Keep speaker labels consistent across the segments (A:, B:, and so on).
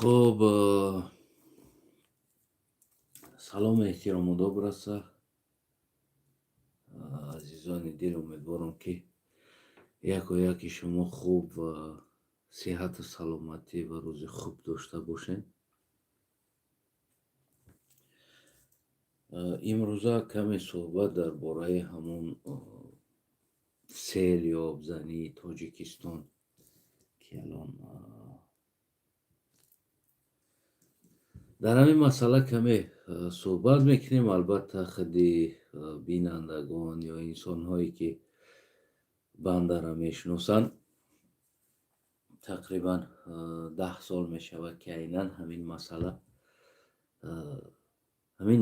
A: خب سلام احترام و آداب رسا عزیزان دل. امیدوارم که یک و یکی شما خوب و صحت و سلامتی و روز خوب داشته باشین. امروزه کمی صحبت در باره همون سیل یا آبزنی تاجیکستان که الان در همین مسئله کمی صحبت میکنیم. البته خیلی بینندگان یا انسان هایی که بنده را میشناسند تقریبا 10 سال میشود که عیناً همین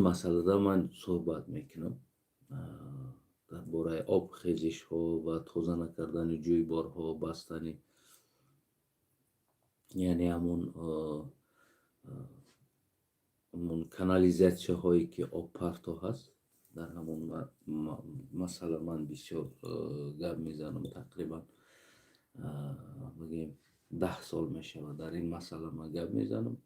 A: مسئله دا من صحبت میکنم در باره آب خیزش ها و تازه نکردن جویبارها، بستنی یعنی همون کانالیزاسیون هایی که آب پرتو هست. در همون مسئله من بسیار گپ میزنم. تقریبا بگیم 10 سال میشود در این مسئله من گپ میزنم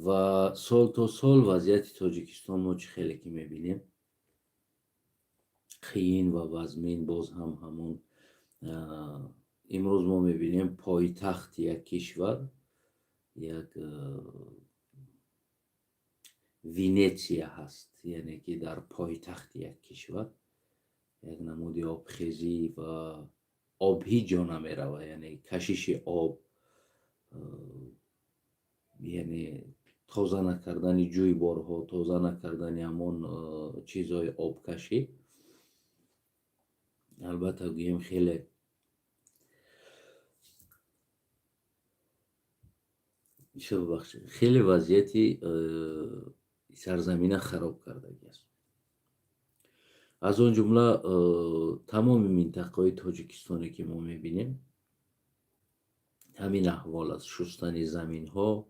A: و سال تا سال وضعیت تاجیکستان ما چه خیلی که میبینیم خیین و وزمین باز هم همون امروز ما میبینیم پایتخت یک کشور، یک وینیتسیا هست، یعنی که در پایتخت یک کشور یک نمودی آبخیزی و آب هیچ جا نمیروه، یعنی کشش آب، یعنی تازه نکردن جویبارها، تازه نکردن همون چیزهای آبکشی. البته گویم خیلی وضعیتی سرزمین خراب کردگی است. از اون جمله تمام منطقه های تاجیکستانی که ما میبینیم همین احوال است. شستن زمین ها،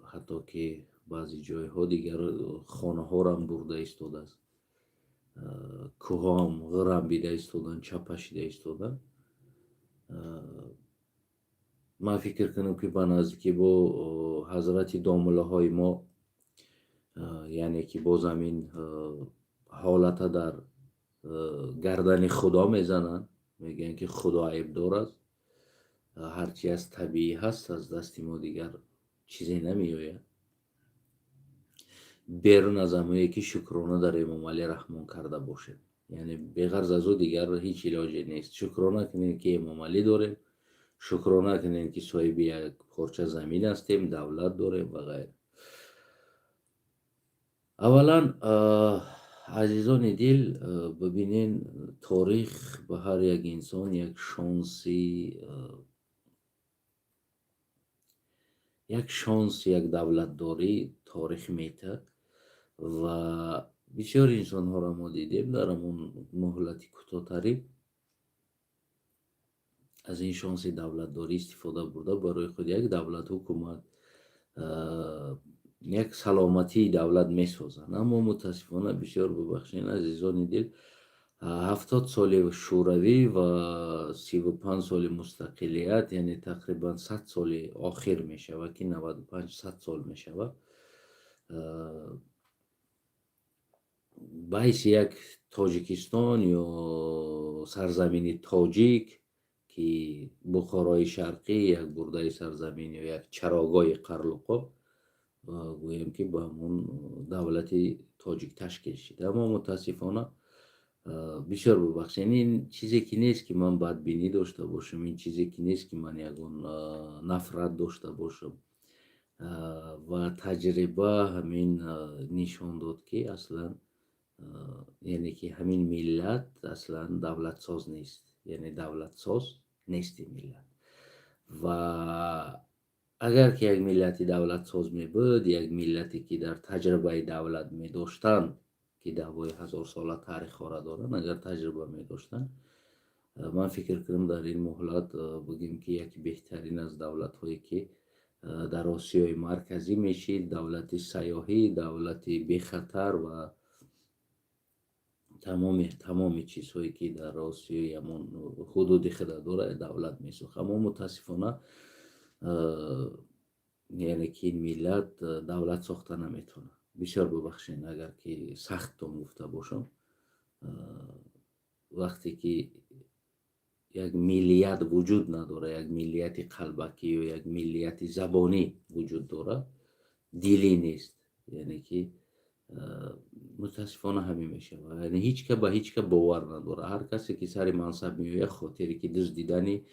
A: حتی که بعضی جای ها دیگر خانه ها را هم برده ایستاده است، کوه هم غرنبیده ایستادن، چپشیده ایستادن. من فکر کنم که به نزدیکی با حضرت دامله های ما، یعنی که باز همین حالت در گردن خدا میزنن، میگن که خدا عیبدار است، هرچی از طبیعی هست از دست ما دیگر چیزی نمیآید. بیرون از همایی که شکرانه در امام علی رحمان کرده باشه، یعنی بغرض از او دیگر هیچ علاجی نیست. شکرانه کنین که امام علی داریم، شکرانه کنین که صاحب یک پارچه زمین هستیم، دولت داریم و غیره. اولا عزیزان دل، ببینین تاریخ به هر یک انسان یک شانس، یک دولت داری تاریخ میته و بسیار انسان ها را ما دیدیم در همون مهلت کوتاه‌تری از این شانس دولت داری استفاده برده برای خود یک دولت حکومت یک سلامتی دولت میسازن. اما متاسفانه بسیار ببخشین عزیزان دل، 70 سال شوروی و 35 سال مستقلیت، یعنی تقریبا 100 سال آخر میشود که 95-100 سال میشود، باعث یک تاجیکستان یا سرزمین تاجیک که بخارای شرقی یک برده سرزمین یا یک چراگاه قرلقاب گویم که با همون دولت تاجیک تشکیل شده. اما متاسفانه بسیار ببخشید، این چیزی که نیست که من بدبینی داشته باشم، این چیزی که نیست که من یکون نفرت داشته باشم و تجربه همین نشان داد که اصلا یعنی که همین ملت اصلا دولت ساز نیست، یعنی دولت ساز نیست ملت. و اگر که یک ملتی دولت ساز می بود، یک ملتی که در تجربه دولت می داشتن که 10,000 ساله تاریخ را دارن، اگر تجربه می داشتن، من فکر کنم در این مهلت بگیم که یکی بهترین از دولت هایی که در آسیای مرکزی میشید، دولت سیاحی، دولت بی خطر و تمام چیزهایی که در آسیای همون حدود خود داره دولت میساخت. اما متاسفانه یعنی که این ملت دولت ساخته نمیتونه. بسیار ببخشین اگر که سختم گفته باشم. وقتی که یک ملیت وجود نداره، یک ملیت قلبکی یا یک ملیت زبانی وجود داره، دلی نیست. یعنی که متاسفانه همین میشه. یعنی هیچ که به هیچ که باور نداره. هر کسی که سر منصب میوه خاطری که دزدیدنی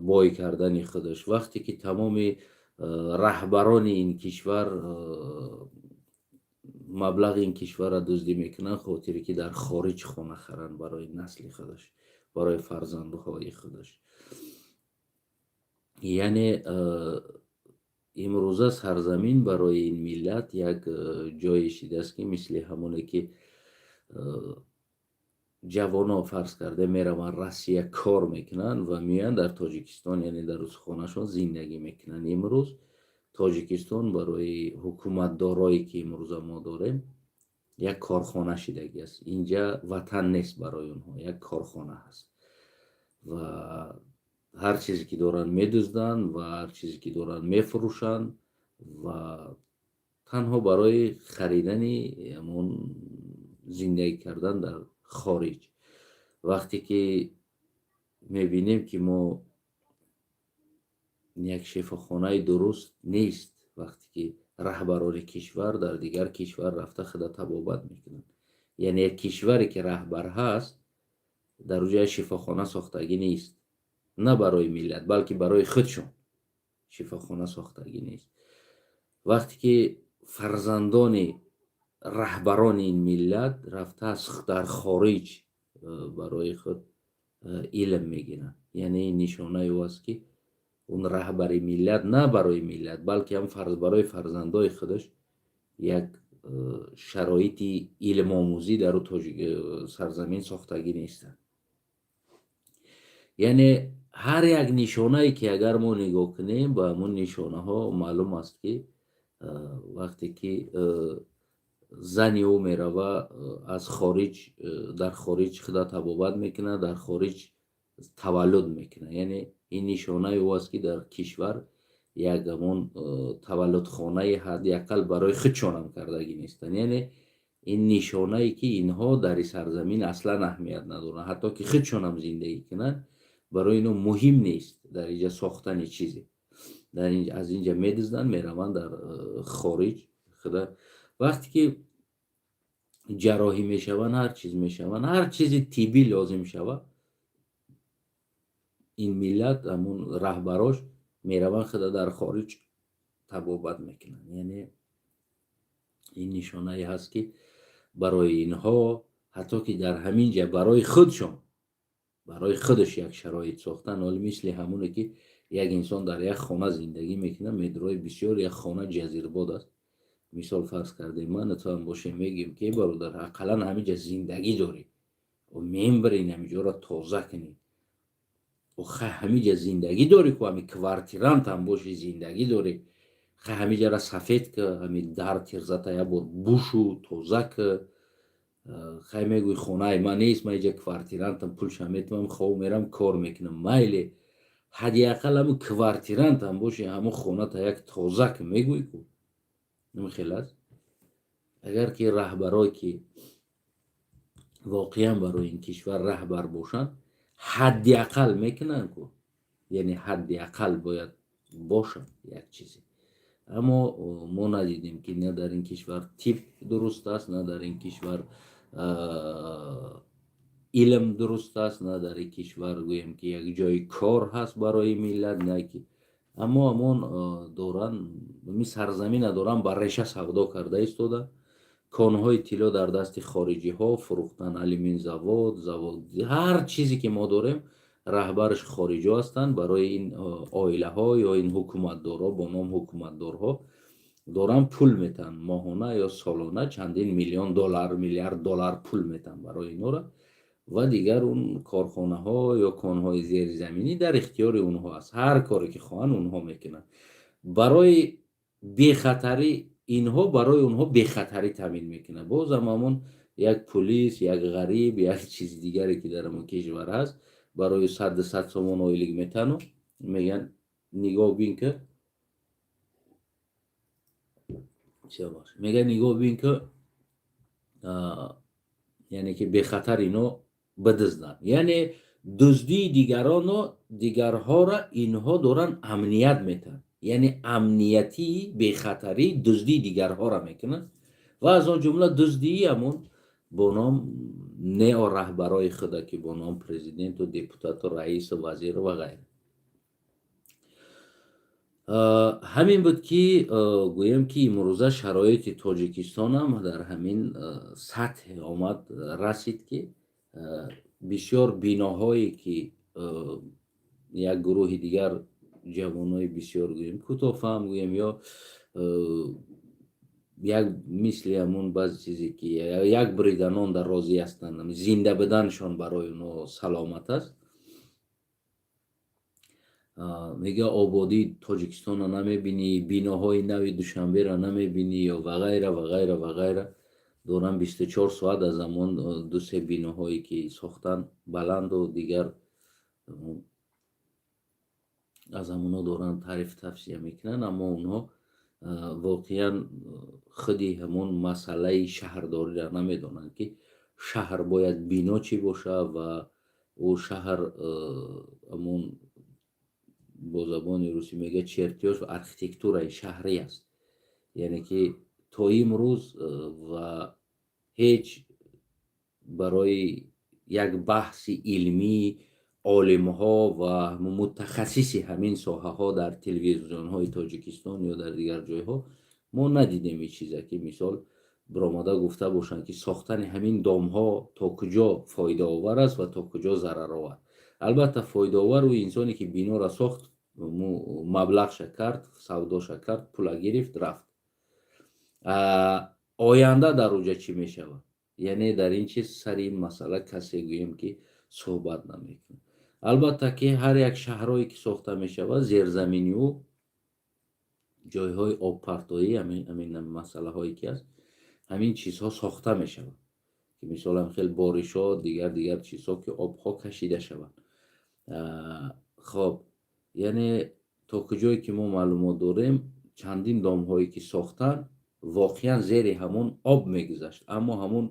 A: بای کردن خودش، وقتی که تمام رهبران این کشور مبلغ این کشور را دزدی میکنن، خاطری که در خارج خونه خرن برای نسل خودش، برای فرزندهای خودش. یعنی امروزه سرزمین برای این ملت یک جای شده است که مثل همونه که جوانان فرض کرده میروند روسیه کار میکنن و میان در تاجیکستان، یعنی در روزخانهشون زندگی میکنن. امروز تاجیکستان برای حکومت دارایی که امروز ما داریم یک کارخانه شدگی است. اینجا وطن نیست برای اونها، یک کارخانه هست و هر چیزی که دارن میدزدن و هر چیزی که دارن میفروشن و تنها برای خریدن همون زندگی کردن در خارج. وقتی که میبینیم که ما یک شفاخانه درست نیست، وقتی که رهبران کشور در دیگر کشور رفته خدا تبابت میکنن. یعنی یک کشوری که رهبر هست در اونجا شفاخانه ساختگی نیست، نه برای ملت بلکه برای خودشون شفاخانه ساختگی نیست. وقتی که فرزندان رهبران این ملت رفته است در خارج برای خود علم میگیرن، یعنی نشانه او است که اون رهبر ملت نه برای ملت بلکه هم برای فرزندای خودش یک شرایط علم آموزی در سرزمین ساختگی نیستن. یعنی هر یک نشانه ای که اگر ما نگاه کنیم با همون نشانه ها معلوم است که وقتی که زنی او میروه از خارج در خارج خدا تبابت میکنه، در خارج تولد میکنه. یعنی این نشانه او است که در کشور یک همون تولد خانه حداقل برای خودشان هم کردگی نیستن. یعنی این نشانه ای که اینها در سرزمین اصلا اهمیت ندارن، حتی که خودشان هم زندگی کنن برای اینو مهم نیست در اینجا ساختن چیزی. از اینجا میدزدن میرون در خارج خدا. وقتی که جراحی میشون، هر چیز میشون، هر چیزی طبی لازم شود، این ملت همون رهبراش میرون خدا در خارج تبابت میکنن. یعنی این نشانه ای هست که برای اینها حتی که در همین جا برای خودشون، برای خودش یک شرایط ساختن، حال مثل همونه که یک انسان در یک خانه زندگی میکنه، میدروی بسیار یک خانه جزیره‌باد است. مثال فرض کرده من تو هم باشه میگیم که برادر اقلا همینجا زندگی داری و میبرین همینجا را تازه کنی و همینجا زندگی داری که همین کوارتیرانت هم باشه زندگی داری، همینجا را سفید که همین در تیرزتا یا بار بوشو تازه که خیلی میگوی خونه من نیست، من اینجا کوارتیرانتم پولش هم میتونم خواه میرم کار میکنم میلی حدی اقل همون کوارتیرانت هم باشه همون خونه تا یک تازه که میگوی که نمیخیل است. اگر که رهبرایی که واقعا برای این کشور رهبر باشن حدی اقل میکنن که، یعنی حدی اقل باید باشن یک چیزی. اما ما ندیدیم که نه در این کشور تیپ درست است، نه در این کشور علم درست است، نه در این کشور گویم که یک جای کار هست برای ملت، نه که اما همون دوران می سرزمین دوران بر ریشه سودا کرده ایستاده. کانهای طلا در دست خارجی ها، فروختن آلومین زواد هر چیزی که ما داریم رهبرش خارجی هستند. برای این عائله ها یا این حکومتدارا با نام حکومتدارها دارن پول میتن، ماهانه یا سالانه چندین میلیون دلار میلیارد دلار پول میتن برای اینا را و دیگر اون کارخانه ها یا کانهای زیر زمینی در اختیار اونها است. هر کاری که خواهن اونها میکنن برای بیخطری، اینها برای اونها بیخطری تامین میکنه. باز همون یک پلیس، یک غریب، یک چیز دیگری که در اون کشور هست برای 100 سومون اویلیگ میتن و میگن نگاه بین که میگه نگاه بین که یعنی که به خطر اینو بدزدن، یعنی دزدی دیگران و دیگرها را اینها دارن امنیت میتن، یعنی امنیتی به خطری دزدی دیگرها را میکنن و از آن جمله دزدی همون با نام نه رهبرای خدا که با نام پرزیدنت و دپوتات و رئیس و وزیر و غیره. همین بود که گویم که امروزه شرایط تاجیکستان هم در همین سطح آمد رسید که بسیار بیناهایی که یک گروه دیگر جوانای بسیار گویم کوتاه گویم یا یک مثل همون بعض چیزی که یک بریدنان در راضی هستند، زنده بدنشان برای اونها سلامت است. میگه آبادی تاجیکستان رو نمیبینی، بیناهای نوی دوشنبه رو نمیبینی یا وغیره وغیره وغیره. دوران 24 ساعت از زمان دو سه بیناهایی که ساختن بلند و دیگر از همونا دوران تعریف تفسیر میکنن، اما اونها واقعا خودی همون مسئله شهرداری را نمیدونن که شهر باید بینا چی باشه و او شهر همون با زبان روسی میگه چرتیاش و ارکیتکتورای شهری است. یعنی که تا امروز و هیچ برای یک بحث علمی عالم ها و متخصصی همین ساحه ها در تلویزیون های تاجیکستان یا در دیگر جای ها ما ندیدیم این چیزه که مثال برآمده گفته باشن که ساختن همین دام ها تا کجا فایده آور است و تا کجا ضرر آور. البته فایده آور و انسانی که بینا را ساخت مبلغ کرد، سودا کرد، پول گرفت رفت. آینده در اوجا چی می شود؟ یعنی در این چیز سر این مسئله کسی گویم که صحبت نمیکنه. البته که هر یک شهرهایی که ساخته می شود زیرزمینی و جایهای آب پرتایی همین مسئله هایی که است همین چیزها ساخته می شود که مثلا هم خیلی بارش ها دیگر چیزها که آب ها کشیده شود. خب یعنی تا کجایی که ما معلومات داریم چندین دام هایی که ساختن واقعا زیر همون آب میگذشت، اما همون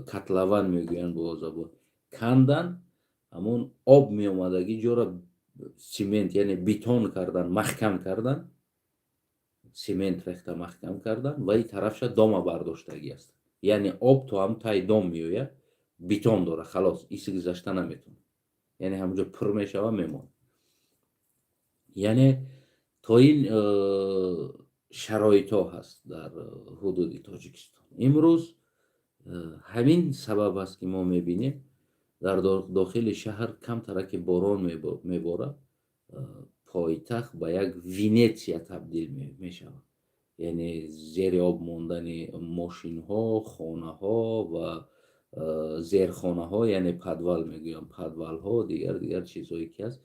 A: کتلون میگوین با زبان کندن همون آب می اومدگی جورا سیمنت یعنی بیتون کردن، محکم کردن، سیمنت ریخته محکم کردن و این طرفش دام برداشتگی است. یعنی آب تو هم تای دام میوید، بیتون داره، خلاص ایسی گذشته نمیتونه، یعنی همونجا پر میشه و میمونه. یعنی تا این شرایط ها هست در حدود تاجیکستان. امروز همین سبب است که ما میبینیم در داخل شهر کم ترک باران میباره پایتخت به یک وینیتسیا تبدیل میشود. یعنی زیر آب موندن ماشین ها، خانه ها و زیر خانه ها، یعنی پدول میگویم، پدول ها دیگر چیزهایی که هست.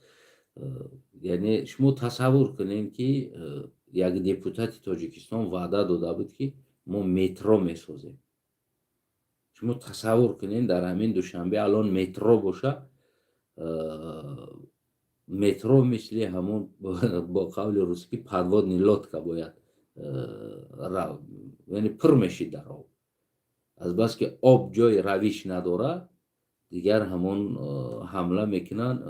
A: یعنی شما تصور کنین که یک دپوتات تاجیکستان وعده داده بود که ما مترو میسازیم. شما تصور کنین در همین دوشنبه الان مترو باشه، مترو مثل همون با قول روسی که پدواد نیلات که باید یعنی پر میشید در آب. از بس که آب جای رویش نداره دیگر همون حمله میکنن،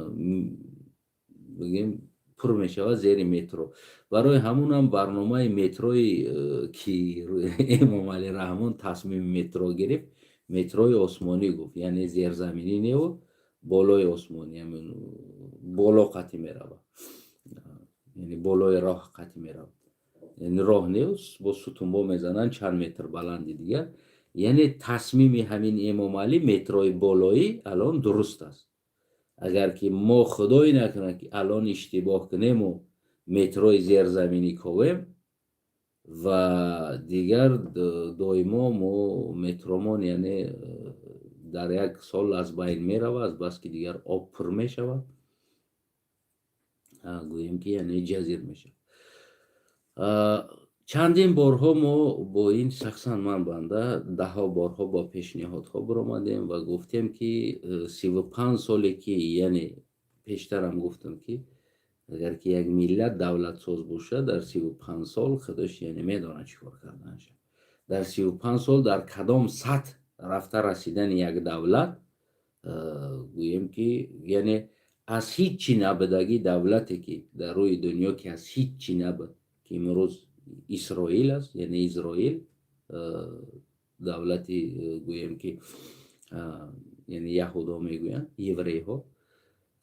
A: بگیم پر میشود زیر مترو. برای همون هم برنامه متروی که امام علی رحمان تصمیم مترو گرفت، متروی آسمانی گفت، یعنی زیرزمینی نه و بالای آسمانی، همین بالا قطعی میرود، یعنی بالای راه قطعی میرود، یعنی راه نیست با ستونبا میزنن چند متر بلندی دیگر. یعنی تصمیم همین امام علی متروی بالایی الان درست است. اگر که ما خدای نکنه که الان اشتباه کنیم و متروی زیرزمینی کویم و دیگر دائما ما مترومان یعنی در یک سال از بین می رود، از بس که دیگر آب پر می شود، گوییم که یعنی جزیر می شود. چندین بارها ما با این شخصا من بنده ده بارها با پیشنهادها برآمدیم و گفتیم که 35 ساله که یعنی پیشتر هم گفتم که اگر که یک ملت دولت ساز باشه در 35 سال خودش یعنی میدانه چی کار کردنش. در 35 سال در کدام سطح رفته رسیدن یک دولت گویم که یعنی از هیچ چی نبودگی دولتی که در روی دنیا که از هیچ چی نبود که امروز اسرائیل است، یعنی اسرائیل دولتی گویم که یعنی یهودا میگویند یوری ها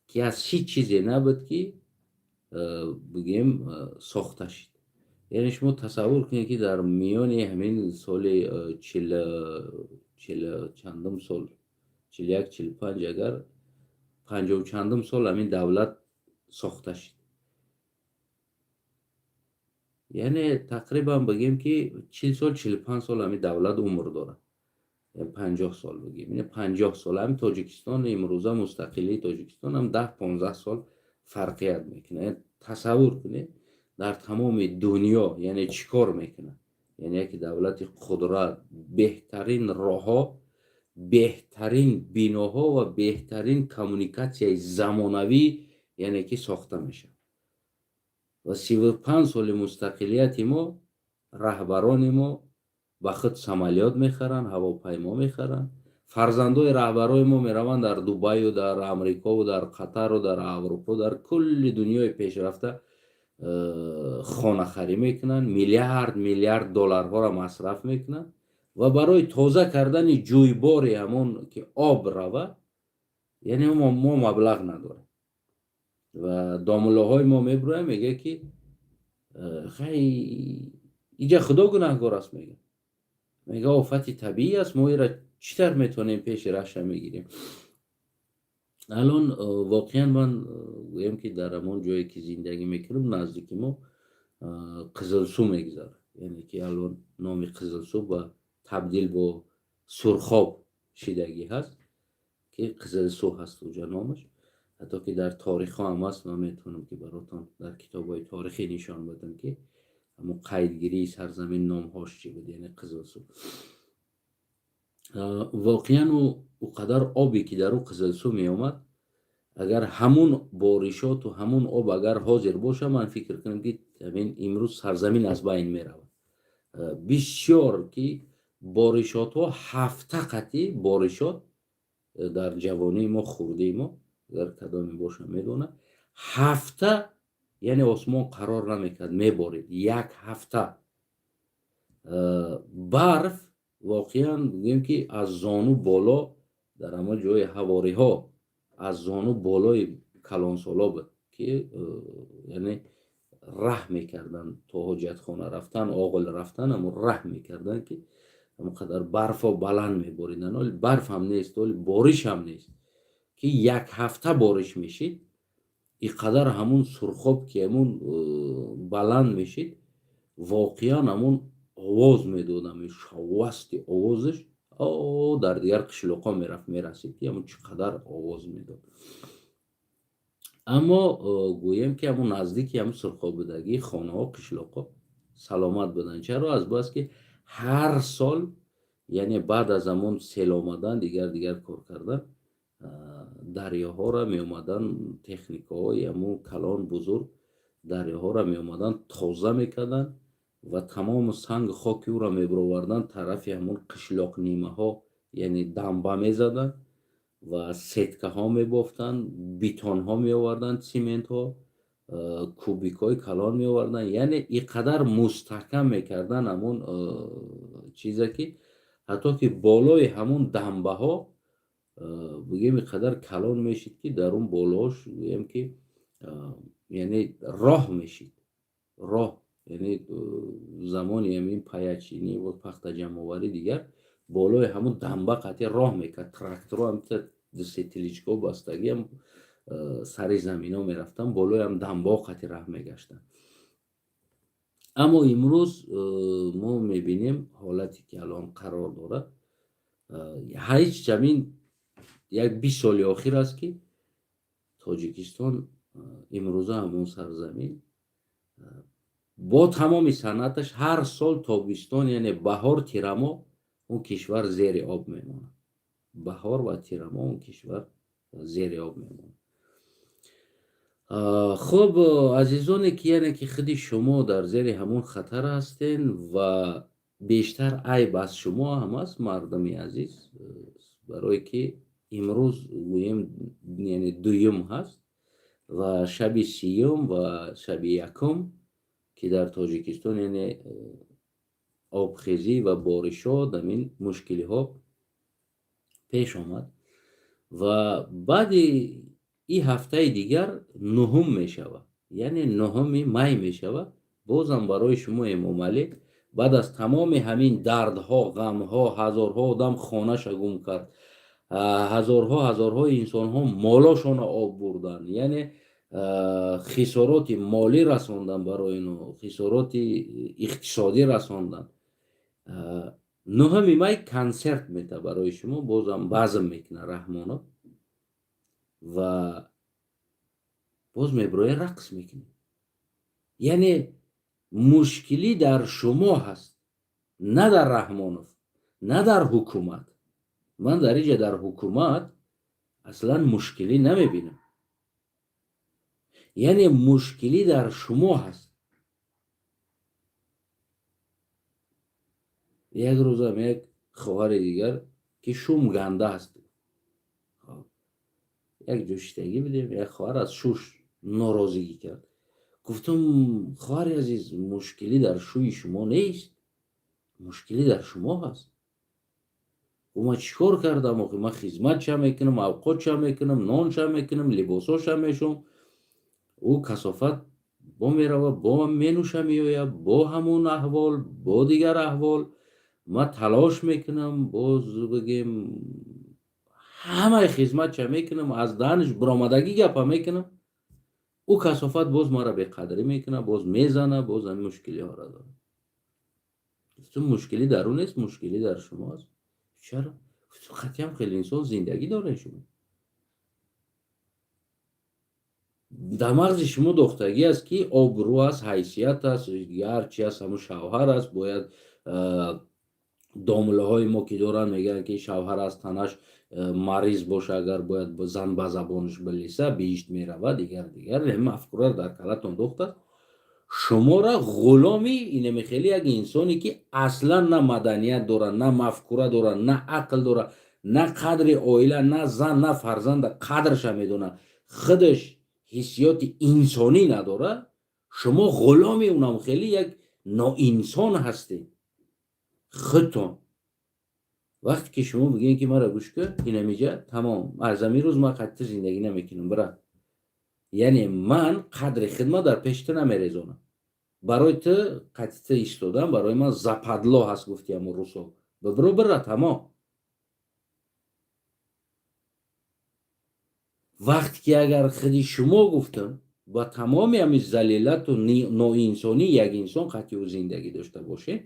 A: که از هیچ چیزی نبود که بگیم ساخته شد. یعنی شما تصور کنید که در میان همین سال چل چندم سال 41 45 اگر 50 چندم سال همین دولت ساخته شد، یعنی تقریبا بگیم که 40 سال 45 سال همین دولت عمر داره، یعنی 50 سال بگیم، یعنی 50 سال همین تاجیکستان امروزه مستقلی تاجیکستان هم 10 15 سال فرقیت میکنه. یعنی تصور کنید در تمام دنیا یعنی چیکار میکنه، یعنی یک دولت قدرت بهترین راهها، بهترین بیناها و بهترین کمونیکاسیون زمانوی یعنی که ساخته میشه. و 35 سال مستقلیت ما رهبران ما با خود سمالیات میخرن، هواپیما میخرن، فرزندای رهبرای ما میروند در دبی و در امریکا و در قطر و در اروپا در کل دنیای پیشرفته خانه خری میکنن، میلیارد دلارها را مصرف میکنن و برای تازه کردن جویبار همون که آب روه یعنی ما مبلغ نداره. و دامله های ما میبره میگه که خیلی اینجا خدا گناهگار است، میگه آفت طبیعی است، ما را چطور میتونیم پیش رش میگیریم. الان واقعا من گویم که در همون جایی که زندگی میکنم نزدیک ما قزلسو میگذاره، یعنی که الان نام قزلسو با تبدیل با سرخاب شدگی هست که قزلسو هست اونجا نامش. حتی که در تاریخ ها هم هست، نمیتونم که براتون در کتاب های تاریخی نشان بدم که همون قیدگیری سرزمین نام هاش چی بود، یعنی قزلسو. واقعا او قدر آبی که در او قزلسو می آمد اگر همون بارشات و همون آب اگر حاضر باشه من فکر کنم که همین امروز سرزمین از بین می رود. بسیار که بارشات ها 7 قطعی بارشات در جوانی ما خورده ما اگر کدامی باشه میدونه 7 یعنی آسمان قرار نمیکرد میبارید. 1 هفته برف واقعا بگیم که از زانو بالا در همه جای حواری ها از زانو بالای کلانسالا بود که یعنی ره میکردن تا حاجت خانه رفتن آقل رفتن اما ره میکردن که همونقدر برف ها بلند میباریدن. ولی برف هم نیست ولی بارش هم نیست که 1 هفته بارش میشید اینقدر همون سرخاب که همون بلند میشید واقعا همون آواز میدادم شوست آوازش در دیگر قشلوقا میرسید که همون چقدر آواز میداد. اما گویم که همون نزدیکی همون سرخاب بودگی خانه ها قشلوقا سلامت بودن. چرا؟ از باز که هر سال یعنی بعد از همون سیل آمدن دیگر کار کردن دریاها را می اومدن تکنیک‌های همون کلان بزرگ دریاها را می اومدن تازه میکردن و تمام سنگ خاکی او را می برآوردن طرف همون قشلاق نیمه ها یعنی دنبه می زدن و ستکه ها می بافتن، بیتون ها می آوردن، سیمنت ها، کوبیک های کلان می آوردن، یعنی اینقدر مستحکم میکردن همون چیزی که حتی که بالای همون دنبه ها بگیم اینقدر کلان میشید که در اون بالاش بگیم که یعنی راه میشید. راه یعنی زمانی همین پیچینی و پخت جمع‌آوری دیگر بالای همون دنبه قطعی راه میکرد. تراکتور هم دسته تلیچکا بستگی هم سر زمین ها میرفتن بالای هم دنبه قطعی راه میگشتن. اما امروز ما میبینیم حالتی که الان قرار داره هیچ زمین یک 20 سال آخر است که تاجیکستان امروزه همون سرزمین با تمام صنعتش هر سال تابستان یعنی بهار تیرما اون کشور زیر آب میمونه. بهار و تیرما اون کشور زیر آب میمونه. خب عزیزانی که یعنی که خودی شما در زیر همون خطر هستین و بیشتر عیب از شما هم است مردمی عزیز، برای که امروز گویم یعنی دویم هست و شب سیوم و شب یکم که در تاجیکستان یعنی آبخیزی و بارشات همین مشکلی ها پیش آمد و بعد این هفته دیگر نهم می شود، یعنی نهم می می شود. بازم برای شما امام علی بعد از تمام همین دردها غمها هزارها آدم خانه گم کرد، هزارها انسان ها مالاشون آب بردن، یعنی خسارات مالی رساندن، برای اینو خسارات اقتصادی رساندن. نهم مای کنسرت میده برای شما، بازم بزم میکنه رحمانا و باز میبروی رقص میکنه. یعنی مشکلی در شما هست، نه در رحمانوف، نه در حکومت. من در اینجا در حکومت اصلا مشکلی نمیبینم. یعنی مشکلی در شما هست. یک روزم یک خواهر دیگر که شوم گنده هست، یک جوشتگی بدیم، یک خواهر از شوش ناراضگی کرد. گفتم خواهر عزیز مشکلی در شوی شما نیست، مشکلی در شما هست. و ما چیکار کردم آخه؟ من خدمت چه میکنم، اوقات چه میکنم، نان چه میکنم، لباسا چه میشم. او کثافت با میروه با من مینوشه میآید با همون احوال با دیگر احوال. ما تلاش میکنم باز بگیم همه خدمت چه میکنم، از دانش برآمدگی گپا میکنم. او کثافت باز ما را به قدری میکنه، باز میزنه، باز هم مشکلی ها را داره. گفتم مشکلی در اون نیست، مشکلی در شماست. چرا؟ گفتم خطی هم خیلی انسان زندگی داره. شما در مغز شما دختگی است که آبرو است، حیثیت است، هرچی است همون شوهر است. باید دامله های ما که دارن میگن که شوهر از تنش مریض باشه، اگر باید با زن به زبانش بلیسه بیشت میرود. دیگر همه افکار در کلتون دخت. شما را غلامی اینه میخیلی یک انسانی که اصلا نه مدنیت داره، نه مفکوره داره، نه عقل داره، نه قدر عائله، نه زن، نه فرزند قدرش میدونه، خودش حسیات انسانی نداره. شما غلامی اونم خیلی یک ناانسان هستی خودتون. وقتی که شما بگین که مرا گوش کن اینه میگه تمام از امیر روز ما قطع زندگی نمیکنم برا، یعنی من قدر خدمت در پیش تو نمیریزونم. برای تو قطعه ایستادم، برای من زپدلا هست گفتی امو روسو ببرو برا تمام. وقتی که اگر خودی شما گفتم با تمام همین ذلیلت و نوانسانی یک انسان قطعی و زندگی داشته باشه،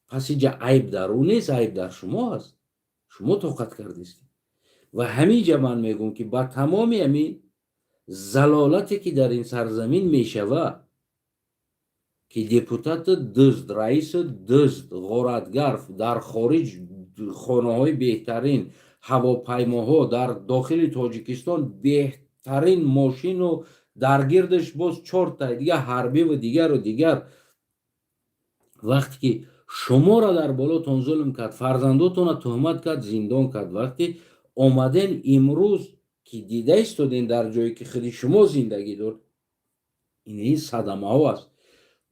A: پس اینجا عیب در اون نیست، عیب در شما هست. شما طاقت کردیست. و همینجا من میگم که با تمام همین زلالتی که در این سرزمین میشوه که دیپوتات دزد، رئیس دزد، غارتگر در خارج خانه های بهترین، هواپیماها در داخل تاجیکستان بهترین ماشین و در گردش باز 4 تا دیگه حربی و دیگر. وقتی که شما را در بالاتون ظلم کرد، فرزنداتون را تهمت کرد، زندان کرد، وقتی آمدین امروز که دیده استودین در جایی که خیلی شما زندگی دار، این صدمه ها است.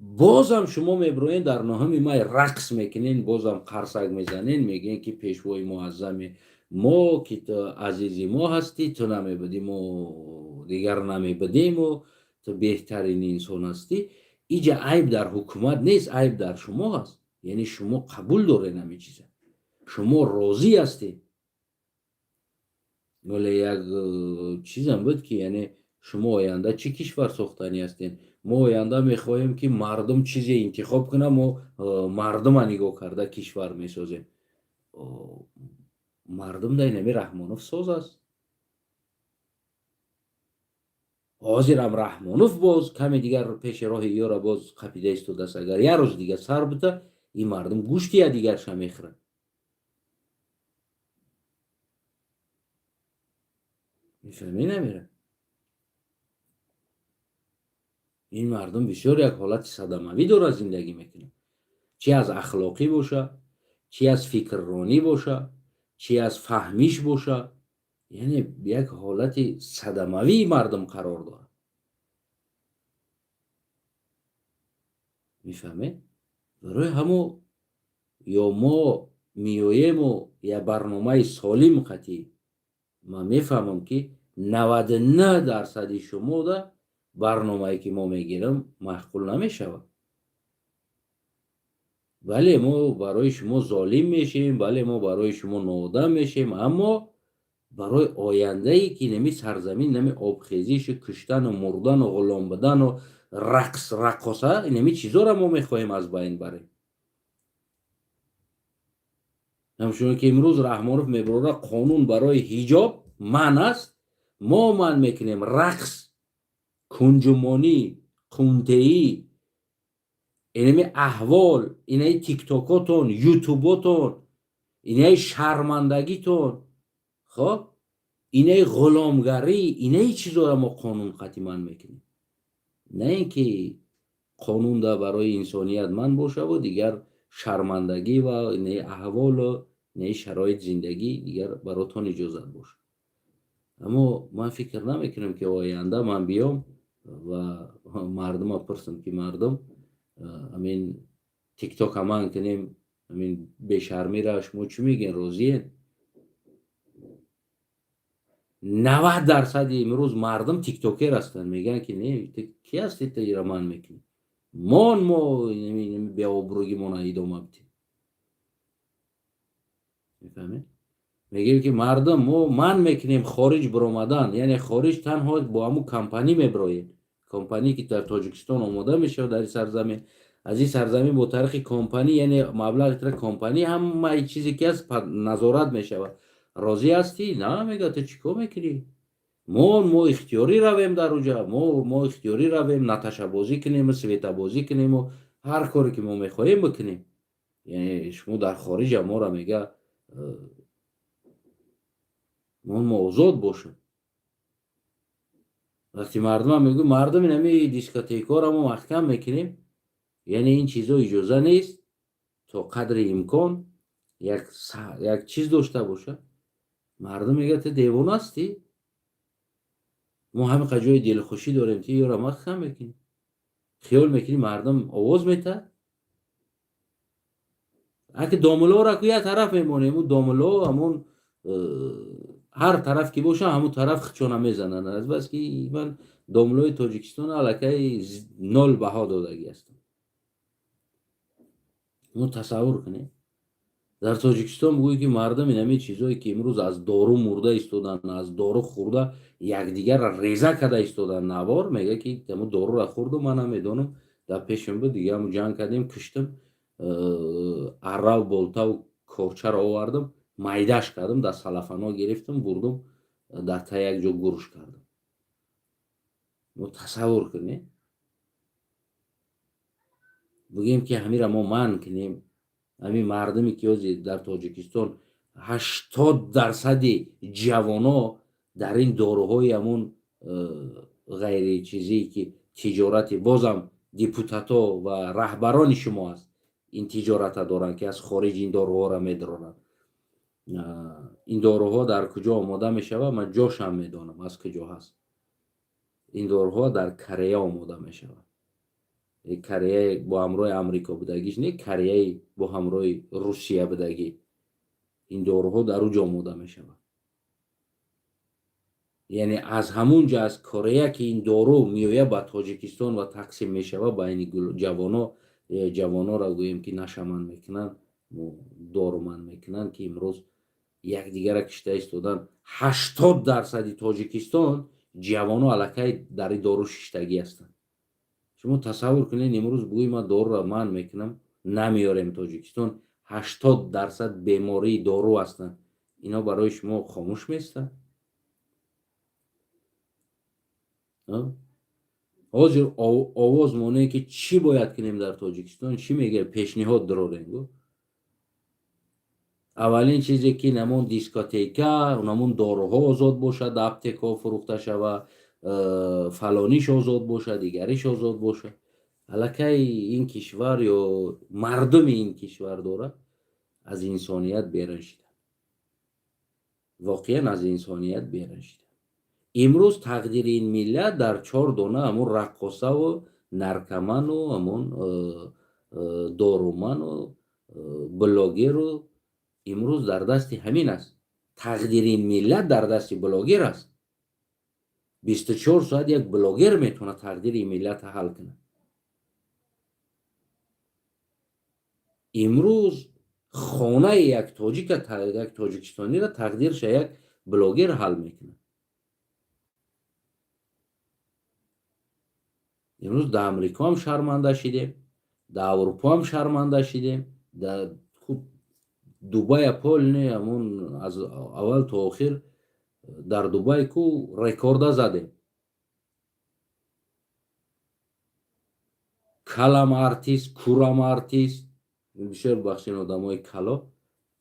A: بازم شما میبروین در نهم ما رقص میکنین، بازم قرصک میزنین، میگین که پیشوای معظم ما که تو عزیزی ما هستی، تو نمیبدیم و دیگر نمیبدیم و تو بهترین انسان هستی. اینجا عیب در حکومت نیست، عیب در شما هست. یعنی شما قبول داره نمی چیزه، شما راضی هستی. ولی یک چیزم بود که یعنی شما آینده چی کشور ساختنی هستین؟ ما آینده میخواهیم که مردم چیزی انتخاب کنه و مردم نگاه کرده کشور میسازیم. مردم در نمی رحمانوف ساز است. حاضرم رحمانوف باز کمی دیگر پیش راه یارا باز قپیده ایستاده است. اگر یه روز دیگر سر بده این مردم گوشتی یا دیگر شم میخورن. میفهمی نمیره. این مردم بسیار یک حالت صدموی داره زندگی میکنه، چی از اخلاقی باشه، چی از فکررانی باشه، چی از فهمیش باشه. یعنی یک حالت صدموی مردم قرار داره. میفهمه؟ برای همو یا ما میویم و یا برنامه سالم قطعی، من میفهمم که 99% شما در برنامه‌ای که ما میگیرم محقول نمیشود. بله ما برای شما ظالم میشیم، بله ما برای شما نادم میشیم، اما برای آینده ای که نمی سرزمین نمی آبخیزیش کشتن و مردن و غلام بدن و رقص رقصه نمی چیزا را ما میخواهیم از بین بریم. همچون که امروز رحمانوف میبره قانون برای حجاب من است، ما من میکنیم رقص، کنجمانی، قونته‌ای، اینمی احوال، اینای تیک توکاتون، یوتیوباتون، اینای شرمندگیتون، خب اینای غلامگری، اینای چیزا را ما قانون قطعی میکنیم. نه اینکه قانون دا برای انسانیت من باشه و دیگر شرمندگی و اینای احوال و اینای شرایط زندگی دیگر براتون اجازت باشه. اما من فکر نمیکنم که آینده من بیام و مردم پرسم که مردم همین تیک توک همان کنیم، همین بیشرمی را شما چی میگین روزیه؟ 90% امروز مردم تیک توکر هستن، میگن که نه کی هستی تا ایران من میکنی ما به آبروگی ما ادامه بدیم. میفهمید؟ میگیم که مردم ما من میکنیم خارج برآمدن، یعنی خارج تنها با همون کمپانی میبراید، کمپانی که در تاجیکستان آماده میشه در این سرزمین، از این سرزمین با طریق کمپانی یعنی مبلغ طریق کمپانی هم چیزی که از نظارت میشه. راضی هستی؟ نه میگه تو چیکار میکنی؟ ما اختیاری رویم در اونجا، ما اختیاری رویم نتشه بازی کنیم، سویتا بازی کنیم و هر کاری که ما میخواهیم بکنیم. یعنی شما در خارج ما را میگه ما آزاد باشیم. وقتی مردم هم میگه مردم نمی دیسکوتیکا را ما محکم میکنیم، یعنی این چیزا اجازه نیست تا قدر امکان یک چیز داشته باشه. مردم میگه تو دیوانه هستی؟ ما همه قجای دلخوشی داریم که یا را محکم میکنیم. خیال میکنی مردم آواز میته؟ اگه داملا را که یک طرف میمونه، اون داملا همون هر طرف که باشه همون طرف چونه میزنن. از بس که من داملای تاجیکستان علاکه نال بها دادگی هستم. اون تصور کنه در تاجیکستان بگویی که مردم این همه چیزایی که امروز از دارو مرده ایستادن، از دارو خورده یکدیگر را ریزه کرده ایستادن نوار، میگه که همون دارو را خورد و من هم میدونم در پیشم بود دیگه همون جنگ کردیم کشتم اره و bolta و کوچه را آوردم مایدش کردم در سلفنا گرفتم بردم در تا یک جا گروش کردم. تصور کنی بگیم که همین را ما من کنیم، همین مردمی که در تاجیکستان 80% جوانا در این داروهای همون غیر چیزی که تجارت بازم دیپوتاتا و رهبران شما است این تجارت دارن که از خارج این داروها را میدارن. این داروها در کجا آماده میشوه؟ من جاش هم میدانم از کجا هست. این داروها در کره آماده میشوه. کره با همراه امریکا بودگیش نه، کره با همراه روسیه بودگی. این داروها در اونجا آماده میشوه. یعنی از همونجا از کره که این دارو میویه به تاجیکستان و تقسیم میشوه بین جوانا را گوییم که نشمن میکنن دارومند میکنن که امروز یک دیگر را کشته ایستادن. 80% تاجیکستان جوانا علاکه در این دارو شیشتگی هستند. شما تصور کنین امروز بگوی ما دارو را من میکنم نمیاریم تاجیکستان، 80% بیماری دارو هستند، اینا برای شما خاموش میستن؟ حاضر آواز مونه که چی باید کنیم در تاجیکستان؟ چی میگه پیشنهاد داریم؟ اولین چیزی که نمون دیسکوتیکا، نمون داروها آزاد باشه، در اپتیکا فروخته شوه، фалониш озод боша, дигариш озод боша. аллакай ин кишвар ё мардуми ин кишвар дора аз инсоният берун шида, воқеан аз инсоният берун шида. имрӯз тақдири ин миллат дар 4 дона ҳамун раққосаву наркоману ҳамун доруману блогеру имрӯз дар дасти ҳамин аст. тақдири ин миллат дар дасти блогер аст. 24 соат як блогер метавонад тақдири ин миллата ҳал кунад. имрӯз хонаи як тоҷика, як тоҷикистониро тақдирша як блогер ҳал мекунад. имрӯз да амрико ҳам шарманда шидем, да аврупо ҳам шарманда шидем, да дубай полне ҳамун аз аввал то охир дар дубай ку рекорда задем. калам артист, курам артист, бисёр бахшин одамои кало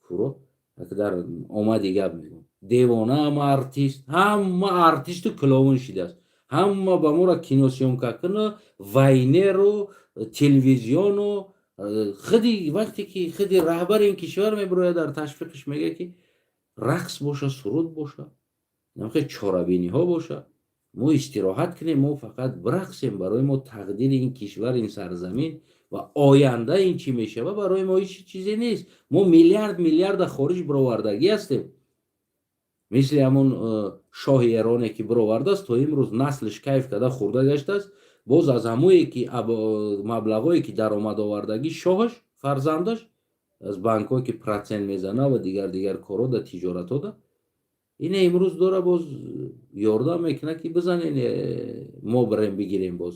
A: куро дар омади гап мегӯям. Девонаам артист, ҳама артисту куловун шидааст. ҳама ба моро киносъёмка куну, вайнеру, телевизиону худи вақте ки худи раҳбари ин кишвар мебирояд дар ташвиқиш мега ки рақс боша, суруд боша, намхе чорабиниҳо боша, мо истироҳат кунем, мо фақат бирақсем. барои мо тақдири ин кишвар, ин сарзамин ва оянда ин чӣ мешава барои мо ҳеҷ чизе нест. мо миллиарда хориҷ бировардагӣ ҳастем. мисли ҳамун шоҳи эроне ки бировардааст, то имрӯз наслиш кайф карда хурда гаштааст. боз аз ҳамое ки маблағое ки даромад овардагӣ шоҳаш, фарзандаш аз банкҳое ки процент мезана ва дигар корҳода, тиҷоратҳода, ина имрӯз дора боз ёрдам мекунад ки бизанен мо бирем бигирем боз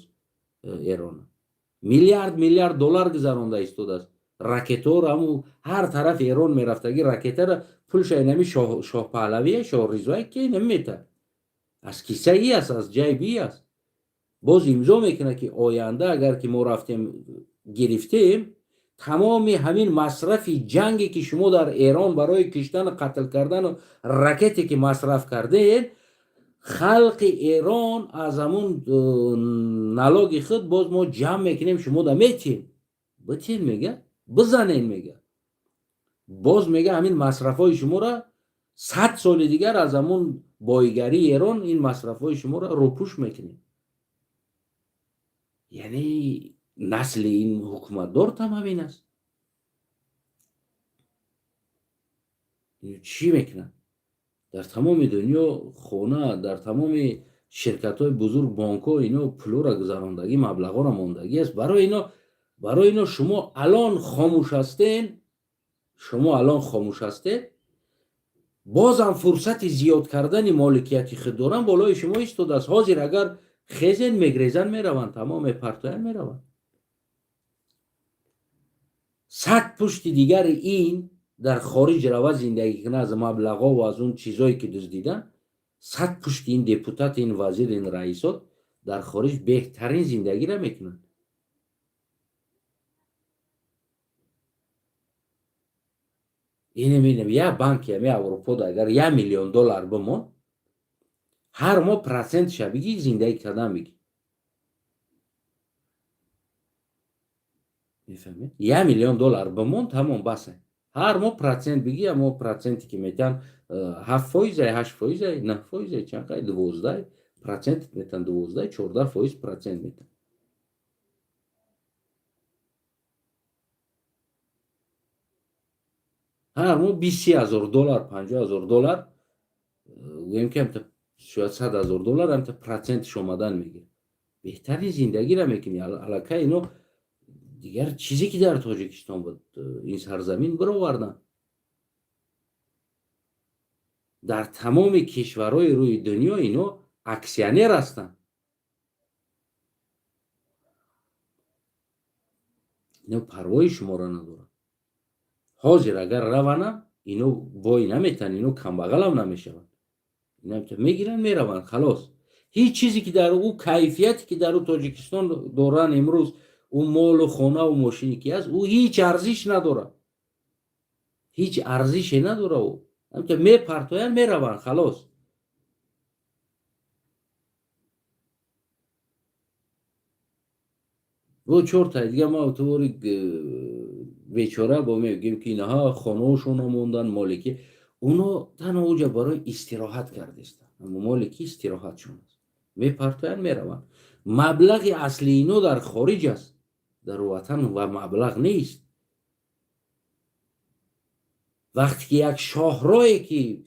A: эрона. миллиард доллар гузаронда истодааст. ракетаҳоро ҳамун ҳар тараф эрон мерафтагӣ ракетаро пулша инами шоҳпаҳлавие, шоҳризоя ки инами метад. аз кисаи аст, аз ҷайби аст. боз имзо мекунад ки оянда агар ки мо рафтем гирифтем, тамоми ҳамин масрафи ҷанге ки шумо дар Эрон барои куштану қатл кардану ракете ки масраф кардед, халқи Эрон аз ҳамун налоги худ боз мо ҷамъ мекунем, шумо да метин, битин мега, бизанен мега. боз мега ҳамин масрафҳои шуморо 100 соли дигар аз ҳамун бойгарии Эрон ин масрафҳои шуморо рӯпӯш мекунем. яъне насли ин ҳукуматдор там ҳамин аст. чӣ мекунад? дар тамоми дунё хона, дар тамоми ширкатҳои бузург, бонкҳо ино пулро гузарондагӣ, маблағҳоро мондагӣ аст. барои ино шумо алон хомӯш ҳастед, бозам фурсати зиёд кардани моликияти худ доран болои шумо истодааст. ҳозир агар хезен мегрезан мераванд, тамом мепартоян мераванд. 100 пушти дигари ин дар хориҷ рава зиндагӣ кунад аз маблағҳо ва аз он чизое ки дуздидан. 100 пушти ин депутат, ин вазир, ин раисот дар хориҷ беҳтарин зиндагиро мекунанд. инем я банки ҳами аврупода агар $1 миллион бимон, ҳар моҳ процентша бигӣ, зиндагӣ кардан бигӣ. мефаҳмед? $1 миллион бимон, тамом, басе. ҳар моҳ процент бигӣ, ҳамо проценте ки метан 7%, 8%, 9%, чанқай 12% метан, 12-14% процент метан. ҳар моҳ $20,000, $50,000, гӯем ки шояд $100,000 ҳамта процентиш омадан мегирад. беҳтарин зиндагиро мекунӣ. аллакай ино дигар чизе ки дар Тоҷикистон буд, ин сарзамин бировардан. дар тамоми кишварҳои рӯи дунё ино аксионер ҳастанд. ино парвои шуморо надоранд. ҳозир агар раванам, ино вой наметан, ино камбағалам намешаванд. ино мегиранд мераванд, халос. ҳеҷ чизе ки дар ӯ кайфияте ки дар ӯ Тоҷикистон доранд имрӯз, ӯ молу хонаву мошине ки аст, ӯ ҳеҷ арзиш надорад. ҳеҷ арзише надорад ӯ. ҳамта мепартоянд, мераванд, халос. و چرت دیگه ما طوری بیچاره با میگیم که اینها خانه‌شون موندن مالکی اونو تنها اوجا برای استراحت کردستن اما مالکی استراحتشون است میپرتن میرون مبلغ اصلی اینو در خارج است در وطن و مبلغ نیست وقتی که یک شاهراهی که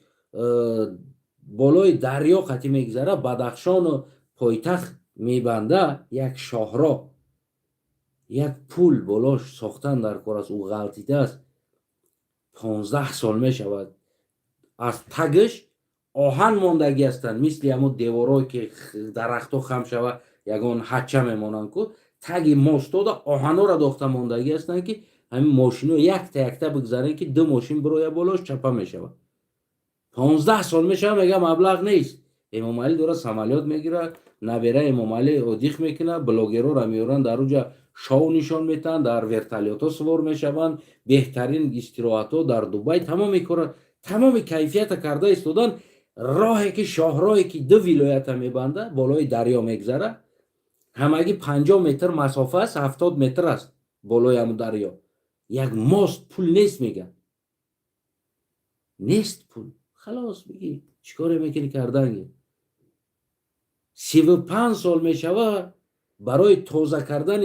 A: بالای دریا خطی میگذره بدخشان و پایتخت میبنده یک شاهراه یک پول بالاش ساختن در کار است او غلطیده است 15 سال می شود از تگش آهن ماندگی هستند مثل همون دیوارایی که درختها خم شود یگان حچه میمانند که تگ ماستاده آهنها را داخته ماندگی هستند که همین ماشین رو یک تا یک تا بگذارن که دو ماشین بروی بالاش چپه می شود 15 سال می شود میگه مبلغ نیست امام علی داره عملیات میگیره نبیره امام علی اودیخ میکنه بلاگرها را میورن در اونجا شو نشان میتن در ورتالیات ها سوار میشوند بهترین استراحت ها در دبی تمام میکنه تمام کیفیت کرده ایستادن راهی که شاهراهی که دو ولایت میبنده بالای دریا میگذره همگی 50 متر مسافه است 70 متر است بالای هم دریا یک ماست پول نیست میگن نیست پول خلاص بگی چیکار میکنی کردن 35 سال میشوه برای تازه کردن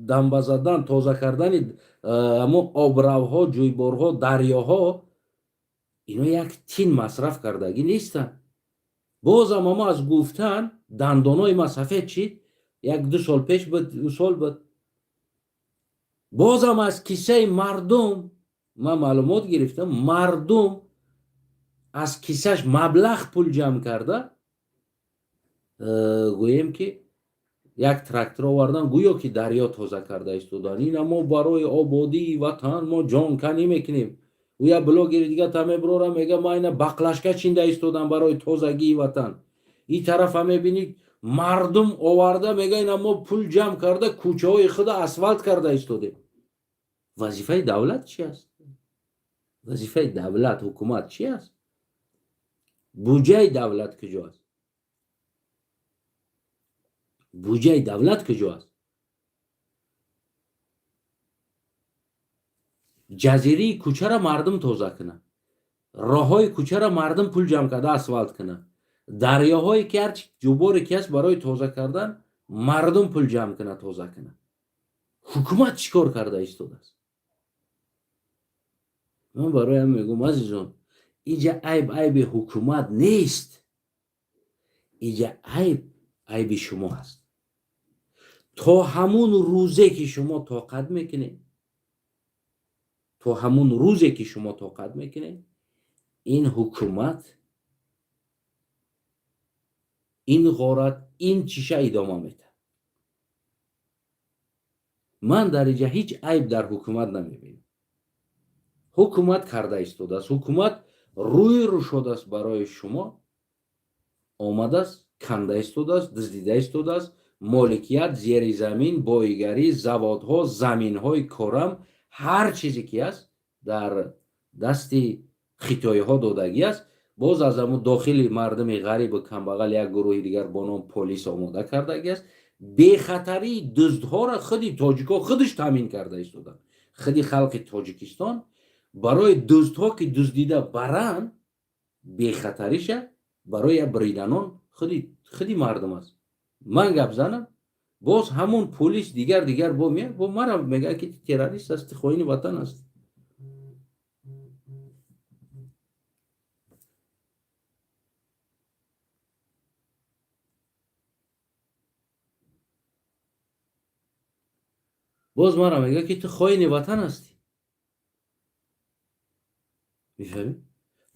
A: دنبه زدن تازه کردن همون آبروها جویبارها دریاها اینا یک تین مصرف کردگی نیستن باز هم ما از گفتن دندانای ما سفید چید یک دو سال پیش بود دو سال بود باز هم از کیسه مردم من معلومات گرفتم مردم از کیسهش مبلغ پول جمع کرده گوییم که یک ترکتر آوردن گویا که دریا تازه کرده ایستادن این ما برای آبادی وطن ما جان کنی میکنیم و یا بلاگر دیگه تا میبرورم میگه ما اینا بقلشکه چینده ایستادن برای تازگی وطن این طرف هم میبینید مردم آورده میگه اینا ما پول جمع کرده کوچه های خود اسفالت کرده ایستاده وظیفه دولت چی است وظیفه دولت حکومت چی است بودجه دولت کجاست بودجه دولت کجاست جزیره کوچه را مردم تازه کنه راههای کوچه را مردم پول جمع کرده اسفالت کنه دریاهایی که هر جوباری که است برای تازه کردن مردم پول جمع کنه تازه کنه حکومت چیکار کرده ایستاده است من برای هم میگم عزیزان اینجا عیب حکومت نیست اینجا عیب شما است تا همون روزه که شما طاقت میکنید تا همون روزه که شما طاقت میکنید این حکومت این غارت این چیشه ادامه میده من در اینجا هیچ عیب در حکومت نمیبینم حکومت کرده ایستاده است حکومت روی رو شده است برای شما آمده است کنده ایستاده است دزدیده ایستاده است مالکیت زیر زمین بایگری زوادها زمینهای کارم هر چیزی که است در دستی خیتایی ها دادگی است باز از همون داخل مردم غریب و کمبغل یک گروه دیگر با نام پلیس آماده کردگی است بی خطری دزدها را خودی تاجیکا خودش تامین کرده ایستادن خودی خلق تاجیکستان برای دزدها که دزدیده برن بی خطریشه برای بریدنان خودی مردم است من گپ زنم باز همون پلیس دیگر با میاد با مرا میگه که تروریست است خائن وطن است باز مرا میگه که تو خائن وطن هستی میفهمی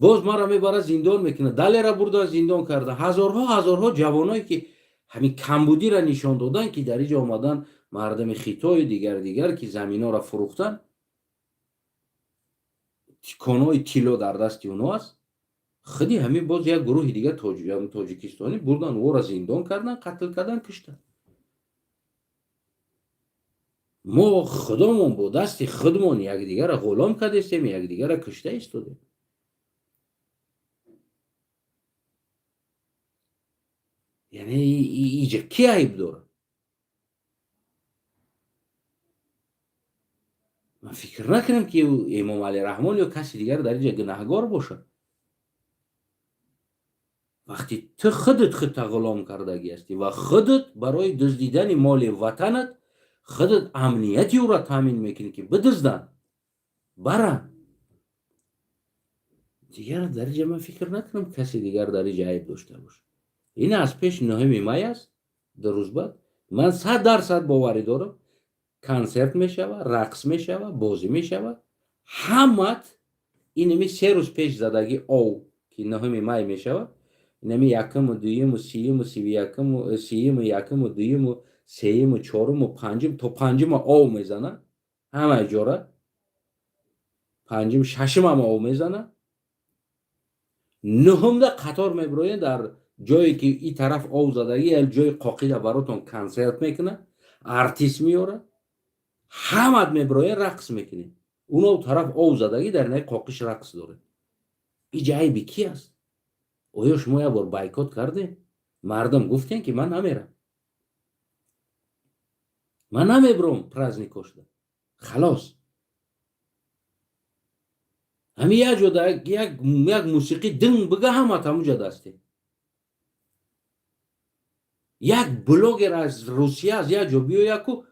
A: باز مرا میبره زندان میکنه دل را برده زندان کرده هزارها جوانایی که همین کمبودی را نشان دادن که در اینجا آمدن مردم خیتای دیگر که زمینا را فروختن کانای تیلو در دست اونها است خودی همین باز یک گروه دیگر تاجیکستانی بردن او را زندان کردن قتل کردن کشتن ما خودمون با دست خودمون یک دیگر را غلام کردیم یک دیگر را کشته ایستادیم یعنی اینجا کی عیب داره فکر نکنم که امام علی رحمان یا کسی دیگر در اینجا گناهگار باشه. وقتی تو خودت غلام کردگی هستی و خودت برای دزدیدن مال وطنت خودت امنیتی او را تامین میکنی که بدزدن برن دیگر در اینجا من فکر نکنم کسی دیگر در اینجا عیب داشته باشه. این از پیش 9 می است در روز بعد من 100% باوری دارم کنسرت میشوه، رقص میشوه، بازی میشوه، همت اینمی 3 روز پیش زدگی او که 9 می میشوه، اینمی یکم و دویم و سیم و یکم و سیم و یکم و دویم و سیم و چهارم و پنجم تا پنجم او میزنه همه جوره، پنجم ششم هم او میزنه، نهم ده قطار میبروین در جایی که این طرف او زدگی جای قاقی ده براتون کنسرت میکنه، ارتیست میاره، همت میبروین رقص میکنه، اونو طرف او زدگی در نه قاقیش رقص داره. این جای بی کی است؟ آیا شما یه بار بایکوت کردین؟ مردم گفتین که من نمیرم، من نمیبرم پرازنیکوش ده خلاص. همین یه جا ده یک موسیقی دنگ بگه همت همونجا دسته. یک بلوگر از روسیه از یه جا بیو یکو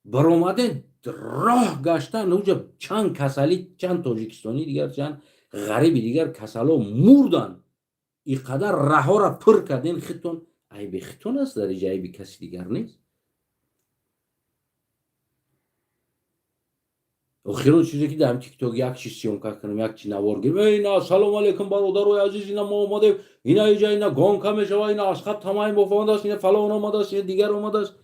A: برآمدن راه گشتن اونجا چند کسلی چند تاجیکستانی دیگر چند غریبی دیگر کسلا مردن اینقدر راه ها را پر کردین. خیتون عیب خیتون است در اینجا عیب کسی دیگر نیست. آخرون چیزی که در تیک توک یک چیز سیومکا کنم یک چی نوار گیرم اینا سلام علیکم برادرای عزیز اینا ما اومده اینا اینجا اینا گانکا میشه اینا اسخط تمام بفهمند است اینا فلان اومده است اینا دیگر اومده است.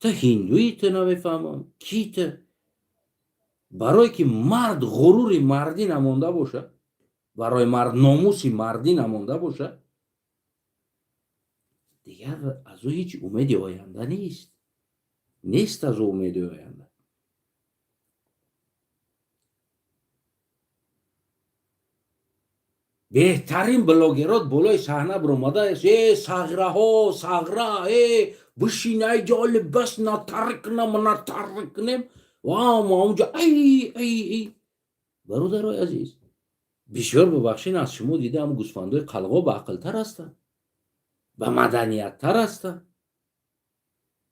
A: تا هندویی تو نمیفهمم کی تو برای که مرد غروری مردی نمونده باشه، برای مرد ناموسی مردی نمونده باشه دیگر از او هیچ امیدی آینده نیست از او امیدی آینده. بهترین بلاگرات بالای صحنه برآمده است صغره ها صغره بشینه جالب بس نترک نم و ما اونجا ای برادرای عزیز بسیار ببخشین از شما دیدم گوسفندای قلقا به عقلتر هستن به مدنیت تر هستن.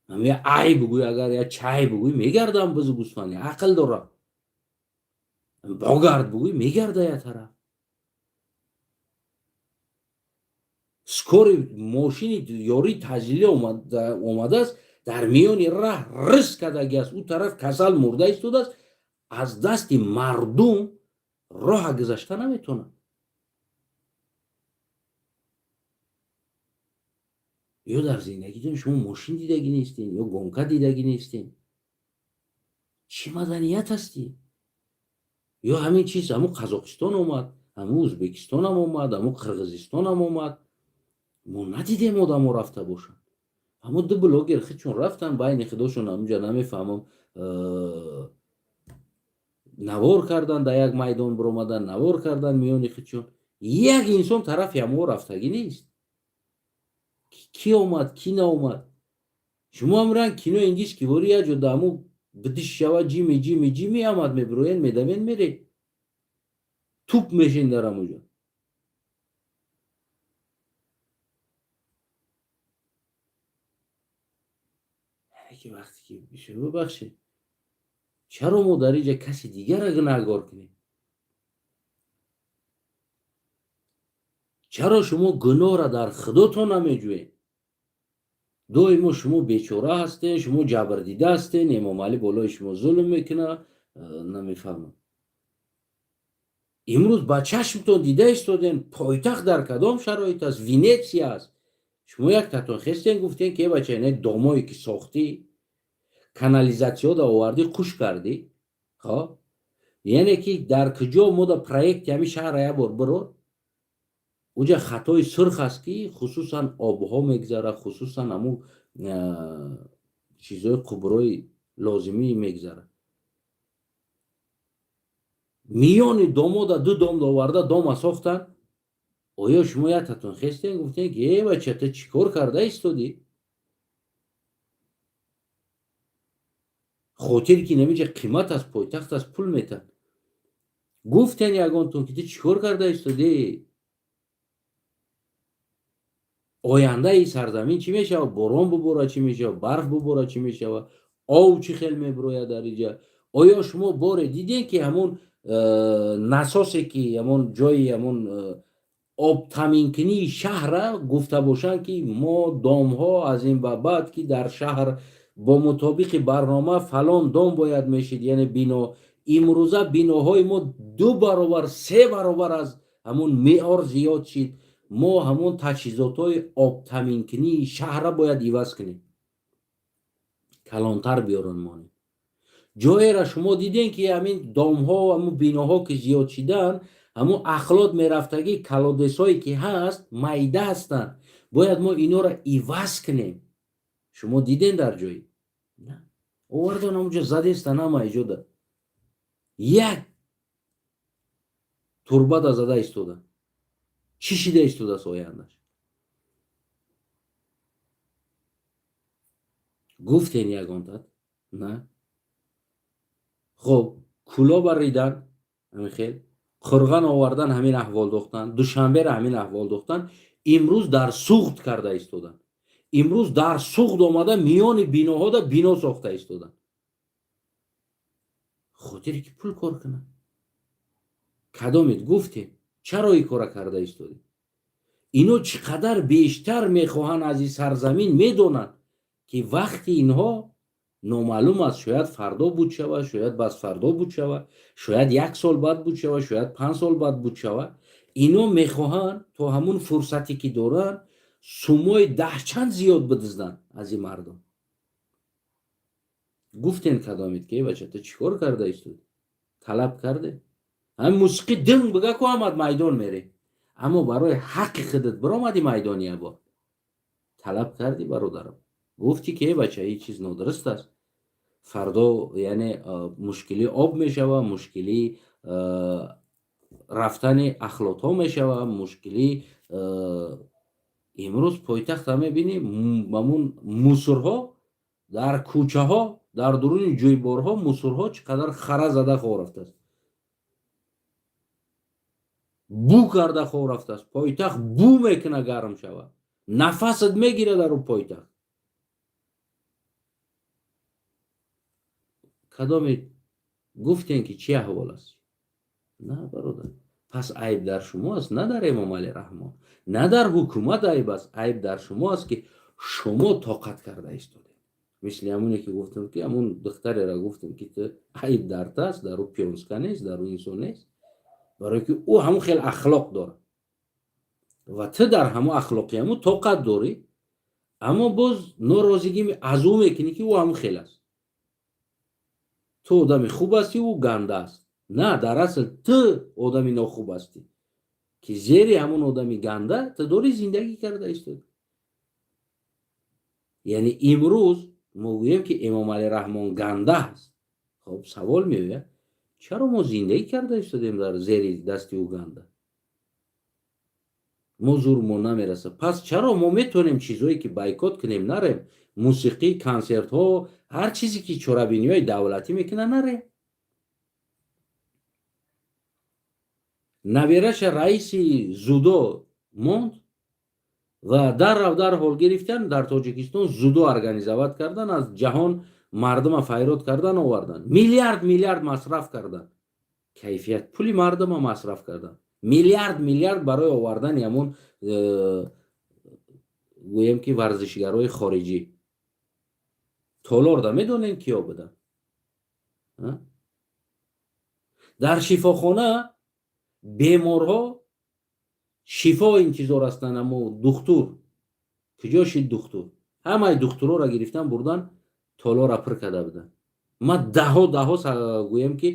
A: همه ای بگوی اگر یا چای بگوی میگردم بز گوسفندی عقل داره باگرد بگوی میگرده یا طرف سکور ماشینی یاری تجلیلی اومده است در میانی راه رس کردگی است او طرف کسل مرده ایستاده است از دست مردم راه گذشته نمیتونه. یا در زندگیتون شما ماشین دیدگی نیستین یا گونکا دیدگی نیستین چی مدنیت هستی؟ یا همین چیز همون قزاقستان اومد همون ازبکستان هم اومد همون قرغیزستان هم اومد ما ندیدیم آدم ها رفته باشن. همون دو بلاگر خیلی چون رفتن بین خداشون همونجا نمیفهمم نوار کردن در یک میدان برآمدن نوار کردن میانی خیلی یک انسان طرف همو رفتگی نیست. کی اومد کی ناومد شما امران کینو انگیش کی بوری یا جو دامو بدش شوا جیمی آمد میبروین میدمین میره توپ میشین در همونجا. که وقتی که بشه ببخشید چرا ما در اینجا کسی دیگر را گناهگار کنیم؟ چرا شما گناه را در خودتون نمیجوید؟ دویمو شما بیچاره هستین شما جبر دیده هستین امام علی بالای شما ظلم میکنه نمیفهمم. امروز با چشمتون دیده استودین پایتخت در کدام شرایط است؟ وینیتسیا است. شما یک تاتون خستین گفتین که بچه اینه دامایی که ساختی کانالیزاسیون دا آوردی خوش کردی ها یعنی که در کجا ما دا پروژه همی شهر یا برو اونجا خطای سرخ است که خصوصا آبها میگذره خصوصا همون چیزای کبرای لازمی میگذره میان داماد دو دام آورده دام ساختن. آیا شما یک تاتون خستین گفتین که ای بچه تو چیکار کرده ایستادی؟ хотир ки намиҷа қимат аст, пойтахт аст, пул метан. гуфтен ягонтон ки ту чӣ кор карда истоди? ояндаи сарзамин чӣ мешавад? борон бубора чӣ мешавад? барф бубора чӣ мешавад? ов чӣ хел мебурояд дар инҷа? оё шумо боре дидем ки ҳамон насосе ки ҳамон ҷои ҳамон обтаминкунии шаҳрра гуфта бошанд ки мо домҳо аз ин ба баъд ки дар шаҳр бо мутобиқи барнома фалон дом бояд мешид, яъне бино имрӯза биноҳои мо 2 баробар 3 баробар аз ҳамон меъёр зиёд шид. мо ҳамон таҷҳизотҳои обтаминкунии шаҳрра бояд иваз кунем, калонтар биёрон монем. ҷоеро шумо дидем ки ҳамин домҳо ҳамон биноҳо ки зиёд шидаанд, ҳамон ахлод мерафтагӣ калодесҳое ки ҳаст майда ҳастанд, бояд мо инҳоро иваз кунем. шумо дидем дар ҷое? на. овардан ҳамонҷо задеста нама иҷода. як турбада зада истода. чӣ шида истодааст ояндаш? гуфтен ягонтат? на. хоб кӯлоба ридан ҳамин хел, қурған овардан ҳамин аҳвол дохтан, душанбера ҳамин аҳвол дохтан, имрӯз дар суғд карда истодан. имрӯз дар суғд омада миёни биноҳода бино сохта истодан. хотире ки пул кор кунад. кадомит гуфтем? чаро ин кора карда истоди? ино чӣ қадар бештар мехоҳанд аз ин сарзамин медонанд ки вақти инҳо номаълум аст, шояд фардо буд шавад, шояд басфардо буд шавад, шояд 1 сол баъд буд шавад, шояд 5 сол баъд буд шавад. ино мехоҳанд то ҳамон фурсате ки доранд сумои даҳчанд зиёд бидизданд аз ин мардум. гуфтен кадомит ки бача ту чӣ кор карда истоди? талаб карде? ҳамин мусиқӣ динг бига ку омад майдон мере, аммо барои ҳаққи худат биромадӣ майдон як бор. талаб кардӣ бародарам. гуфтӣ ки бача ин чиз нодуруст аст. фардо яъне мушкили об мешавад, мушкили рафтани ахлотҳо мешавад, мушкили имрӯз пойтахта мебинӣ мамун мусорҳо дар кӯчаҳо, дар дуруни ҷӯйборҳо мусорҳо чӣ қадар хара зада хоҳ рафтааст, бу карда хоҳ рафтааст. пойтахт бу мекуна гарм шавад, нафасат мегирад дар ӯ пойтахт. кадомит гуфтем ки чӣ аҳвол аст? на бародар, пас айб дар шумо аст, на дар Эмомалӣ Раҳмон, на дар ҳукумат айб аст. айб дар шумо аст ки шумо тоқат карда истодед. мисли ҳамоне ки гуфтам ки ҳамон духтареро гуфтам ки ту айб дар ту аст, дар ӯ пёнска нест, дар ӯ инсон нест, барое ки ӯ ҳамон хел ахлоқ дорад ва ту дар ҳамон ахлоқи ҳамон тоқат дорӣ, аммо боз норозигӣ аз ӯ мекунӣ ки ӯ ҳамон хел аст. ту одами хуб ҳастӣ, ӯ ганда аст. на, дар асл ту одами нохуб ҳастӣ ки зери ҳамон одами ганда ту дорӣ зиндагӣ карда истоди. яъне имрӯз мо гӯем ки Эмомалӣ Раҳмон ганда аст. хоб савол меояд, чаро мо зиндагӣ карда истодем дар зери дасти ӯ ганда? мо зурмон намерасад. пас чаро мо метавонем чизҳое ки байкот кунем нарем? мусиқӣ, консертҳо, ҳар чизе ки чорабиниҳои давлатӣ мекунад нарем? набераша раиси зудо монд ва дар ҳол гирифтан дар Тоҷикистон зудо организоват кардан, аз ҷаҳон мардума файрод кардан овардан, миллиард масраф кардан, кайфият пули мардума масраф кардан, миллиард барои овардани ҳамон гӯем ки варзишгарои хориҷӣ. толорда медонем киё буданд? дар шифохона беморҳо шифо интизор ҳастанд, аммо духтур куҷо шид? духтур ҳамаи духтурҳоро гирифтан бурдан толора пир карда буданд. ман даҳо гӯем ки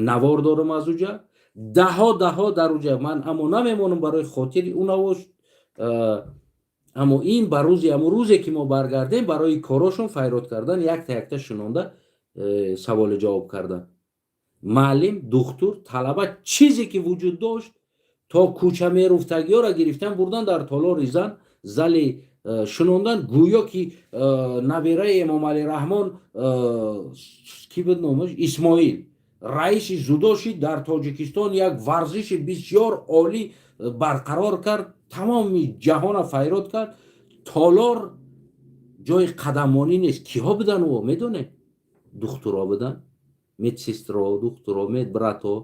A: навор дорам аз уҷа, даҳо дар уҷа ман аммо намемонам барои хотири ӯ навош. аммо ин ба рӯзи ҳамон рӯзе ки мо баргардем барои корошон файрод кардан, якта шунонда саволу ҷавоб кардан. маълим, духтур, талаба, чизе ки вуҷуд дошт то кӯча меруфтагиёро гирифтан бурдан дар толори зан, зали шунондан гӯё ки набираи Эмомалӣ Раҳмон ки буд номаш Исмоил раиси зудоши дар Тоҷикистон як варзиши бисёр олӣ барқарор кард, тамоми ҷаҳона файрод кард. Толор ҷои қадамонӣ нест. Киҳо будан ӯ медонед? Духтуро будан, медсестро, духтуро, медбратҳо.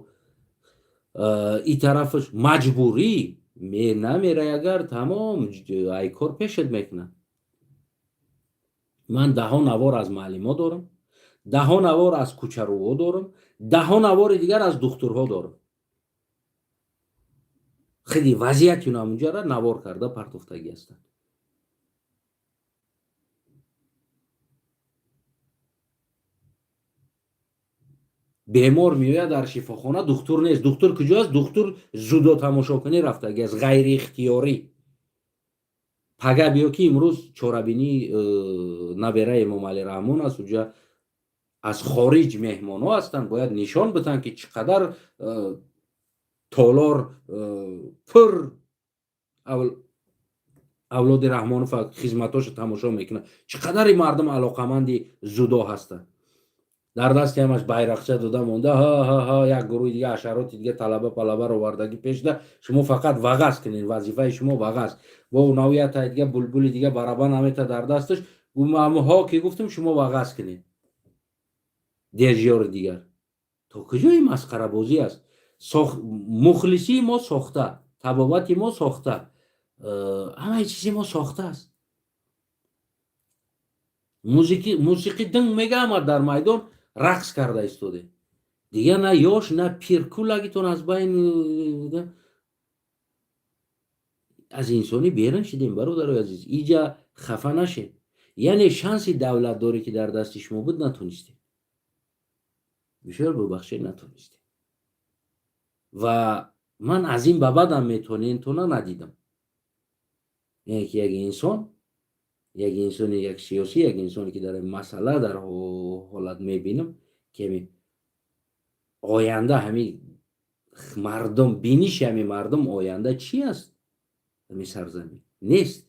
A: И тарафаш маҷбурӣ намера агар тамом ай кор пешат мекунад. Ман даҳо навор аз муаллимҳо дорам, даҳо навор аз кӯчарӯҳо дорам, даҳо навори дигар аз духтурҳо дорам. хеле вазъияти намунҷара навор карда партофтагӣ ҳастанд. бемор меояд дар шифохона, духтур нест. Духтур куҷо аст? Духтур зудо тамошокунӣ рафтагиаст, ғайриихтиёрӣ. пага биё ки имрӯз чорабинии набераи Эмомалӣ Раҳмон аст, уҷа аз хориҷ меҳмонҳо ҳастанд, бояд нишон битанд ки чӣ қадар Толор пур авлоди Раҳмонов хизматошо тамошо мекунад. Чӣ қадари мардум алоқаманди зудо ҳастанд. дар дасти ҳамаш байрақча дода монда, ҳа як гурӯҳи дига ҳашароти дига талаба-палабаро овардагӣ пешда, шумо фақат вағаз кунед, вазифаи шумо вағаз. Бо навъияти дига булбули дига бараба намета дар дасташ, ҳо ки гуфтем шумо вағаз кунед. дирижёри дигар. То куҷои масхарабозӣ аст? мухлисии мо сохта, табобати мо сохта, ҳамаи чизи мо сохта аст. мусиқӣ динг мегаамад дар майдон рақс карда истоде. Дига на ёш, на пир, кӯлагитон аз байн. аз инсонӣ берун шидем бародарои азиз. иҷа хафа нашед. яъне шанси давлатдорӣ ки дар дасти шумо буд натонистед. бисёр бубахшед, натонистед. ва ман аз ин ба бадам метонентона надидам. яъне ки як инсон, як инсони як сиёсӣ, як инсоне ки дар масъала дар ҳолат мебинам ки оянда ҳамин мардум, биниши ҳамин мардум оянда чӣ аст? ҳамин сарзамин нест,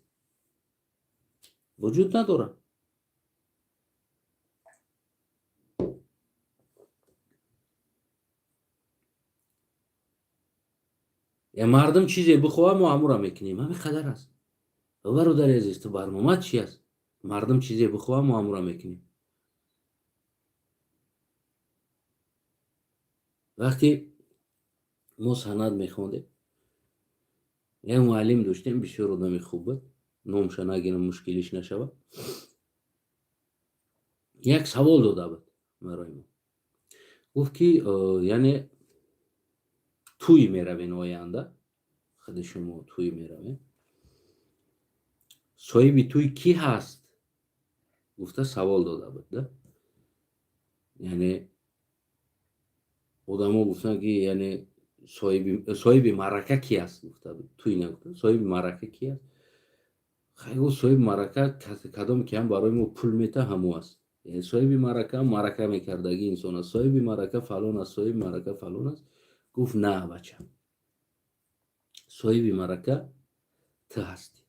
A: вуҷуд надорад. мардум чизе бихоҳад, мо ҳамуро мекунем. ҳамин қадар аст. бародари азиз, ту барномаат чӣ аст? мардум чизе бихоҳад, мо ҳамуро мекунем. вақте мо санад мехондем, як муаллим доштем, бисёр одами хуб буд, номша нагирам, мушкилиш нашавад. як савол дода буд барои мо. гуфт ки яъне тӯй меравен оянда, худи шумо тӯй меравен, соҳиби тӯй кӣ ҳаст? гуфта савол дода буд да. яъне одамо гуфтанд ки яъне соҳиби маърака ки аст? гуфта буд. тӯй нагуфта, соҳиби маърака ки аст? хай гуфт соҳиби маърака кадом ки ҳам барои мо пул мета ҳамо аст. яъне соҳиби маърака маърака мекардагӣ инсон аст, соҳиби маърака фалон аст, соҳиби маърака фалон аст. гуфт на бачам, соҳиби маърака ту ҳастӣ.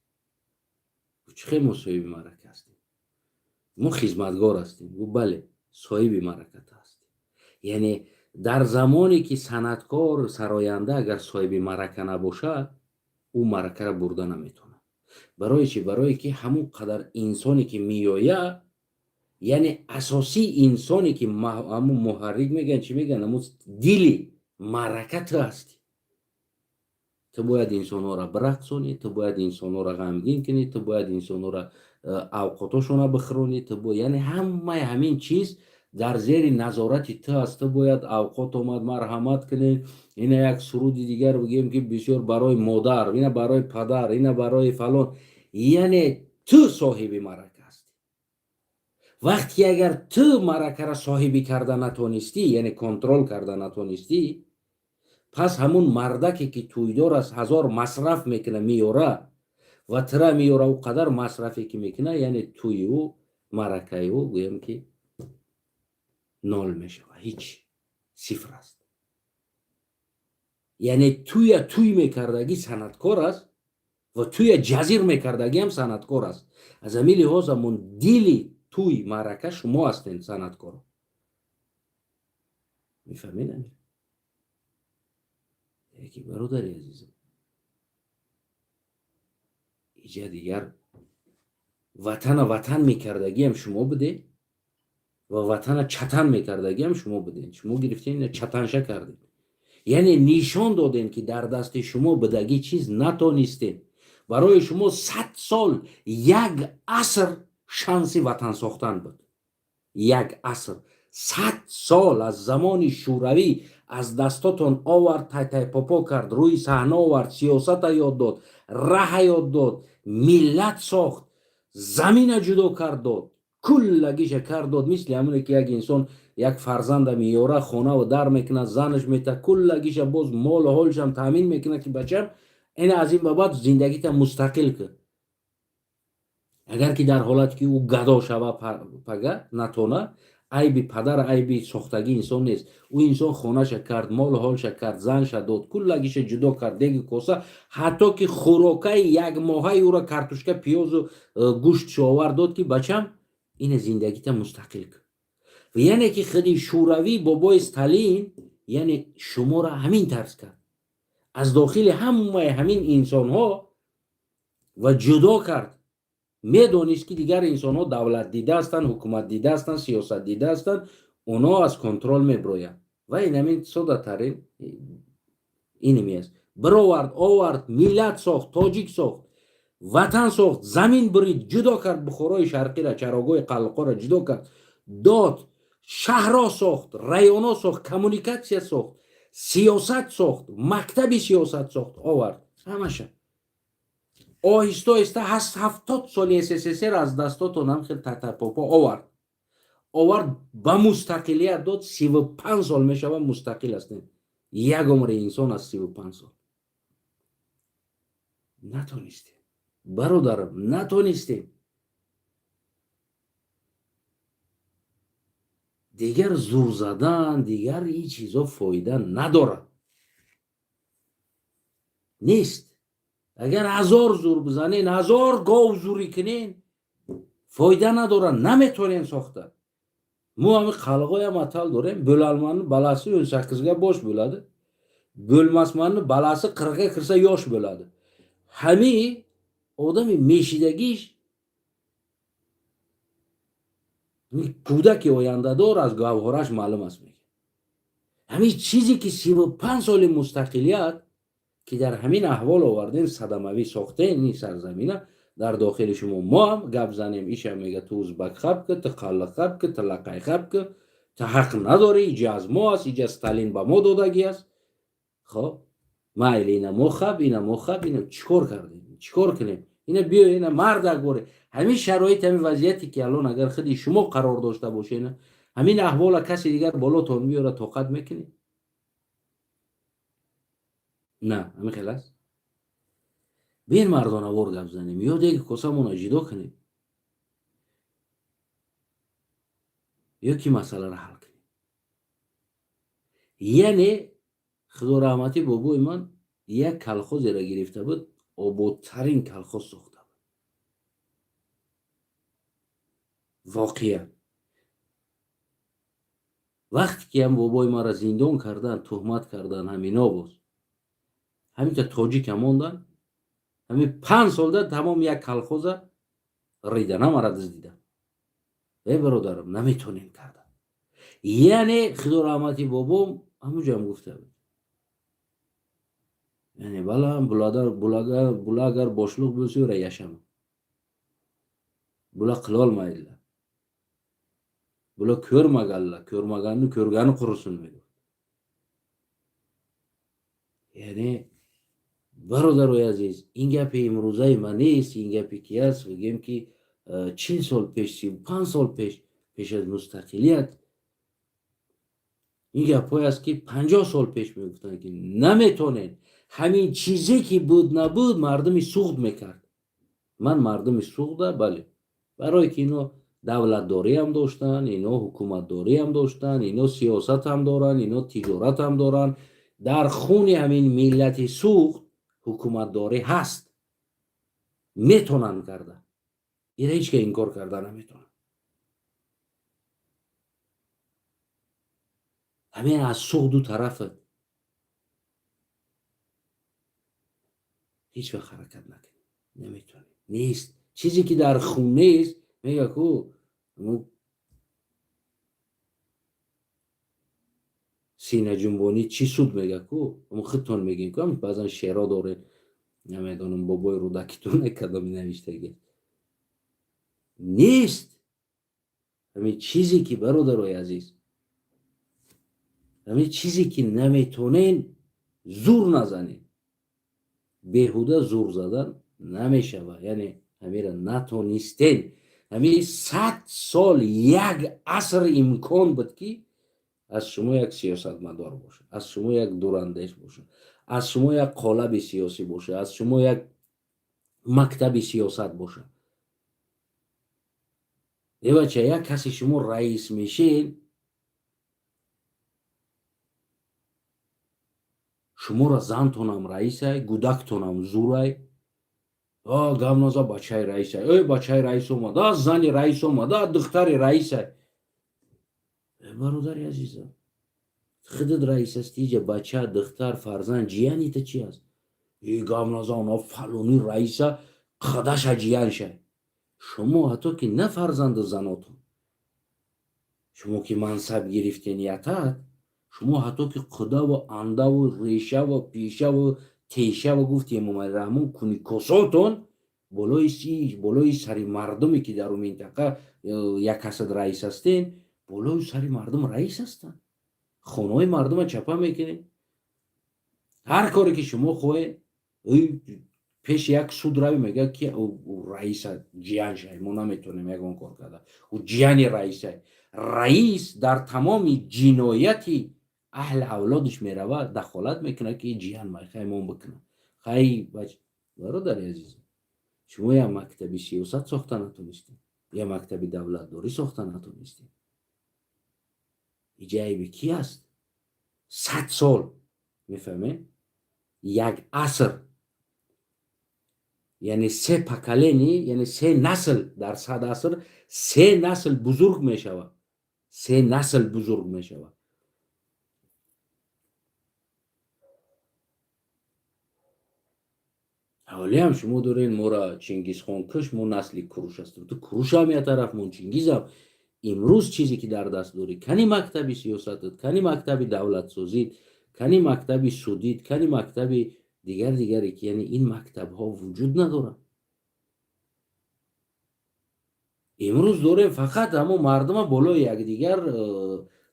A: чӣ хел мо соҳиби маърака ҳастем? мо хизматгор ҳастем. гуфт бале, соҳиби маърака ту ҳастӣ. яъне дар замоне ки санъаткор сароянда агар соҳиби маърака набошад, ӯ маъракаро бурда наметавонад. барои чӣ? барое ки ҳамон қадар инсоне ки меояд, яъне асосии инсоне ки ҳамон муҳаррик мегӯянд, чӣ мегӯянд, ҳамон дили маърака ту ҳастӣ. ту бояд инсонҳоро бирақсонӣ, ту бояд инсонҳоро ғамгин кунӣ, ту бояд инсонҳоро авқотошона бихӯронӣ, яъне ҳамаи ҳамин чиз дар зери назорати ту аст. ту бояд авқот омад марҳамат кунӣ, ина як суруди дигар бигӯем ки бисёр барои модар, ина барои падар, ина барои фалон. яъне ту соҳиби маърака ҳастӣ. вақте ки агар ту маъракаро соҳибӣ карда натонистӣ, яъне контрол карда натонистӣ, пас ҳамун мардаке ки тӯйдор аст, ҳазор масраф мекуна меёра ва тура меёра, ӯ қадар масрафе ки мекуна, яъне тӯи ӯ, маъракаи ӯ гӯем ки нол мешавад, ҳеҷ, сифр аст. яъне тӯй мекардагӣ санъаткор аст, و توی جزیر میکردگی هم صنعتکار است. از همین لحاظ همون دیلی توی معرکه شما هستین صنعتکار. میفهمین؟ یکی برادری عزیزم، اینجا دیگر وطن میکردگی هم شما بده و وطن چتن میکردگی هم شما بدین. شما گرفتین چتنشه کردین، یعنی نشان دادین که در دست شما بدگی چیز نتونستین. برای شما 100 سال یک عصر شانسی وطن ساختن بود. یک عصر 100 سال از زمان شوروی از دستاتون آورد، تای پاپا کرد، روی صحنه آورد، سیاست یاد داد، راه یاد داد، ملت ساخت، زمین جدا کرد داد، کلگیش کرد داد. مثل همونه که یک انسان یک فرزند میاره، خانه و در میکنه، زنش میته، کلگیش باز مال و حالش هم تامین میکنه که بچم این از این بعد زندگیت مستقل کرد. اگر که در حالت که او گدا شوه پگه نتونه، عیبی پدر عیبی ساختگی انسان نیست. او انسان خانهش کرد، مال و حالش کرد، زنش داد، کلگیش جدا کرد، دیگه کوسه، حتی که خوراکه یک ماهه او را کارتوشکه پیاز و گوشت شاور داد که بچم این زندگیت مستقل کرد. و یعنی که خودی شوروی بابای استالین یعنی شما را همین طرز کرد، از داخل همین انسان ها و جدا کرد. میدونست که دیگر انسان ها دولت دیده هستند، حکومت دیده هستند، سیاست دیده هستند، اونا از کنترل میبرویند. و این همین ساده ترین اینمی است. برآورد، آورد، ملت ساخت، تاجیک ساخت، وطن ساخت، زمین برید، جدا کرد بخارای شرقی را، چراگاه قلقا را جدا کرد، داد، شهرها ساخت، ریانا ساخت، کمونیکاسیون ساخت، سیاست ساخت، مکتب سیاست ساخت، آورد همشه. آهسته آهسته 70 سال SSSR از دستاتون هم خیلی پاپا آورد به مستقلیت داد. 35 سال میشوه مستقل هستیم. یک عمر انسان از 35 سال نتونستیم برادرم، نتونستیم. دیگر زور زدن، دیگر این چیزا فایده نداره، نیست. اگر 1000 زور بزنین، 1000 گاو زوری کنین، فایده نداره، نمیتونین ساختن. ما همین خلقای مطل داریم، بولالمانın balası 18'e boş buladı. Bölmasmanın balası 40'a kırsa yoş buladı. Hemi odami meşidegiş کودکی آینده دار از گوهرش معلوم است. میگه همین چیزی که 35 سال مستقلیت که در همین احوال آوردین، صدموی ساخته این سرزمینه در داخل شما. ما هم گپ زنیم، ایش هم میگه تو ازبک خب که، تو خلق خب که، تو لقای خب که، تو حق نداری، ایجا از ما است، ایجا استالین با ما دادگی است. خب ما اینا ما خب، اینا ما خب، اینا چیکار کردیم، چیکار کنیم؟ اینا بیا، اینا مرد اگوره. همین شرایط، همین وضعیتی که الان اگر خودی شما قرار داشته باشین، همین احوال کسی دیگر بالاتون میاره، طاقت میکنی؟ نه، همین خلاص. بین مردانه وار گپ زنیم یا دیگه کسامون جدا کنیم، یا کی مسئله را حل کنیم. یعنی خدا رحمتی بابوی من یک کلخوزی را گرفته بود، آبادترین کلخوز ساخته بود. واقعا وقتی که هم بابای ما را زندان کردن، تهمت کردن، همینا بود، همین که تاجیک ماندن، همین 5 سال ده تمام یک کلخوز ریدن هم را دزدیدن. ای برادرم، نمیتونین کردن. یعنی خدا رحمتی بابام همونجا هم گفته بود، یعنی بالا هم بلاگر boşluk بسیار yaşama. Bula kılol mayla. Bula körmagalla, körganı kurusun diyor. Yani برادر و عزیز، این گپ امروزه من نیست، این گپی که است بگیم که 40 سال پیش، 35 سال پیش از مستقلیت، این گپایی است که 50 سال پیش میگفتن که نمیتونن. همین چیزی که بود نبود مردمی سوخت میکرد. من مردمی سوخته، بله، برای که اینا دولت داری هم داشتن، اینا حکومت داری هم داشتن، اینا سیاست هم دارن، اینا تجارت هم دارن. در خون همین ملت سوخت حکومت داری هست. میتونن کرده. این هیچ که انکار کرده نمیتونه. همین از سوق دو طرف هیچ وقت حرکت نکنی، نمیتونی، نیست. چیزی که در خون نیست میگه کو سینه جنبانی چی سود میگه کو خودتون میگین که بعضا شعرها داره نمیدونم بابای رودکیتون کدام نوشته نیست. همین چیزی که برادرای عزیز، همین چیزی که نمیتونین زور نزنین. بیهوده زور زدن نمیشوه. یعنی همین نتونستین. همین 100 سال یک عصر امکان بود که از شما یک سیاستمدار باشه، از شما یک دوراندیش باشه، از شما یک قالب سیاسی باشه، از شما یک مکتب سیاست باشه. یه بچه یک کسی شما رئیس میشین، شما را زنتونم رئیسه، گودکتونم زورای گمنازا بچه رئیسه، ای بچه رئیس اومده، زن رئیس اومده، دختر رئیسه. برادر عزیزم، خودت رئیس هستی، جا بچه، دختر، فرزند، جیانی تا چی هست؟ ای گمنازا اونا فلونی رئیسه، خودش جیان شه. شما حتی که نه فرزند زناتون، شما که منصب گرفتین یتت، شما حتی که قدا و انده و ریشه و پیشه و تیشه و گفتی امام رحمون کنی کساتون بالای سری مردمی که در اون منطقه یک کسد رئیس هستین، بالای سری مردم رئیس هستن. خانه مردم چپا میکنین. هر کاری که شما خواهی پیش یک سود روی میگه که او رئیس جیان شه، ما نمیتونیم یک اون کار کرده، او جیان رئیسه. رئیس در تمام جنایتی اهل اولادش میروه دخالت میکنه که جیان میخوای مون بکنه. خیلی بچه برادر عزیز، شما یا مکتبی سیاست ساخته نتونستیم، یا مکتبی دولت داری ساخته نتونستیم. جایبی کی است؟ 100 سال میفهمه؟ یک عصر، یعنی 3 پکلینی، یعنی 3 نسل در 100 عصر 3 نسل بزرگ میشوه. 3 نسل بزرگ میشوه. حالی هم شما دارین ما را چنگیز خان کش، ما نسلی کروش هستیم. تو کروش هم یه طرف، من چنگیز هم. امروز چیزی که در دست داری، کنی مکتبی سیاستت، کنی مکتبی دولت سازید، کنی مکتبی سودید، کنی مکتبی دیگری که یعنی این مکتب ها وجود نداره. امروز داره فقط همون مردم بالای یک دیگر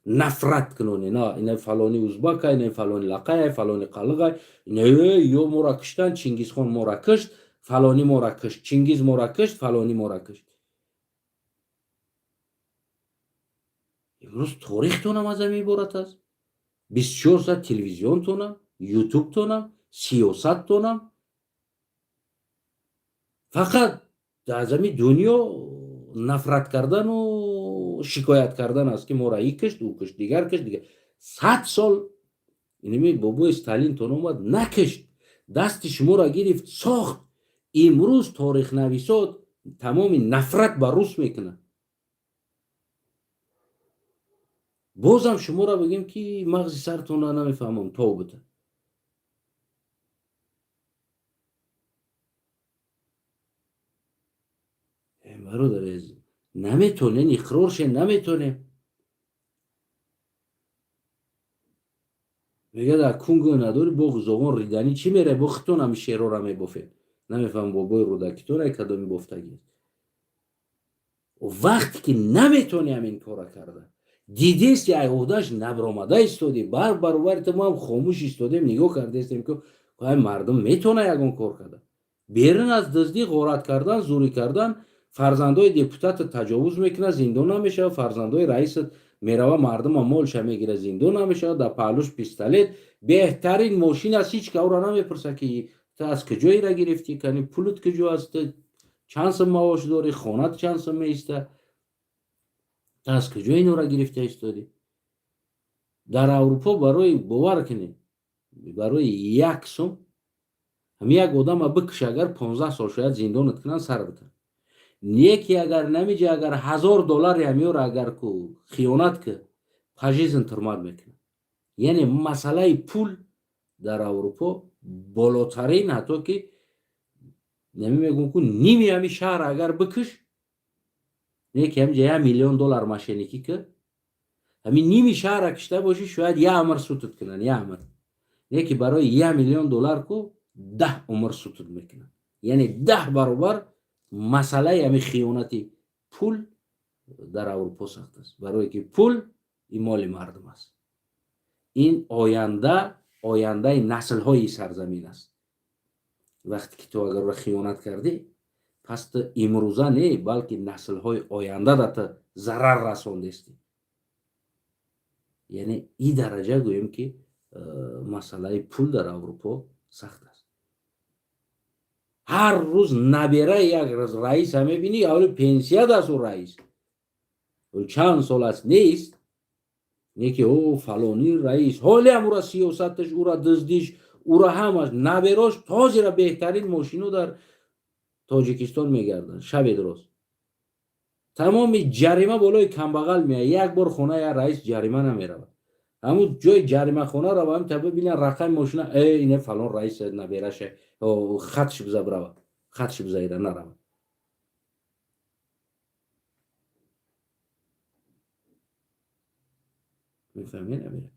A: نفرت کنونه. نه این فلانی ازبک، این فلانی لقای، فلانی قلقای، نه یا مورا کشتن، چنگیز خان مورا کشت، فلانی مورا کشت، چنگیز مورا کشت، فلانی مورا کشت. امروز تاریخ تونم از این عبارت است. 24 ساعت تلویزیون تونم، یوتیوب تونم، سیاست تونم. فقط در زمین دنیا نفرت کردن و شکایت کردن است که مورا ای کشت، او کشت، دیگر کشت، دیگر. 100 سال اینمی بابا استالین تون اومد نکشت، دست شما را گرفت ساخت. امروز تاریخ نویسات تمام نفرت بر روس میکنه. بازم شما را بگیم که مغز سرتون را نمیفهمم تا بده. برادر عزیز، نمیتونین اقرار شه، نمیتونه. میگه در کنگو نداری باغ زغون ریدنی چی میره بختون هم شیرو را میبافه. نمیفهم بابای رودکیتون ای کدامی بافتگی. و وقتی که نمیتونی همین کارا کرده، دیدیست یا عهدهش نبرامده استودی، برابر ما هم خاموش استودیم نگاه کرده استیم که مردم میتونه یکون کار کرده. بیرون از دزدی، غارت کردن، زوری کردن، فرزندای دیپوتات تجاوز میکنه زندان نمیشه، فرزندای رئیس میروه مردم مالش میگیره زندان نمیشه، در پهلوش پیستولیت. بهترین ماشین از هیچ که او را نمیپرسه که تو از کجایی را گرفتی، کنی پولت کجا است، چند سم معاش داری، خانت چند سم میسته، تو از کجا اینو را گرفته استادی. در اروپا برای باور کنی برای یک سم همین یک آدم بکش اگر 15 سال شاید زندانت کنن سر بتن. نیکی اگر نمیجه اگر $1000 همیور اگر کو خیانت که پاجیزن ترماد میکنه. یعنی مسئله پول در اروپا بالاترین، حتی که نمیگم که نیمی همی شهر اگر بکش نیکی همینجا $1,000,000 ماشینیکی که همین نیمی شهر کشته باشی شاید یه عمر سوتت کنن، یه عمر. نیکی برای $1,000,000 کو 10 عمر سوتت میکنن. یعنی 10 برابر مسئله همی خیانتی پول در اروپا سخت است، برای که پول این مال مردم است. این آینده نسل های سرزمین است. وقتی که تو اگر را خیانت کردی پس تو امروزه نه بلکه نسل های آینده را تو ضرر رساندستی. یعنی این درجه گویم که مسئله پول در اروپا سخت است. هر روز نبیره یک رئیس هم میبینی اولی پنسیه دست و رئیس چند سال است نیست، نه که او فلانی رئیس حالی هم او را سیاستش، او را دزدیش، او را همش نبیراش تازی را بهترین ماشینو در تاجیکستان میگردن شب درست. تمام جریمه بالای کمبغل میاد. یک بار خونه یا رئیس جریمه نمیره، همون جای جریمه خونه را با هم تبه بینن رقم ماشینه اینه فلان رئیس نبیرشه خطش بزه برو، خطش بزه ایره نرم. میفهمی نمیره.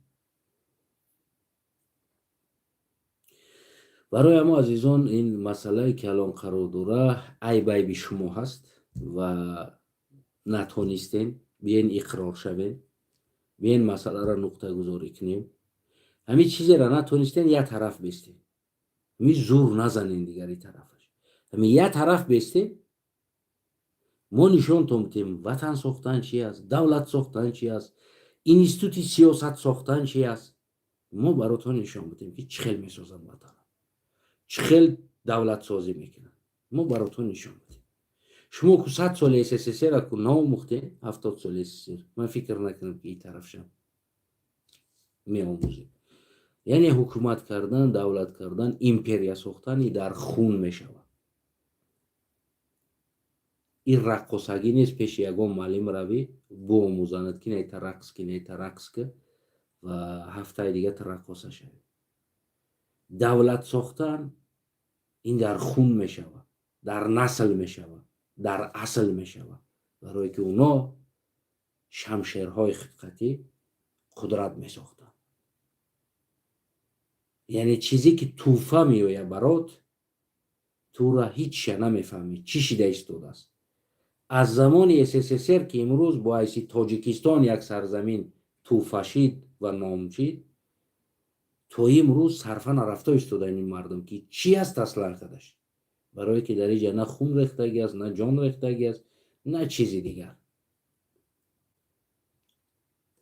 A: برای ما عزیزان این مسئله که الان قرار داره عیب شما هست و نتونستین بیاین اقرار شوین، بیاین مسئله را نقطه گذاری کنیم. همین چیزی را نتونستین یه طرف بیستین، همین زور نزنین دیگری طرفش، همین یه طرف بیستین. ما نشان میدیم وطن ساختن چی است، دولت ساختن چی است، اینستیتوت سیاست ساختن چی است. ما براتون نشان میدیم که چخیل میسازن وطن، چخیل دولت سازی میکنن. ما براتون نشان میدیم. شما که 100 سال SSSR را که ناموختین 70 سال SSSR من فکر نکنم که این طرف شم میآموزیم. یعنی حکومت کردن، دولت کردن، ایمپریا ساختن در خون میشود. این رقصگی نیست پیش یگان معلم روی بو آموزاند که نیت رقص که نیت رقص که و هفته دیگه رقص شوی. دولت ساختن این در خون میشود، در نسل میشود، در اصل میشود، برای که اونا شمشیرهای خلقتی قدرت میساختن. یعنی چیزی که توفه میویه برات تو را هیچ نمیفهمی چی شده ایستاده است. از زمان SSSR که امروز باعث تاجیکستان یک سرزمین توفه شد و نام شد، تو امروز صرفا نرفته ایستاده این مردم که چی است اصلا خودش، برای که در اینجا نه خون ریختگی است، نه جان ریختگی است، نه چیزی دیگر.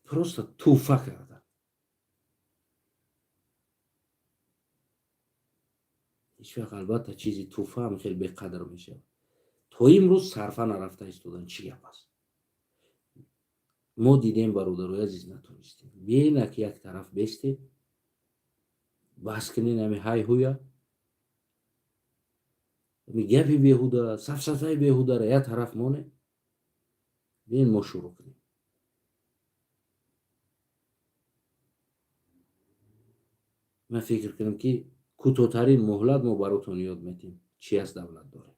A: پروستا توفه کردن. هیچ وقت البته چیزی توفه هم خیلی به قدر میشه. تو امروز صرفا نرفته ایستادن چی گپ است. ما دیدیم برادرای عزیز نتونستیم. بیاین که یک طرف بیستیم بس کنین همی های هویا همی گپی بیهوده سفسطه بیهوده را یک طرف مانه. بیاین ما شروع کنیم. من فکر کنم که کوتاه‌ترین مهلت ما براتون یاد میدیم چی از دولت داره،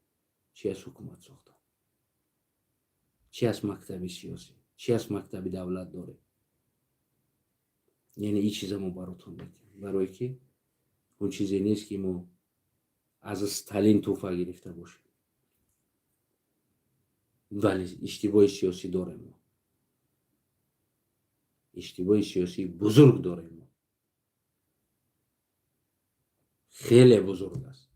A: چی از حکومت ساختن، چی از مکتب سیاسی، چی از مکتب دولت داره. یعنی این چیزا ما براتون میدیم، برای که اون چیزی نیست که ما از استالین توفه گرفته باشیم. ولی اشتباه سیاسی داریم ما، اشتباه سیاسی بزرگ داریم ما، خیلی بزرگ است.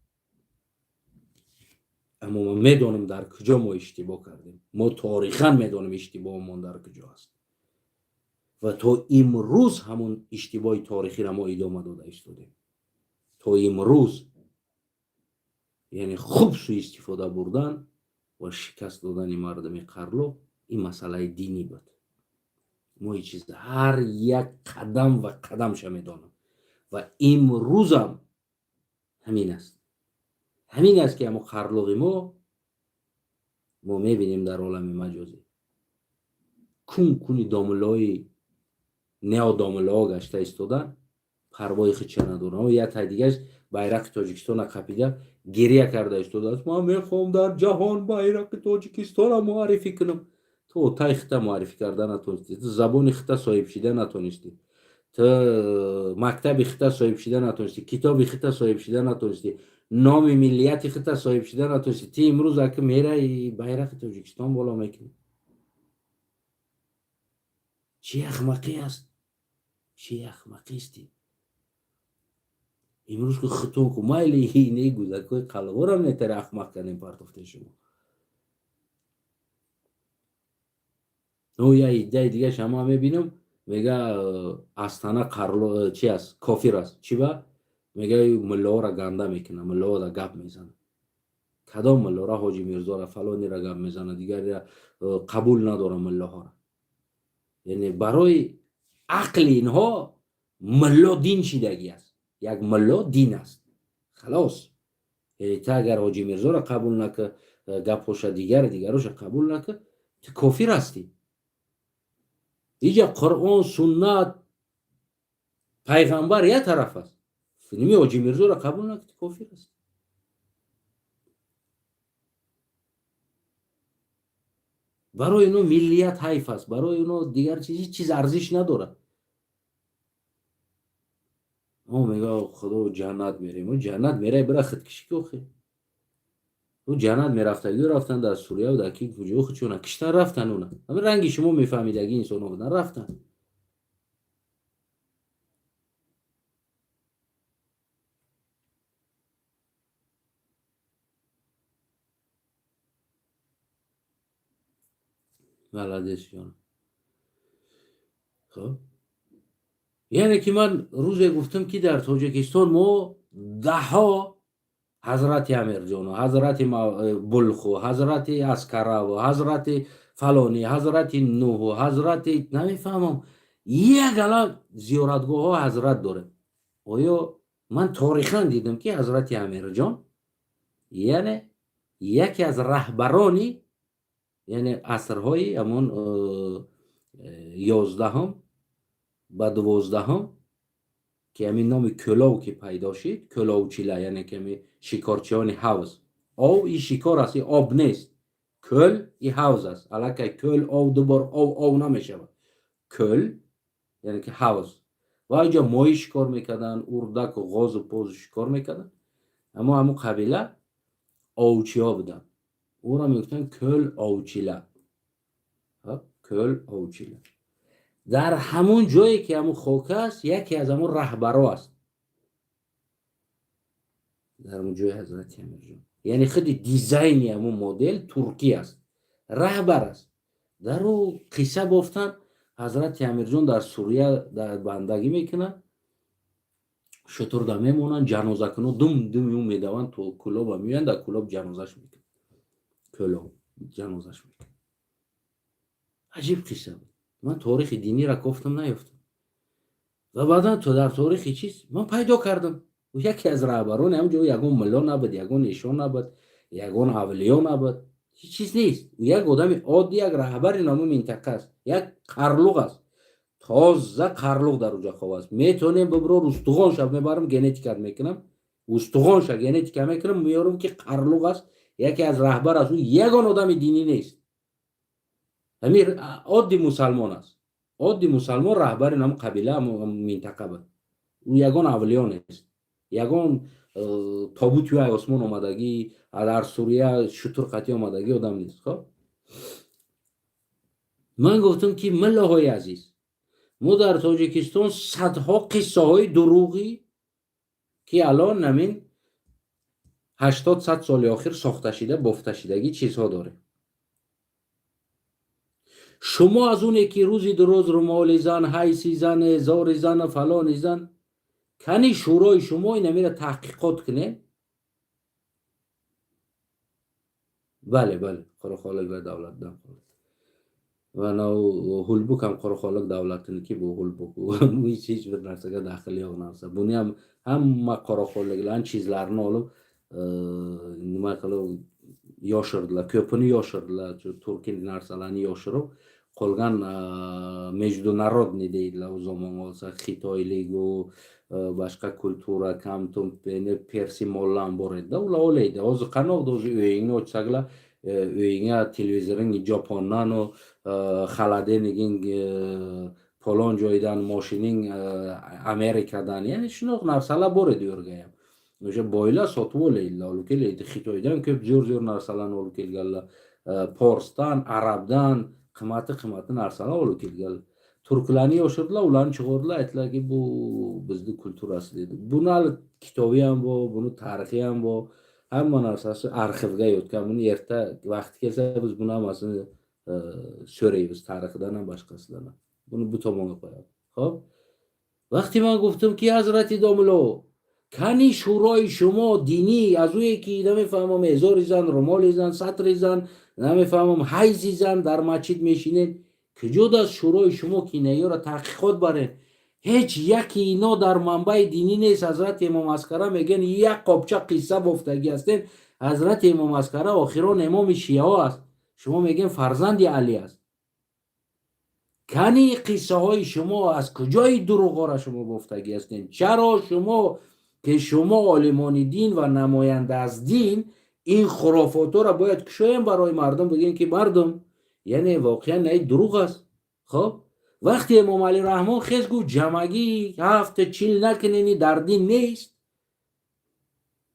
A: اما ما میدانیم در کجا ما اشتباه کردیم. ما تاریخاً میدانیم اشتباهمون در کجا است و تا امروز همون اشتباه تاریخی را ما ادامه داده ایستادیم. تا امروز یعنی خوب سوء استفاده بردن و شکست دادن مردم قرلو این مسئله دینی بود. ما این چیز هر یک قدم و قدمش میدانم و امروز هم همین است. همین است که اما قرلوغی ما میبینیم در عالم مجازی کنی داملای نیا داملا گشته ایستادن، پروای خیچ ندارن. و یا تا دیگه bayrak تاجیکستان قپیده گریه کرده ایستاده است. من میخوام در جهان bayrak تاجیکستان معرفی کنم. تو تا خطه معرفی کرده نتونستی، تو زبان خطه صاحب شده نتونستی، تو مکتب خطه صاحب شده نتونستی، کتاب خطه صاحب شده نتونستی، نام ملیت خطه صاحب شده نتونستی. تی امروز که میره bayrak تاجیکستان بالا میکنی. چی احمقی است، چی احمقی استی. امروز که خطون که مایلی هینه گوزه که قلبه را میتره احمق کنیم پرتفته شما. او یا ایده دیگه شما میبینم میگه استانه قرلو چی است کافر است. چی با میگه ملا را گنده میکنه، ملا را گپ میزنه. کدام ملا را؟ حاجی میرزا را فلانی را گپ میزنه، دیگر قبول نداره ملا ها را. یعنی برای عقل اینها ملا دین شدگی است. یک ملا دین است خلاص. یعنی تا اگر حاجی میرزا را قبول نکه، گپوش دیگروش قبول نکه، تو کافر هستی. اینجا قرآن سنت پیغمبر یک طرف است، نمی حاجی میرزا را قبول نکه، تو کافر است. برای اینو ملیت حیف است، برای اینو دیگر چیز ارزش نداره. ما میگه خدا جنت میریم، و جنت میره برای خودکشی که خیلی او جنت میرفتگی رفتن در سوریه و در کی کجا خودشون کشتن رفتن. اونا همه رنگی شما میفهمیدگی انسان ها بودن رفتن. بلدیست جان. خب یعنی که من روزی گفتم که در تاجیکستان ما ده ها حضرت امیر جان و حضرت بلخ و حضرت اسکره و حضرت فلانی حضرت نوح و حضرت نمیفهمم یک الان زیارتگاه ها حضرت داره. آیا من تاریخاً دیدم که حضرت امیر جان یعنی یکی از رهبرانی، یعنی عصرهای همون 11 با 12 که همین نام کلاو که پیدا شد، کلاوچیلا، یعنی که همین شکارچیان حوض. او این شکار است، آب نیست. کل این حوض است. علاکه کل او دوبار او نمیشه. کل یعنی که حوض. و اینجا ماهی شکار میکردن، اردک و غاز و پوز شکار میکردن. اما همون قبیله اوچی ها بودن، او را میگفتن کل اوچیلا. کل اوچیلا در همون جایی که همون خاک است یکی از همون رهبرا است در همون جای حضرت امیر جان. یعنی خیلی دیزاین همون مدل ترکی است، رهبر است. در او قصه گفتن حضرت امیر جان در سوریه در بندگی میکنن، شطور دا میمونن، جنازه کنو دم اون میدوان تو کلوب میوین، در کلوب جنازش میکن، کلوب جنازش میکن. عجیب قصه بود. من تاریخ دینی را گفتم نیفتم. و بعدا تو در تاریخ چیز من پیدا کردم و یکی از رهبران همونجا یگون ملا نبود، یگون ایشان نبود، یگون اولیا نبود، هیچ چیز نیست. و یک آدم عادی، یک رهبر نام منطقه است، یک قرلوق است، تازه قرلوق در اونجا خواه است. میتونیم ببرو استخوانش میبرم گنتیکا میکنم، استخوانش گنتیکا میکنم میارم که قرلوق است، یکی از رهبر است. او یگان آدم دینی نیست، همین عادی مسلمان است. عادی مسلمان رهبر نام قبیله منطقه بود. او یگان اولیاء نیست، یگان تابوت یا آسمان آمدگی در سوریه شطور قطعی آمدگی آدم نیست. خب من گفتم که ملاهای عزیز، ما در تاجیکستان صدها قصه های دروغی که الان نمین 80-100 سال آخر ساخته شده بافته شدگی چیزها داره. شما از اونه که روزی دروز رومالی زن، حیثی زن، هزار زن، فلان زن، کنی شورای شما این میره تحقیقات کنه. بله قرخالک به دولت دم و نو هلبوک هم قرخالک دولتن کی بو هلبوک هیچ bir narsaga daxli yo'q narsa. Buni ham hamma qoraxo'rliklarning chizlarini olib nima qilib yoshirdilar, ko'pini yoshirdilar, turkiy narsalarni yoshirib qolgan международный deydilar u zamonga olsak xitoyligu boshqa kultura kamtum persi mollar bor edida, ular o'ylaydi hozir qanaqdir o'zi uyingni ochsanglar uyingga televizoring Japondan u xaladeniging falon joydan moshining Amerikadan, ya'ni shunaqa narsalar bor edi u yerga ham. O'sha boylar sotib oladilar, olib keladi. Xitoydan ko'p zo'r narsalarni olib kelganlar. Forsdan, arabdan qimmat narsalar olib kelganlar. Turklarni yoshirdilar, ularni chiqardilar, aytdilarki, bu bizning kulturasi dedi. Buni hali kitobi ham bor, buni tarixi ham bor. Hamma narsasi arxivga yotgan. Buni erta vaqti kelsa biz buni hammasini so'raymiz, tarixidan ham boshqasidan ham. Buni bu tomonga qo'yamiz. Xo'p. Vaqti man گفتمki Hazrati Domlo کانی شورای شما دینی از اویی که نمیفهمم 1000 زن رومالی زن 100 زن نمیفهمم 8 زن در مسجد میشینین کجا از شورای شما که اینا را تحقیقات برین هیچ یکی اینا در منبع دینی نیست. حضرت امام عسکری میگن یک قابچه قصه گفتگی هستین. حضرت امام عسکری آخران امام شیعه است، شما میگن فرزند علی است. کانی قصه های شما از کجای دروغ را شما گفتگی هستین؟ چرا شما که شما عالمان دین و نماینده از دین این خرافات را باید کشایم برای مردم بگین که مردم یعنی واقعا نه دروغ است. خب وقتی امام علی رحمان خیز گفت جمعگی 7-40 نکنینی در دین نیست،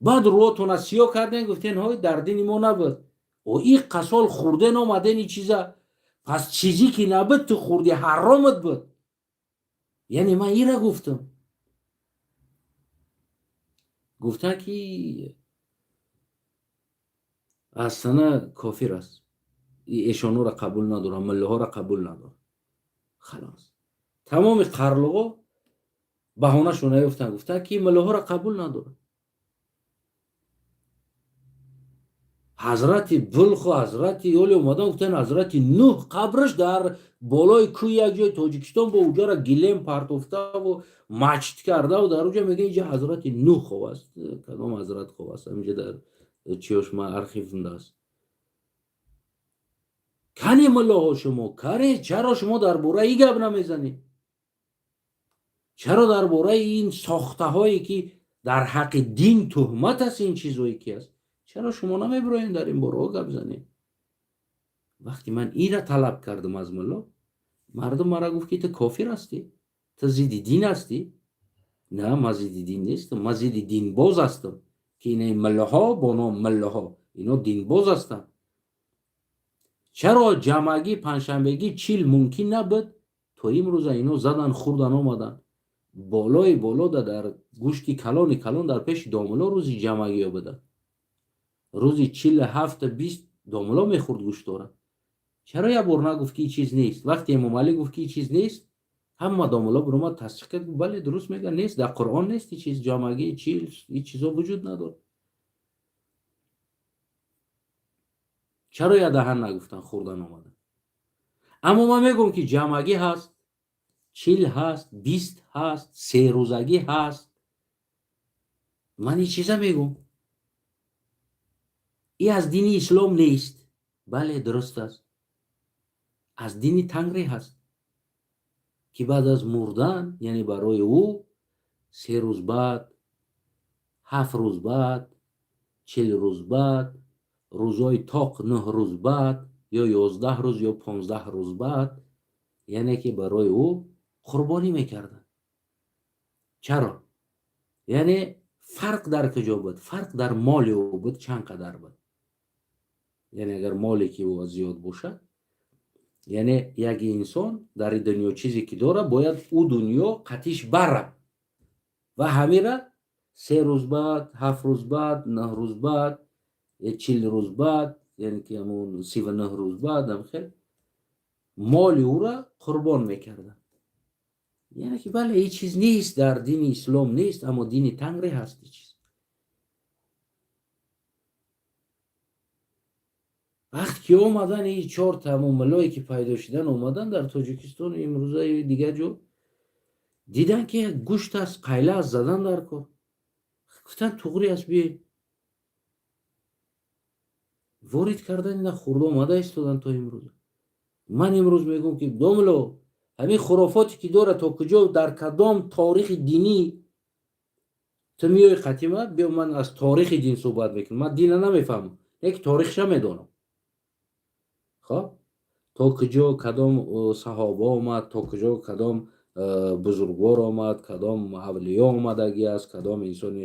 A: بعد روتون از سیاه کردن گفتین های در دین ما نبود و این قصال خوردن آمدن این چیزا، پس چیزی که نبود تو خوردی حرامت بود. یعنی من این را گفتم. گفتن که اصلا کافر است، ایشانو را قبول نداره، مله ها را قبول نداره. خلاص تمام قرلقا بهانه شونه گفتن که مله ها را قبول نداره. حضرت بلخ و حضرت اولی اومدن گفتن حضرت نوح قبرش در بالای کوی یک جای تاجیکستان با اونجا را گلیم پرتفته و مچت کرده و در اونجا میگه اینجا حضرت نوح خواه است. کدام حضرت خواه است؟ اینجا در چیوش ما ارخیف است. کنی مله ها شما کاری چرا شما در باره ای گب نمیزنی؟ چرا در باره این ساخته هایی که در حق دین تهمت است این چیزایی که است چرا شما نمیبراین در این باره گپ زنید؟ وقتی من این را طلب کردم از ملا، مردم مرا گفت که تو کافر هستی، تو ضد دین هستی. نه من ضد دین نیستم، من ضد دین باز هستم که این مله ها با نام مله ها اینا دین باز هستن. چرا جمعگی پنجشنبگی 40 ممکن نبود؟ تو امروز اینا زدن خوردن آمدن بالای بالا در گوشتی کلان در پیش داملا روزی جمعگی بدن. روزی 47-20 داملا میخورد گوشت داره. چرا یه بار نگفت که این چیز نیست؟ وقتی امام علی گفت که این چیز نیست همه داملا برام تصدیق کرد بله درست میگه نیست، در قرآن نیست این چیز، جامگی چیل این چیزا وجود نداره. چرا یه دهن نگفتن خوردن آمدن؟ اما من میگم که جامگی هست، چیل هست، 20 هست، 3 روزگی هست. من این چیزا میگم این از دین اسلام نیست. بله درست است، از دین تنگری هست که بعد از مردن یعنی برای او 3 روز بعد 7 روز بعد 40 روز بعد روزای تاق 9 روز بعد یا 11 روز یا 15 روز بعد یعنی که برای او قربانی میکردن. چرا؟ یعنی فرق در کجا بود؟ فرق در مال او بود. چند قدر بود؟ یعنی اگر مالی که او زیاد باشه یعنی یک انسان در دنیا چیزی که داره باید او دنیا قطیش بره و همیره 3 روز بعد 7 روز بعد 9 روز بعد 40 روز بعد یعنی که همون 39 روز بعد هم خیلی مال او را قربان میکردن. یعنی که بله این چیز نیست، در دین اسلام نیست، اما دین تنگری هست این چیز. وقتی که اومدن این 4 تمام ملایی که پیدا شدن اومدن در تاجیکستان امروزه دیگه جو دیدن که گوشت از قیله از زدن در کار. گفتن توغری است بیایی ворид кардан ина хурд омада истодан то имрӯз. ман имрӯз мегӯм ки домло ҳамин хурофоте ки дора то куҷо дар кадом торихи динӣ ту миёи қатима биё ман аз торихи дин суҳбат мекунам. Ман дина намефаҳмам, яки торихша медонам. хоб то куҷо кадом саҳоба омад, то куҷо кадом бузургвор омад, кадом авлиё омадагӣ аст, кадом инсони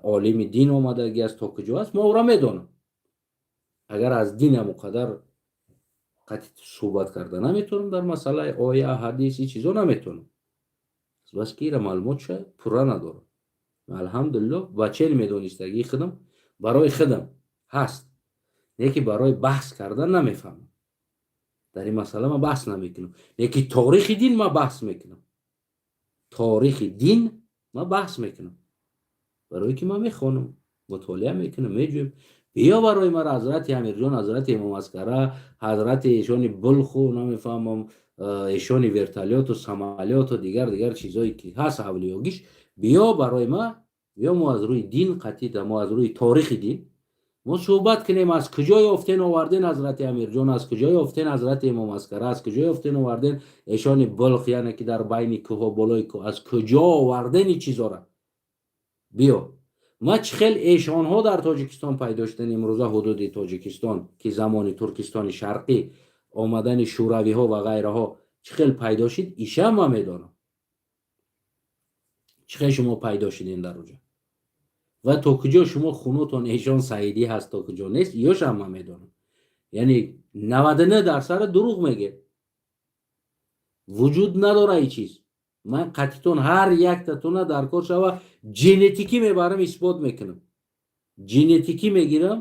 A: олими дин омадагӣ аст, то куҷо аст, мо ора медонам. агар аз дин ҳамон қадар қатъи суҳбат карда наметавонам, дар масъалаи оя, ҳадис и чизо наметавонам. бas ки ира маълумотша пурра надорам. алҳамдулиллоҳ ба чел медонистагии худам барои худам ҳаст, не ки барои баҳс кардан намефаҳмам. дар ин масъала ман баҳс намекунам, не ки торихи дин ман баҳс мекунам. торихи дин ман баҳс мекунам, барое ки ман мехонам, мутолиа мекунам, меҷӯям. биё барои мара ҳазрати амирҷон, ҳазрати имомаскара, ҳазрати эшони булху намефаҳмам, эшони вертолёту самолёту дигар чизое ки ҳаст авлиёгиш, биё барои ма, биё мо аз рӯи дин қатъида мо аз рӯи торихи дин мо суҳбат кунем. аз куҷо ёфтен оварден ҳазрати амирҷон, аз куҷо ёфтен ҳазрати имомаскара, аз куҷо ёфтен оварден эшони булх, яъне ки дар байни кӯҳҳо болои кӯҳ, аз куҷо оварден ин чизора. биё ма чӣ хел эшонҳо дар тоҷикистон пайдо шудан, имрӯза ҳудуди тоҷикистон ки замони туркистони шарқӣ омадани шӯравиҳо ва ғайраҳо чӣ хел пайдо шуд, иша ма медонам. чӣ хел шумо пайдо шудин дар оҷа ва то куҷо шумо хунутон эшон саидӣ ҳаст, то куҷо нест, ёшам ман медонам. яъне 99% дурӯғ мегӯяд. вуҷуд надора ин чиз. ман қатъитон ҳар яктатона дар кор шава ҷенетикӣ мебарам, исбот мекунам. ҷенетикӣ мегирам,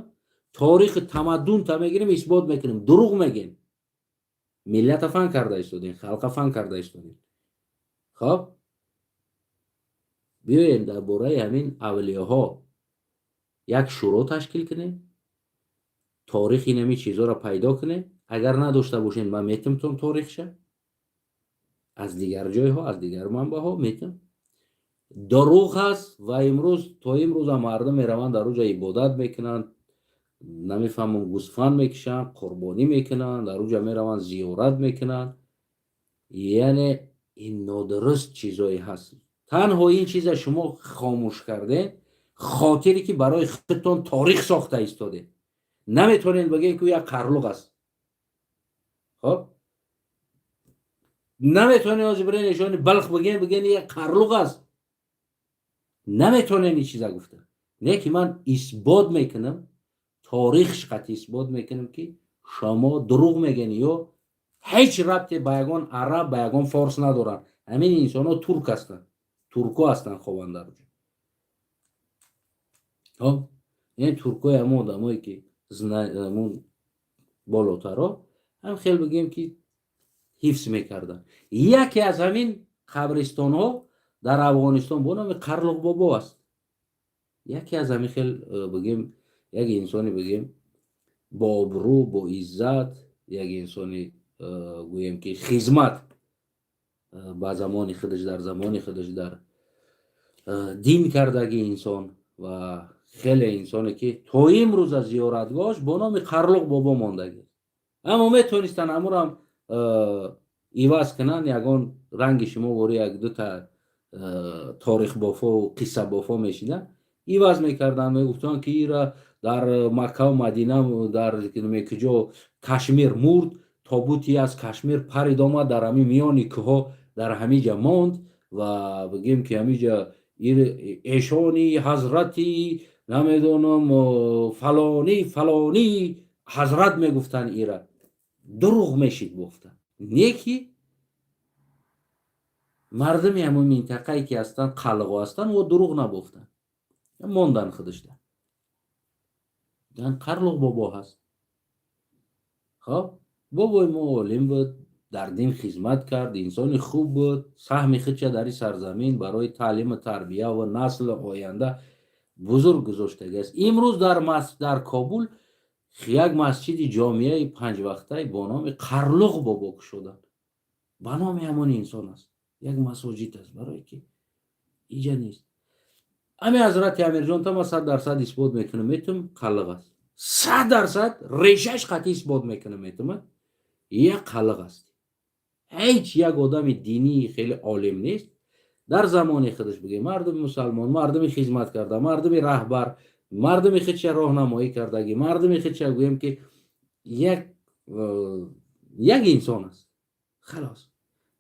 A: торихи тамаддунта мегирам, исбот мекунам. дурӯғ мегӯем. миллата фаҳм карда истодем, халқа фаҳм карда истодем. хоб биёем дар бораи ҳамин авлиёҳо як шуро ташкил кунем, торихи ин ҳамин чизҳоро пайдо кунем. агар надошта бошем ман метавонам торихша аз дигар ҷойҳо, аз дигар манбаъҳо метавонам. дурӯғ ҳаст ва имрӯз то имрӯз ҳам мардум мераванд дар оҷа ибодат мекунанд, намефаҳмам, гӯсфанд мекушанд, қурбонӣ мекунанд, дар оҷа мераванд зиёрат мекунанд. яъне ин нодуруст чизое ҳаст. танҳо ин чиза шумо хомӯш кардем, хотире ки барои худтон торих сохта истодем. наметавонед бигӯед ки ӯ як қарлуқ аст. хоб наметавонед ҳозир бирен эшони балх бигӯед як қарлуқ аст. наметавонед ин чиза гуфта. не ки ман исбот мекунам, торихш қатъи исбот мекунам ки шумо дурӯғ мегӯед ё ҳеҷ рабте ба ягон араб, ба ягон форс надоранд. ҳамин инсонҳо турк ҳастанд, турко ҳастанд ховандар. хоб ин туркои ҳамон одамое ки ҳамон болотаро ҳам хел бигӯем ки ҳифз мекарданд. яке аз ҳамин қабристонҳо дар афғонистон бо номи қарлуқ бобо аст. яке аз ҳамин хел бигӯем як инсони бигӯем бо обрӯ, бо иззат, як инсони гӯем ки хизмат ба замони худаш, дар замони худаш дар дин кардаги инсон ва хеле инсоне ки то имрӯза зиёратгоҳаш бо номи қарлуқ бобо мондаги. аммо метавонистанд ҳамонам иваз кунанд, ягон ранги шумо бори як дута торихбофо қиссабофо мешидан, иваз мекарданд, мегуфтанд ки ира дар Маккаву Мадина, дар куҷо Кашмир мурд, тобути аз Кашмир парид омад, дар ҳамин миёни кӯҳҳо дар ҳамиҷа монд ва бигӯем ки ҳамиҷа эшони ҳазрати намедонам фалони фалони ҳазрат мегуфтанд. ира дурӯғ мешид бофта. не ки мардуми ҳамон минтақае ки ҳастанд, қалғо ҳастанд, во дурӯғ набофтанд, мондан худашда. қарлуқ бобо ҳаст. хоб бобои мо олим буд, дар дин хизмат кард, инсони хуб буд, саҳми худша дар ин сарзамин барои таълиму тарбия ва насли оянда бузург гузоштагиаст. имрӯз дар Кобул як масҷиди ҷомеаи панҷвақтаи бо номи Қарлуқ бобо кушоданд. ба номи ҳамон инсон аст. як масоҷид аст, барое ки иҷа нест. ҳамин ҳазрати амирҷон та ма 100% исбот мекунам, метавонам қарлуқ аст. 100% ریشش قطعی اثبات میکنه میتونه یک خلق است. هیچ یک آدم دینی خیلی عالم نیست در زمان خودش بگه مردم مسلمان، مردم خدمت کرده، مردم رهبر، مردم خودش راهنمایی کردگی، مردم خودش گویم که یک یک انسان است خلاص.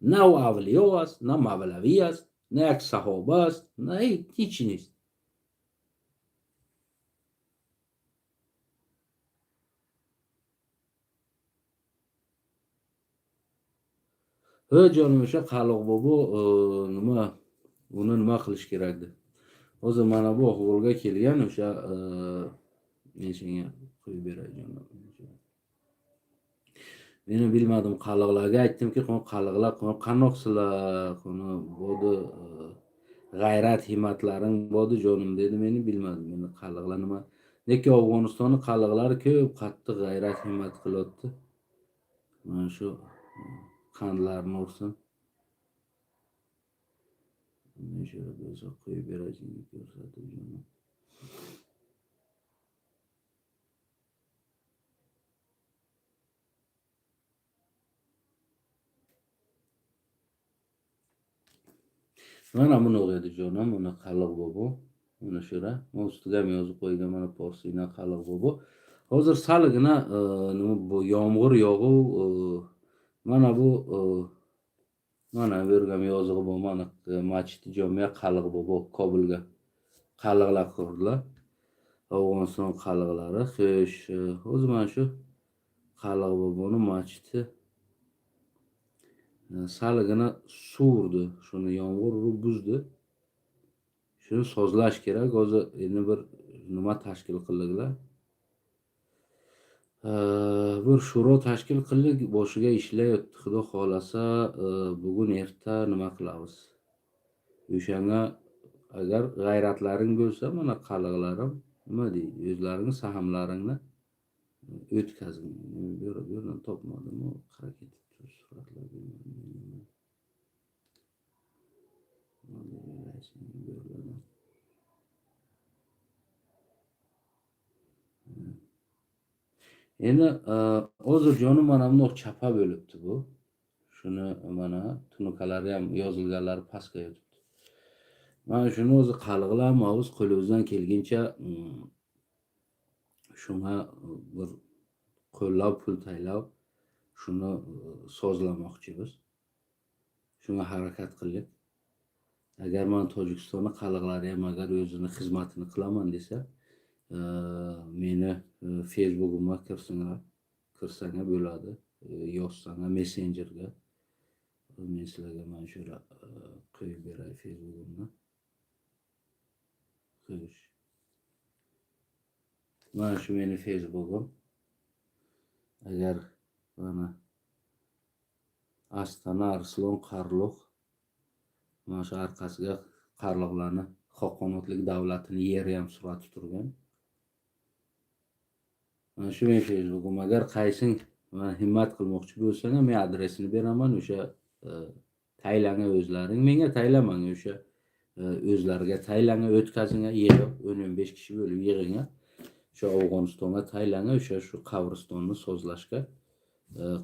A: نه او اولیا است، نه مولوی است، نه یک صحابه است، نه هیچی نیست. جانم o'sha Qaloq bobo nima uni nima qilish kerakdi? Hozir mana bu ahvolga kelgan o'sha men senga qo'yib beray jonim. Men bilmadim qaloqlarga aytdimki, qaloqlar qanoqsizlar, bodi g'ayrat himmatlaring bodi jonim dedi. Meni bilmadim. Meni qaloqlar nima? Lekin Afg'onistonni qaloqlari ko'p qattiq g'ayrat himmat qilyapti. Mana shu qandlarni ursin. Şöyle biraz koyup vereceğini göstereceğim. Mana buni o'qiydi jonim, buni Qaliq bobo. Mana shura. Ustiga ham yozib qo'ygan mana Forsiydan Qaliq bobo. Hozir salgina nima bu yomg'ir yog'u mana bu mana bu yerga yozig'i bu mana masjid jome Qaliq bobo Kobulga Qaliqlar qurdilar. Afg'oniston Qaliqlari. Xo'sh, o'zi mana shu Qaliq boboni masjidi salgina suvurdi. Shuni yomg'ir urib buzdi. Shuni sozlash kerak. Hozir endi bir nima tashkil qildilar. Bir shuro tashkil qildik, boshiga ishlayapti. Xudo xolasa bugun erta nima qilamiz? O'shanga agar g'ayratlaring bo'lsa, mana Qaliqlarim nima deydi? O'zlaring sahamlaringni o'tkazing. Bu yerdan topmadim, harakat suratlar bilmadim. Endi hozir jonim mana bundoq chapa bo'libdi bu. Shuni mana tunukalari ham yozilganlari pastga yotibdi. Mana shuni o'zi Qaliqlar mavuz qo'limizdan kelguncha shunga bir qo'llab pul taylab shuni sozlamoqchimiz. Shunga harakat qildik. Agar men Tojikistonda Qaliqlari ham agar o'zini xizmatini qilaman desa, meni Facebook'imga kirsanglar bo'ladi, yozsanglar messenjerga. Men sizlarga mana shu qo'yib beray Facebook'imni. Xo'sh. Mana shu meni Facebook'im. Agar mana Astana Arslon Qarluq mana shu orqasiga Qarluqlarni xoqonotlik davlatini yeri ham surati turgan. Mana shu men Facebook'im. Agar qaysing himmat qilmoqchi bo'lsangiz, men adresini beraman. O'sha taylanga o'zlaring, menga taylamang, o'sha o'zlariga taylanga o'tkazinglar, yig'ib 10-15 kishi bo'lib yig'inglar. O'sha Afg'onistonga taylanga, o'sha shu qabristonni sozlashga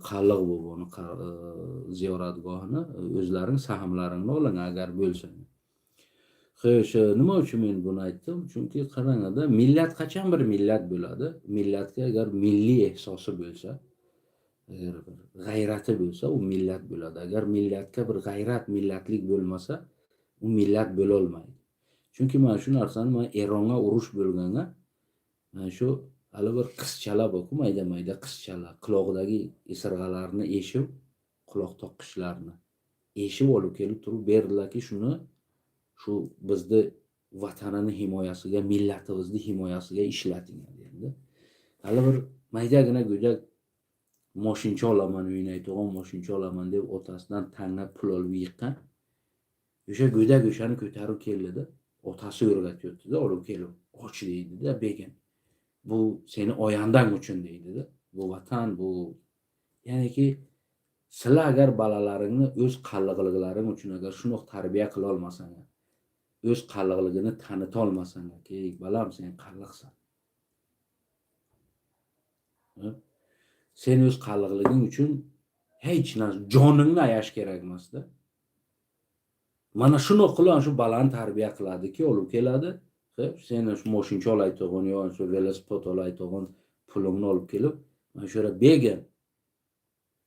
A: Qaliq boboni ziyoratgohini o'zlaring sahamlaringni oling agar bo'lsa. Xo'sh, nima uchun men buni aytdim? Chunki qarangda millat qachon bir millat bo'ladi? Millatga agar milliy ehsosi bo'lsa, agar bir g'ayrati bo'lsa, u millat bo'ladi. Agar millatga bir g'ayrat, millatlik bo'lmasa, u millat bo'la olmaydi. Chunki mana shu narsani men Eronga urush bo'lganda mana shu hali bir qizchalar bor, mayda qizchalar quloqdagi isirg'alarni eshib, quloq toqqishlarini eshib olib kelib turib berdilarki, shuni shu bizni vatanini himoyasiga, millatimizni himoyasiga ishlating dedi. Hali bir maydagina go'dak moshincha olaman, o'ynaydigan moshincha olaman deb otasidan tanlab pul olib yiqqan. O'sha go'dak o'shani ko'tarib keldi-da, otasi o'rgatyapti-da, olib kelib, och deydi-da, begim. Bu seni oyandang uchun deydi-da. Bu vatan, bu ya'niki sizlar agar balalaringni o'z qaliqliklaring uchun agar shundoq tarbiya qila olmasanglar, o'z qaliqligini tanita olmasanglar, balam sen qaliqsan. Ha? Sen öz qalliqliging uchun hech narsa joningni ayash kerak emasda. Mana shuni qilib shu balani tarbiya qiladiki, olib keladi. Sen shu moshincha olayotgan yo shu velosiped olayotgan pulingni olib kelib, mana shu yerga bergin.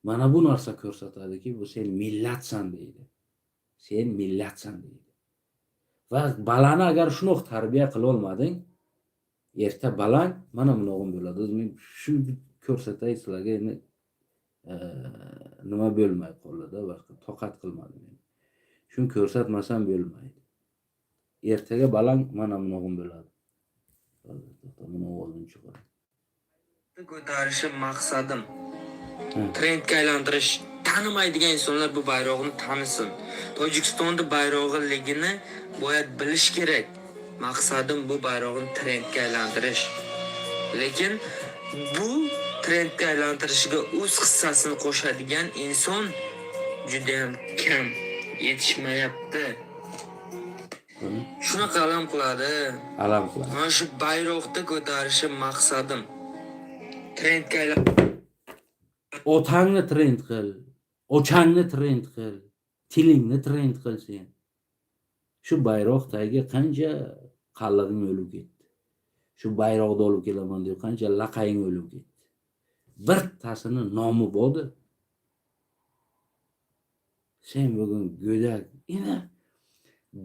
A: Mana bu narsa ko'rsatadiki, bu sen millatsan deydi. Sen millatsan deydi. Va balani agar shunoq tarbiya qila olmading, erta balang mana bunog'im bo'ladi. Men shu ko'rsatay sizlarga endi nima bo'lmay qoldi, boshqa toqat qilmadim men. Shuni ko'rsatmasam bo'lmaydi. Ertaga balang mana bunog'im bo'ladi. Buni ovozini chiqar.
B: Ko'tarishim maqsadim. Trendga aylantirish. Tanimaydigan insonlar bu bayroqni tanisin. Tojikistonda bayrog'ligini boyat bilish kerak. Maqsadim bu bayroqni trendga aylantirish. Lekin bu trendga aylantirishga o'z hissasini qo'shadigan inson juda ham kam, yetishmayapti. Shunaqa alam qiladi. Mana shu bayroqni ko'tarishim maqsadim. Trendga
A: Otangni trend qil, ochangni trend qil, tilingni trend qil sen. Shu bayroq tagiga qancha qallig'ing o'lib ketdi. Shu bayroqni olib kelaman deb qancha laqaying o'lib ketdi. Birtasini nomi bo'ldi. Sen bugun go'dak, ina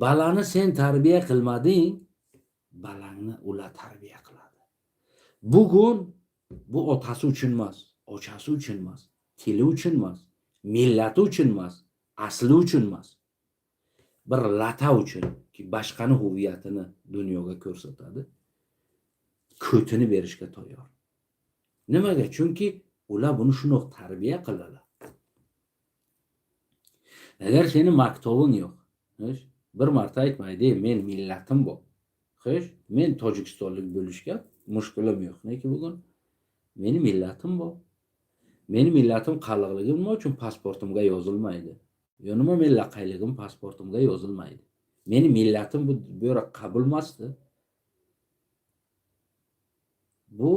A: balani sen tarbiya qilmading, balangni ular tarbiya qiladi. Bugun bu otasi uchun emas, ochasi uchun emas, tili uchun emas, millati uchun emas, asli uchun emas. Bir lata uchun ki boshqani huviyatini dunyoga ko'rsatadi. Ko'tini berishga tayyor. Nimaga? Chunki ular buni shunoq tarbiya qiladi. Agar seni maktabing yo'q, bir marta aytmaydi, men millatim bor. Xo'sh, men tojikistonlik bo'lishga mushkulim yo'q. Nega bugun meni millatim bor. Meni millatim qalliqligim nima uchun pasportimga yozilmaydi? Yo nima men laqayligim pasportimga yozilmaydi? Meni millatim bu yo'ra qabul emasdi. Bu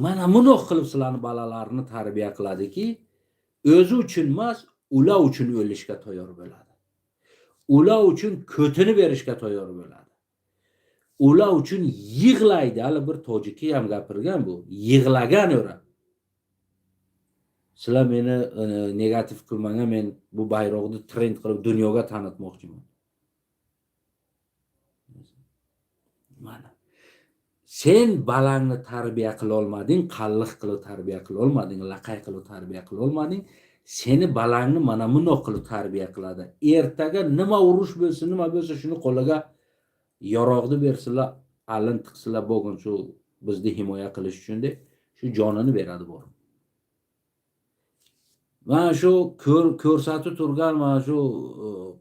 A: mana bunoq qilib sizlarni balalarini tarbiya qiladiki, o'zi uchun emas, ular uchun o'lishga tayyor bo'ladi. Ular uchun ko'tini berishga tayyor bo'ladi. Ular uchun yig'laydi. Hali bir tojiki ham gapirgan bu. Yig'lagan o'ra. Sizlar meni negativ qilmagan, men bu bayroqni trend qilib dunyoga tanitmoqchiman. Mana. Sen balangni tarbiya qila olmading, qalliq qilib tarbiya qila olmading, laqay qilib tarbiya qila olmading. Seni balangni mana bunoq qilib tarbiya qiladi. Ertaga nima urush bo'lsa, nima bo'lsa shuni qo'liga yaroqni bersinlar, alin tiqsinlar, bo'lgan shu bizni himoya qilish uchun deb shu jonini beradi bor. Mana shu ko'rsatib turgan mana shu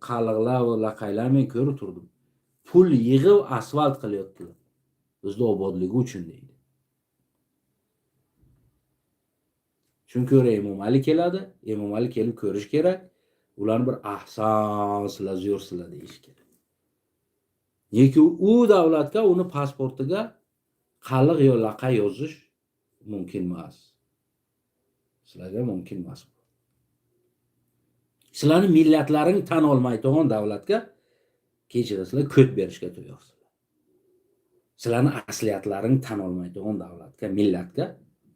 A: qalliqlar va laqaylar men ko'rib turdim. Pul yig'ib asfalt qilyaptilar. Bizning obodligi uchun deydi. Chunki Imom Ali keladi, Imom Ali kelib ko'rish kerak. Ularni bir ahson sizlar zo'rsizlar deyish kerak. Nega u davlatga uni pasportiga qalliq yo laqay yozish mumkin emas. Sizlarga mumkin emas. Sizlarning millatlaring tan olmaydigan davlatga kechirasizlar, ko't berishga tayyorsizlar. Sizlarning asliyatlaring tan olmaydigan davlatga, millatga,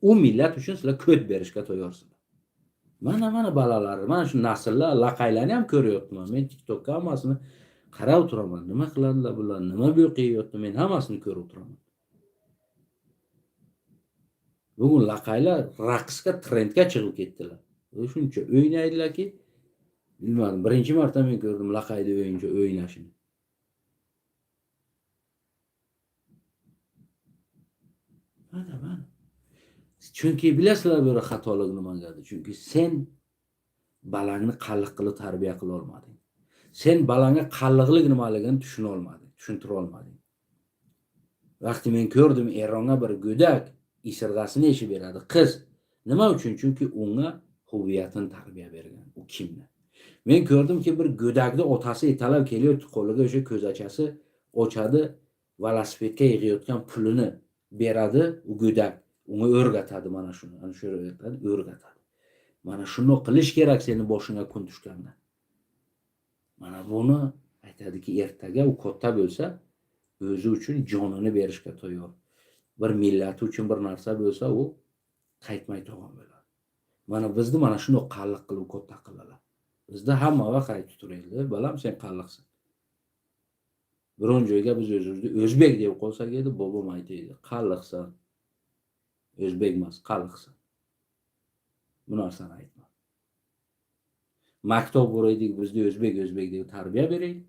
A: u millat uchun sizlar ko't berishga tayyorsizlar. Mana balalar, mana shu nasllar laqaylarni ham ko'ryapman. Men TikTokka hammasini qarab turaman. Nima qiladilar bular? Nima bo'qiyapti? Men hammasini ko'rib turaman. Bugun laqaylar raqsga, trendga chiqib ketdilar. Shuncha o'ynaydilarki, bilmadim, birinchi marta men ko'rdim laqayda o'ynashini. Mana. Chunki bilasizlar bu xatolik nimagadir. Chunki sen balangni qalliq qilib tarbiya qila olmading. Sen balanga qalliqlik nimaligini tushuna olmading, tushuntira olmading. Vaqti men ko'rdim, Eronga bir go'dak isirg'asini yechib beradi, qiz. Nima uchun? Chunki unga huviyatini tarbiya bergan. U kimni? Men ko'rdimki, bir go'dakni otasi italab kelyapti, qo'liga o'sha ko'zachasi ochadi, velosipedga yig'ayotgan pulini beradi u go'dak. Unga o'rgatadi mana shuni. Ana shu yerdan o'rgatadi. Mana shuni qilish kerak seni boshingga kun tushganda. Mana buni aytadiki, ertaga u katta bo'lsa, o'zi uchun jonini berishga tayyor. Bir millati uchun bir narsa bo'lsa, u qaytmay turgan bo'ladi. Mana bizni mana shuni qalliq qilib katta qiladilar. Bizda hamma vaqt aytib turaydi, balam sen qalliqsan. Biron joyga biz o'zimizni o'zbek deb qo'ysak edi, bobom aytaydi, qalliqsan. O'zbek emas, qalliqsan. Bu narsani aytma. Maktab boraydik, bizda o'zbek deb tarbiya beraylik.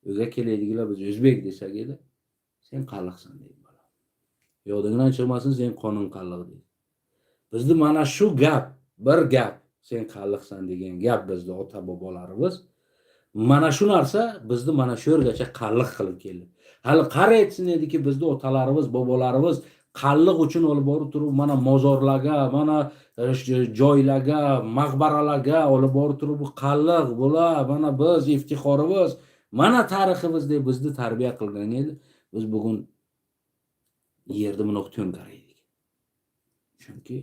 A: Uyga kelaydigilar biz o'zbek desak edi, sen qalliqsan deydi bola. Yodingdan chiqmasin, sen qonun qalliq deydi. Bizda mana shu gap, bir gap, sen qalliqsan degan gap bizda ota bobolarimiz mana shu narsa bizni mana shu yergacha qalliq qilib keldi. Hali qaraytsin ediki, bizda otalarimiz, bobolarimiz qalliq uchun olib borib turib, mana mozorlarga, mana joylarga, maqbaralarga olib borib turib, qalliq bo'lar, mana biz iftixorimiz, mana tariximiz deb bizni tarbiya qilgan edi. Biz bugun yerda bunoq to'nkaraydik. Chunki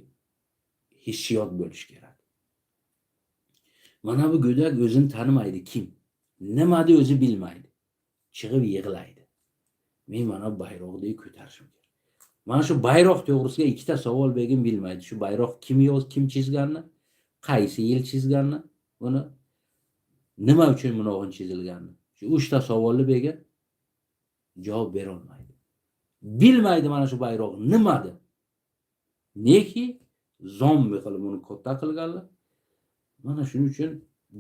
A: hissiyot bo'lish kerak. Mana bu go'dak o'zini tanimaydi, kim? Nimani o'zi bilmaydi. Chiqib yig'laydi. Men mana bayroqni ko'tarishim kerak. Mana shu bayroq to'g'risida ikkita savol bergim bilmaydi. Shu bayroq kim chizganini, qaysi yil chizganini, buni nima uchun bunog'in chizilganini. Shu 3 ta savolni bergan javob bera olmaydi. Bilmaydi mana shu bayroq nimadi. Neki zombi qilib uni katta qilganlar. Mana shuning uchun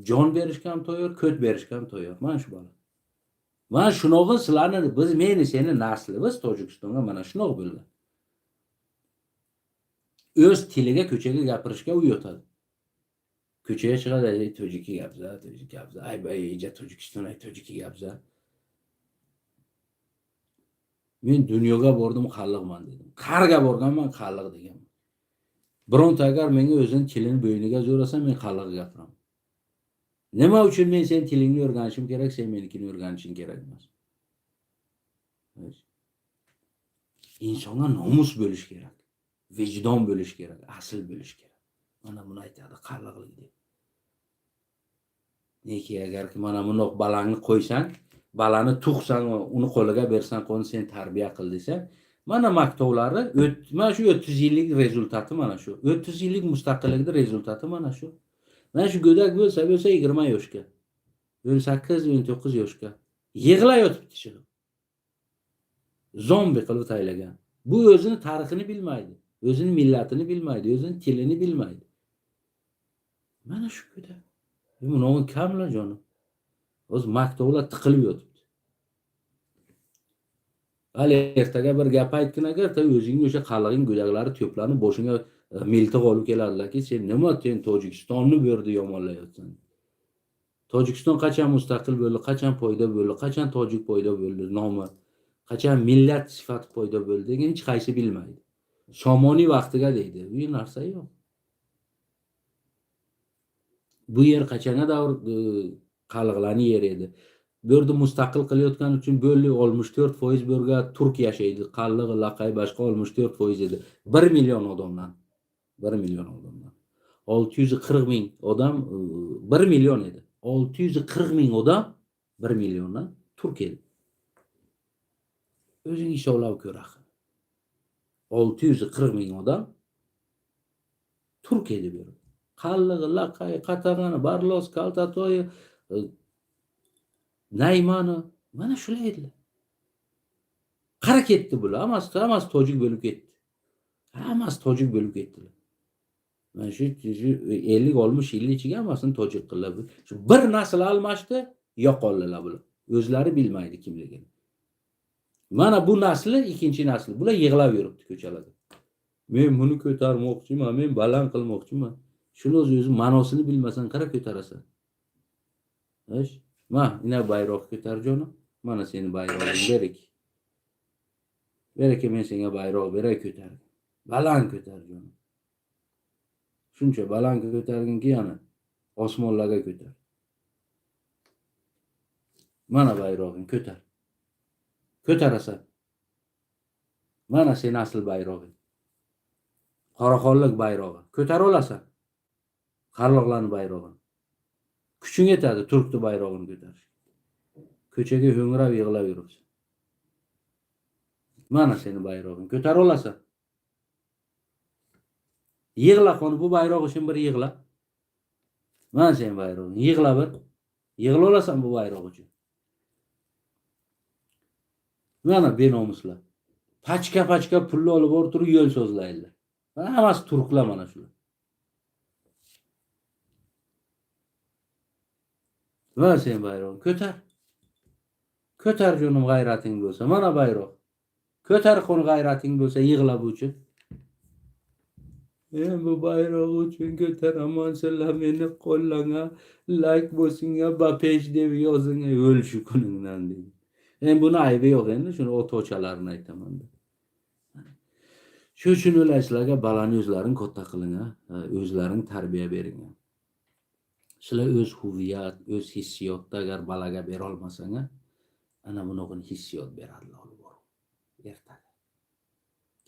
A: jon berishga ham tayyor, ko't berishga ham tayyor. Mana shu bola. Mana shunog'in sizlarni biz meni seni naslimiz Tojikistonga mana shunoq bo'ldi. O'z tiliga ko'chaga gapirishga u yotadi. Ko'chaga chiqadi, tojiki gapza, ay ija Tojikiston, ay tojiki gapza. Men dunyoga bordim, qalliqman dedim. Qarga borganman, qalliq degan. Bironta agar menga o'zining tilini bo'yniga zo'rasa, men qalliq gapiraman. Nima uchun men sen tilingni o'rganishim kerak, sen menikini o'rganishing kerak emas. Insonga nomus bo'lish kerak, vijdon bo'lish kerak, asl bo'lish kerak. Mana buni aytadi qalliqlik deb. Neki agar mana bunoq balangni qo'ysang, balani tug'sang, uni qo'liga bersang, qo'ni sen tarbiya qil desang, mana maktablari, mana shu 30 yillik rezultati mana shu. 30 yillik mustaqillikning rezultati mana shu. Mana shu go'dak bo'lsa 20 yoshga, 18-19 yoshga yig'layotibdi chiqib. Zombi qilib taylagan. Bu o'zini tarixini bilmaydi, o'zining millatini bilmaydi, o'zining tilini bilmaydi. Mana shu go'dak. Buning kamlar jonim. O'z maktablar tiqilib yotibdi. Hali ertaga bir gap aytgin agar, o'zingni o'sha qallig'ing go'daklari to'planib boshingga miltiq olib keladilarki, sen nima sen Tojikistonni bu yerda yomonlayapsan. Tojikiston qachon mustaqil bo'ldi, qachon paydo bo'ldi, qachon tojik paydo bo'ldi, nomi, qachon millat sifati paydo bo'ldi degan hech qaysi bilmaydi. Somoniy vaqtiga deydi. Bu narsa yo'q. Bu yer qachonga davr qalliqlarning yeri edi. Bu yerda mustaqil qilayotgan uchun bo'ldi 64% bo'lga turk yashaydi. Qalliq, laqay boshqa 64% edi. 1 million odamdan. 1 million odamdan. 640 ming odam 1 million edi. 640 ming odam 1 milliondan turk edi. O'zing hisoblab ko'r axir. 640 ming odam turk edi bu yerda. Qalliq, laqay, qatag'an, barlos, kaltatoy, naymani mana shular edilar. Qara ketdi bular, hammasi tojik bo'lib ketdi. Hammasi tojik bo'lib ketdilar. Mana shu 50-60 yil ichiga hammasini tojik qildilar. Shu bir nasl almashdi, yo'qoldilar bular. O'zlari bilmaydi kimligini. Mana bu nasli ikkinchi nasl. Bular yig'lab yuribdi ko'chalarda. Men buni ko'tarmoqchiman, men baland qilmoqchiman. Shuni o'zi ma'nosini bilmasan, qara ko'tarasan. Xo'sh, mana ina bayroq ko'tar jonim. Mana seni bayrog'ing berik. Beraka men senga bayroq beray ko'tar. Baland ko'tar jonim. Shuncha baland ko'targinki yana osmonlarga ko'tar. Mana bayrog'ing ko'tar. Ko'tarasan. Mana sen asl bayrog'ing. Qoraxonlik bayrog'i. Ko'tara olasan. Qarloqlarning bayrog'ini. Kuching yetadi Turkni bayrog'ini ko'tarish. Ko'chaga ho'ngrab yig'lab yuribsan. Mana seni bayrog'ing. Ko'tara olasan. Yig'la qoni bu bayroq uchun bir yig'la. Mana sening bayrog'ing. Yig'la bir. Yig'la olasan bu bayroq uchun. Mana benomuslar. Pachka pulni olib o'tirib yo'l so'zlaydilar. Hammasi turklar mana shular. Mana sening bayrog'ing. Ko'tar. Ko'tar jonim g'ayrating bo'lsa. Mana bayroq. Ko'tar qoni g'ayrating bo'lsa yig'la bu uchun. Bu bayroq uchun ko'taraman sizlar meni qo'llanga like bo'lsinga bapesh deb yozing o'lish kuningdan deydi. Buni aybi yo'q endi shuni o'tochalarni aytaman. Shu uchun ularga balani o'zlaring katta qiling, o'zlaring tarbiya bering. Sizlar o'z huviyat, o'z hissiyotda agar balaga bera olmasang, ana bunaqangi hissiyot beradilar olib borib. Ertaga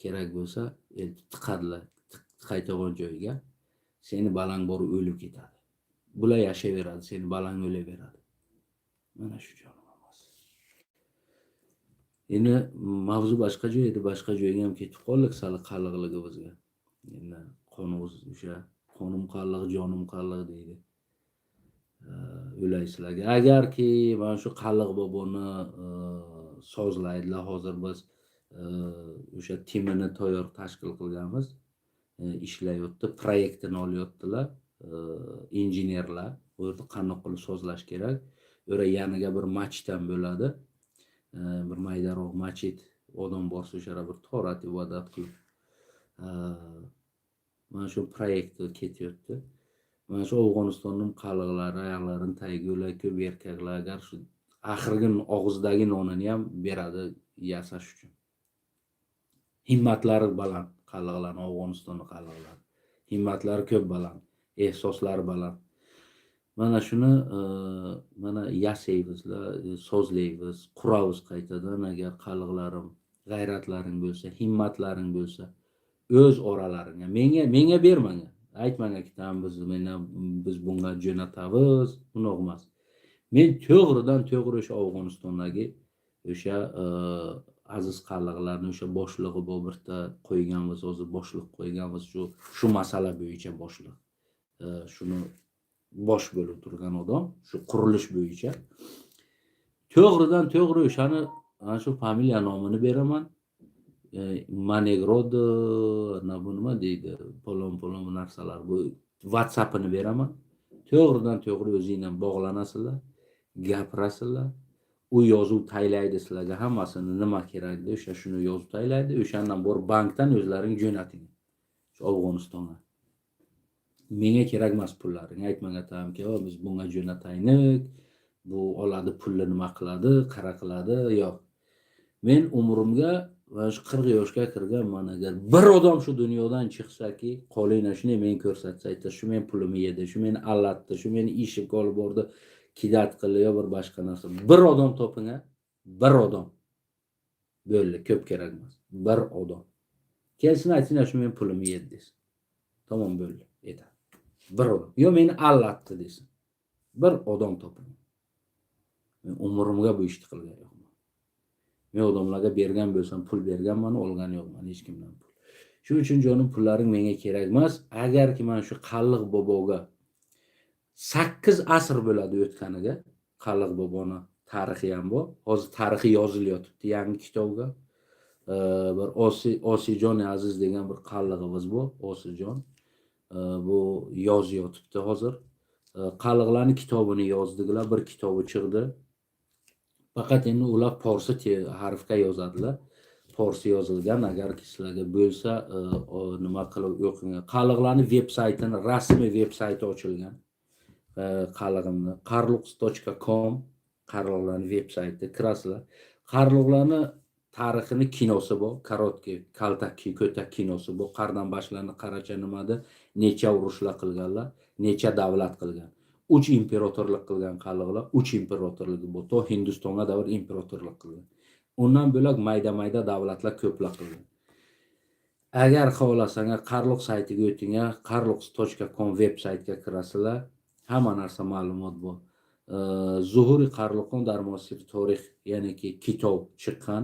A: kerak bo'lsa, tiqadilar qaytagan joyga. Seni balang bor o'lib ketadi. Bular yashayveradi, seni balang o'laveradi. Mana shu jonim. Endi mavzu boshqa joy edi, boshqa joyga ham ketib qoldik sali qalliqligimizga. Endi qonimiz o'sha qonim qalliq, jonim qalliq deydi. O'laysizlarga. Agarki mana shu qalliq boboni sozlaydilar, hozir biz o'sha timini tayyor tashkil qilganmiz. Ishlayapti, proyektini olyaptilar, injenerlar. Bu yerda qanday qilib sozlash kerak? O'ra yaniga bir machit ham bo'ladi. Bir maydaroq machit odam borsa o'shara bir torat ibodat qilib mana shu proyektga ketyapti. Mana shu Afg'onistonning qalliqlari, oyoqlarini taygula ko'p erkaklar agar shu oxirgi og'izdagi nonini ham beradi yasash uchun. Himmatlari baland qalliqlar, Afg'onistonning qalliqlari. Himmatlari ko'p baland, ehsoslari baland. Mana shuni mana yasaymizlar, sozlaymiz, quramiz qaytadan agar qalliqlarim, g'ayratlaring bo'lsa, himmatlaring bo'lsa, o'z oralaringga, menga bermang. Aytmang kitam biz bunga jo'natamiz, bunaqa emas. Men to'g'ridan to'g'ri o'sha Afg'onistondagi o'sha aziz qalliqlarni o'sha boshlig'i Bobirda qo'yganmiz, hozir boshliq qo'yganmiz shu masala bo'yicha boshliq. Shuni bosh bo'lib turgan odam, shu qurilish bo'yicha to'g'ridan to'g'ri o'shani ana shu familiya nomini beraman. Manegrod nima deydi, polon narsalar bu WhatsApp'ini beraman. To'g'ridan to'g'ri o'zingizdan bog'lanasizlar, gapirasizlar. U yozuv taylaydi sizlarga hammasini nima kerak deb shuni yozib taylaydi. O'shandan borib bankdan o'zlaring jo'nating. Shu Afg'onistonga. Menga kerak emas pullaring. Aytmang atamki, biz bunga jo'nataylik. Bu oladi pulni nima qiladi, qara qiladi, yo'q. Men umrimga va shu 40 yoshga kirganman, agar bir odam shu dunyodan chiqsaki, qo'lingdan shuni men ko'rsatsa, aytsa, shu men pulimni yedi, shu meni allatdi, shu meni ishga olib bordi, kidat qildi yo bir boshqa narsa. Bir odam toping, bir odam. Bo'ldi, ko'p kerak emas. Bir odam. Kelsin aytsin, shu men pulimni yedi desin. Tamom bo'ldi, yetadi. Bir odam. Yo meni allatdi desin. Bir odam toping. Men umrimga bu ishni qilgan yo'qman. Men odamlarga bergan bo'lsam, pul berganman, olgan yo'qman hech kimdan pul. Shuning uchun jonim pullaring menga kerak emas. Agarki men shu qalliq boboga 8 asr bo'ladi o'tganiga, qalliq boboni tarixi ham bor. Hozir tarixi yozilyapti yangi kitobga. Bir Osijon Aziz degan bir qallig'imiz bor, Osijon. Bu yozyapti hozir. Qalliqlarning kitobini yozdilar, bir kitobi chiqdi. Faqat endi ular forsi harfga yozadilar. Forsi yozilgan, agar sizlarga bo'lsa, nima qilib o'qing. Qalliqlarning veb-saytini, rasmiy veb-sayti ochilgan. Qallig'imni qarluq.com qalliqlarning veb-sayti kirasizlar. Qalliqlarning tarixini kinosi bor, korotki, kaltakki, ko'tak kinosi bor. Qardan boshlanib qaracha nimada necha urushlar qilganlar, necha davlat qilgan. 3 imperatorlik qilgan qalliqlar, 3 imperatorligi bor. To Hindistonga davr imperatorlik qilgan. Undan bo'lak mayda-mayda davlatlar ko'plab qilgan. Agar xohlasang Qarluq saytiga o'ting, qarlux.com veb saytiga kirasizlar. Hamma narsa ma'lumot bor. Zuhuri Qarluqning dar mosir tarix, ya'ni ki kitob chiqqan.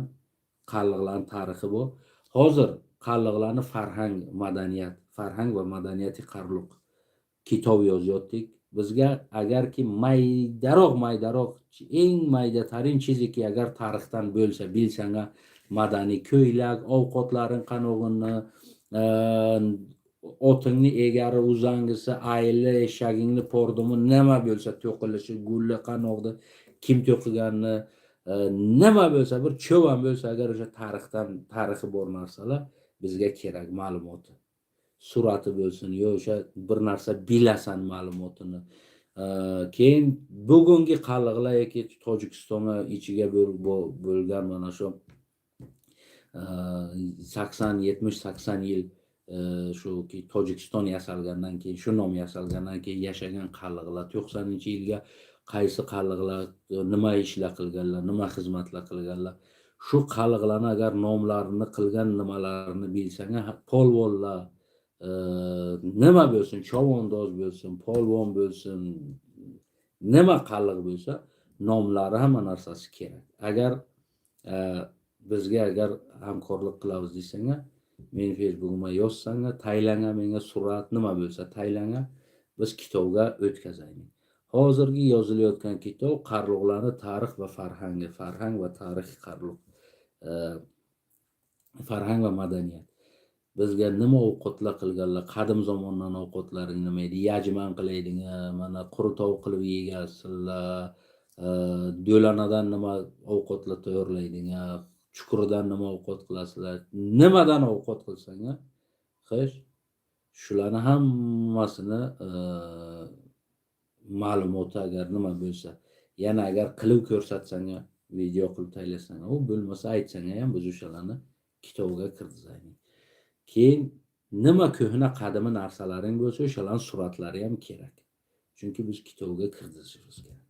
A: Qarliqlarning tarixi bor. Hozir Qarliqlarning farhang va madaniyati Qarluq kitob yozyaptik. Bizga agarki maydaroq eng maydatarin chiziki agar tarixdan bo'lsa, bilsanga madaniy ko'ylak, ovqatlaring qanog'ini, otingni egari uzangisi, ayli eshagingni pordumi nima bo'lsa to'qilishi, gulli qanoqda kim to'qiganini, nima bo'lsa bir cho'van bo'lsa agar o'sha tarixi bor narsalar bizga kerak ma'lumoti. Surati bo'lsin, yo o'sha bir narsa bilasan ma'lumotini. Keyin bugungi Qarliqlar yoki Tojikistonga ichiga bo'lgan mana shu 70-80 yil shuki Tojikiston yasalgandan keyin, shu nom yasalgandan keyin yashagan Qarliqlar 90-yilga qaysi Qarliqlar nima ishlar qilganlar, nima xizmatlar qilganlar, shu Qarliqlarni agar nomlarini qilgan nimalarini bilsang, polvonlar nima bo'lsin, chavandoz bo'lsin, polvon bo'lsin, nima Qarliq bo'lsa, nomlari hamma narsasi kerak. Agar bizga agar hamkorlik qilamiz desang, men Facebook'imga yozsang, taylanga menga surat nima bo'lsa taylanga biz kitobga o'tkazaylik. Hozirgi yozilayotgan kitob Qarliqlarning tarix va farhangi, farhang va tarix Qarliq, farhang va madaniyat. Bizga nima ovqatlar qilganlar, qadim zamondan ovqatlaring nima edi, yajman qilaydinglar, mana qurutov qilib yegasizlar, do'lanadan nima ovqatlar tayyorlaydinglar, chuqurdan nima ovqat qilasizlar, nimadan ovqat qilsanglar, xo'sh, shularni hammasini ma'lumoti agar nima bo'lsa, yana agar qilib ko'rsatsang, video qilib taylasang, u bo'lmasa aytsang ham biz o'shalarni kitobga kiritaylik. Keyin nima ko'hna qadimi narsalaring bo'lsa, o'shalarning suratlari ham kerak. Chunki biz kitobga kiritishimiz kerak.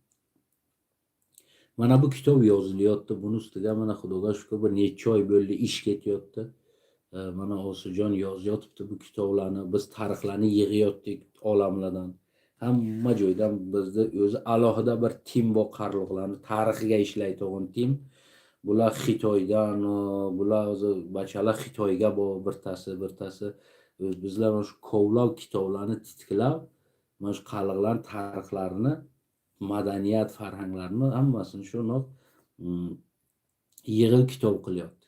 A: Mana bu kitob yozilyapti. Buni ustiga mana Xudoga shukr bir necha oy bo'ldi ish ketyapti. Mana Osijon yozyapti bu kitoblarni. Biz tarixlarni yig'yaptik olamlardan. Hamma joydan bizda o'zi alohida bir tim bor Qarliqlarni tarixiga ishlaydigan tim. Bular Xitoydan, bular o'zi bachalar Xitoyga bor birtasi. Bizlar shu kovlov kitoblarni titklab, mana shu Qarliqlar tarixlarini, madaniyat, farhanglarini hammasini shuni yig'ib kitob qilyapti.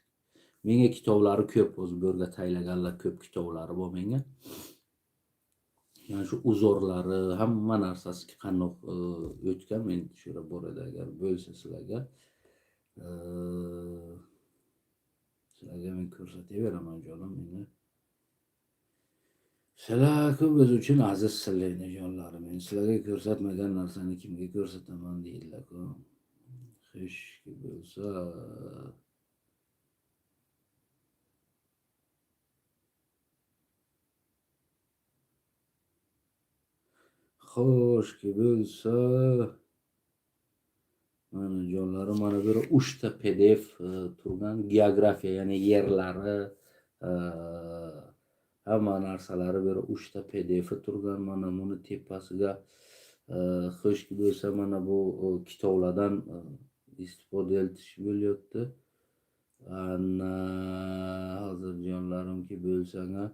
A: Menga kitoblari ko'p, o'zi bo'rga taylaganlar ko'p kitoblari bor menga. Yani shu uzorlari, hamma narsasi qandoq o'tgan, men shura borada agar bo'lsa sizlarga men ko'rsataveraman jonim meni. Sizlar biz uchun aziz sizlarni jonlarim. Men sizlarga ko'rsatmagan narsani kimga ko'rsataman deydilar-ku. Xo'sh bo'lsa mana jonlarim, mana bir 3 ta PDF turgan geografiya, ya'ni yerlari, hamma narsalari bir 3 ta PDF turgan. Mana buni tepasiga xo'sh bo'lsa mana bu kitoblardan istifoda etish bo'lyapti. Ana hozir jonlarimki bo'lsanga,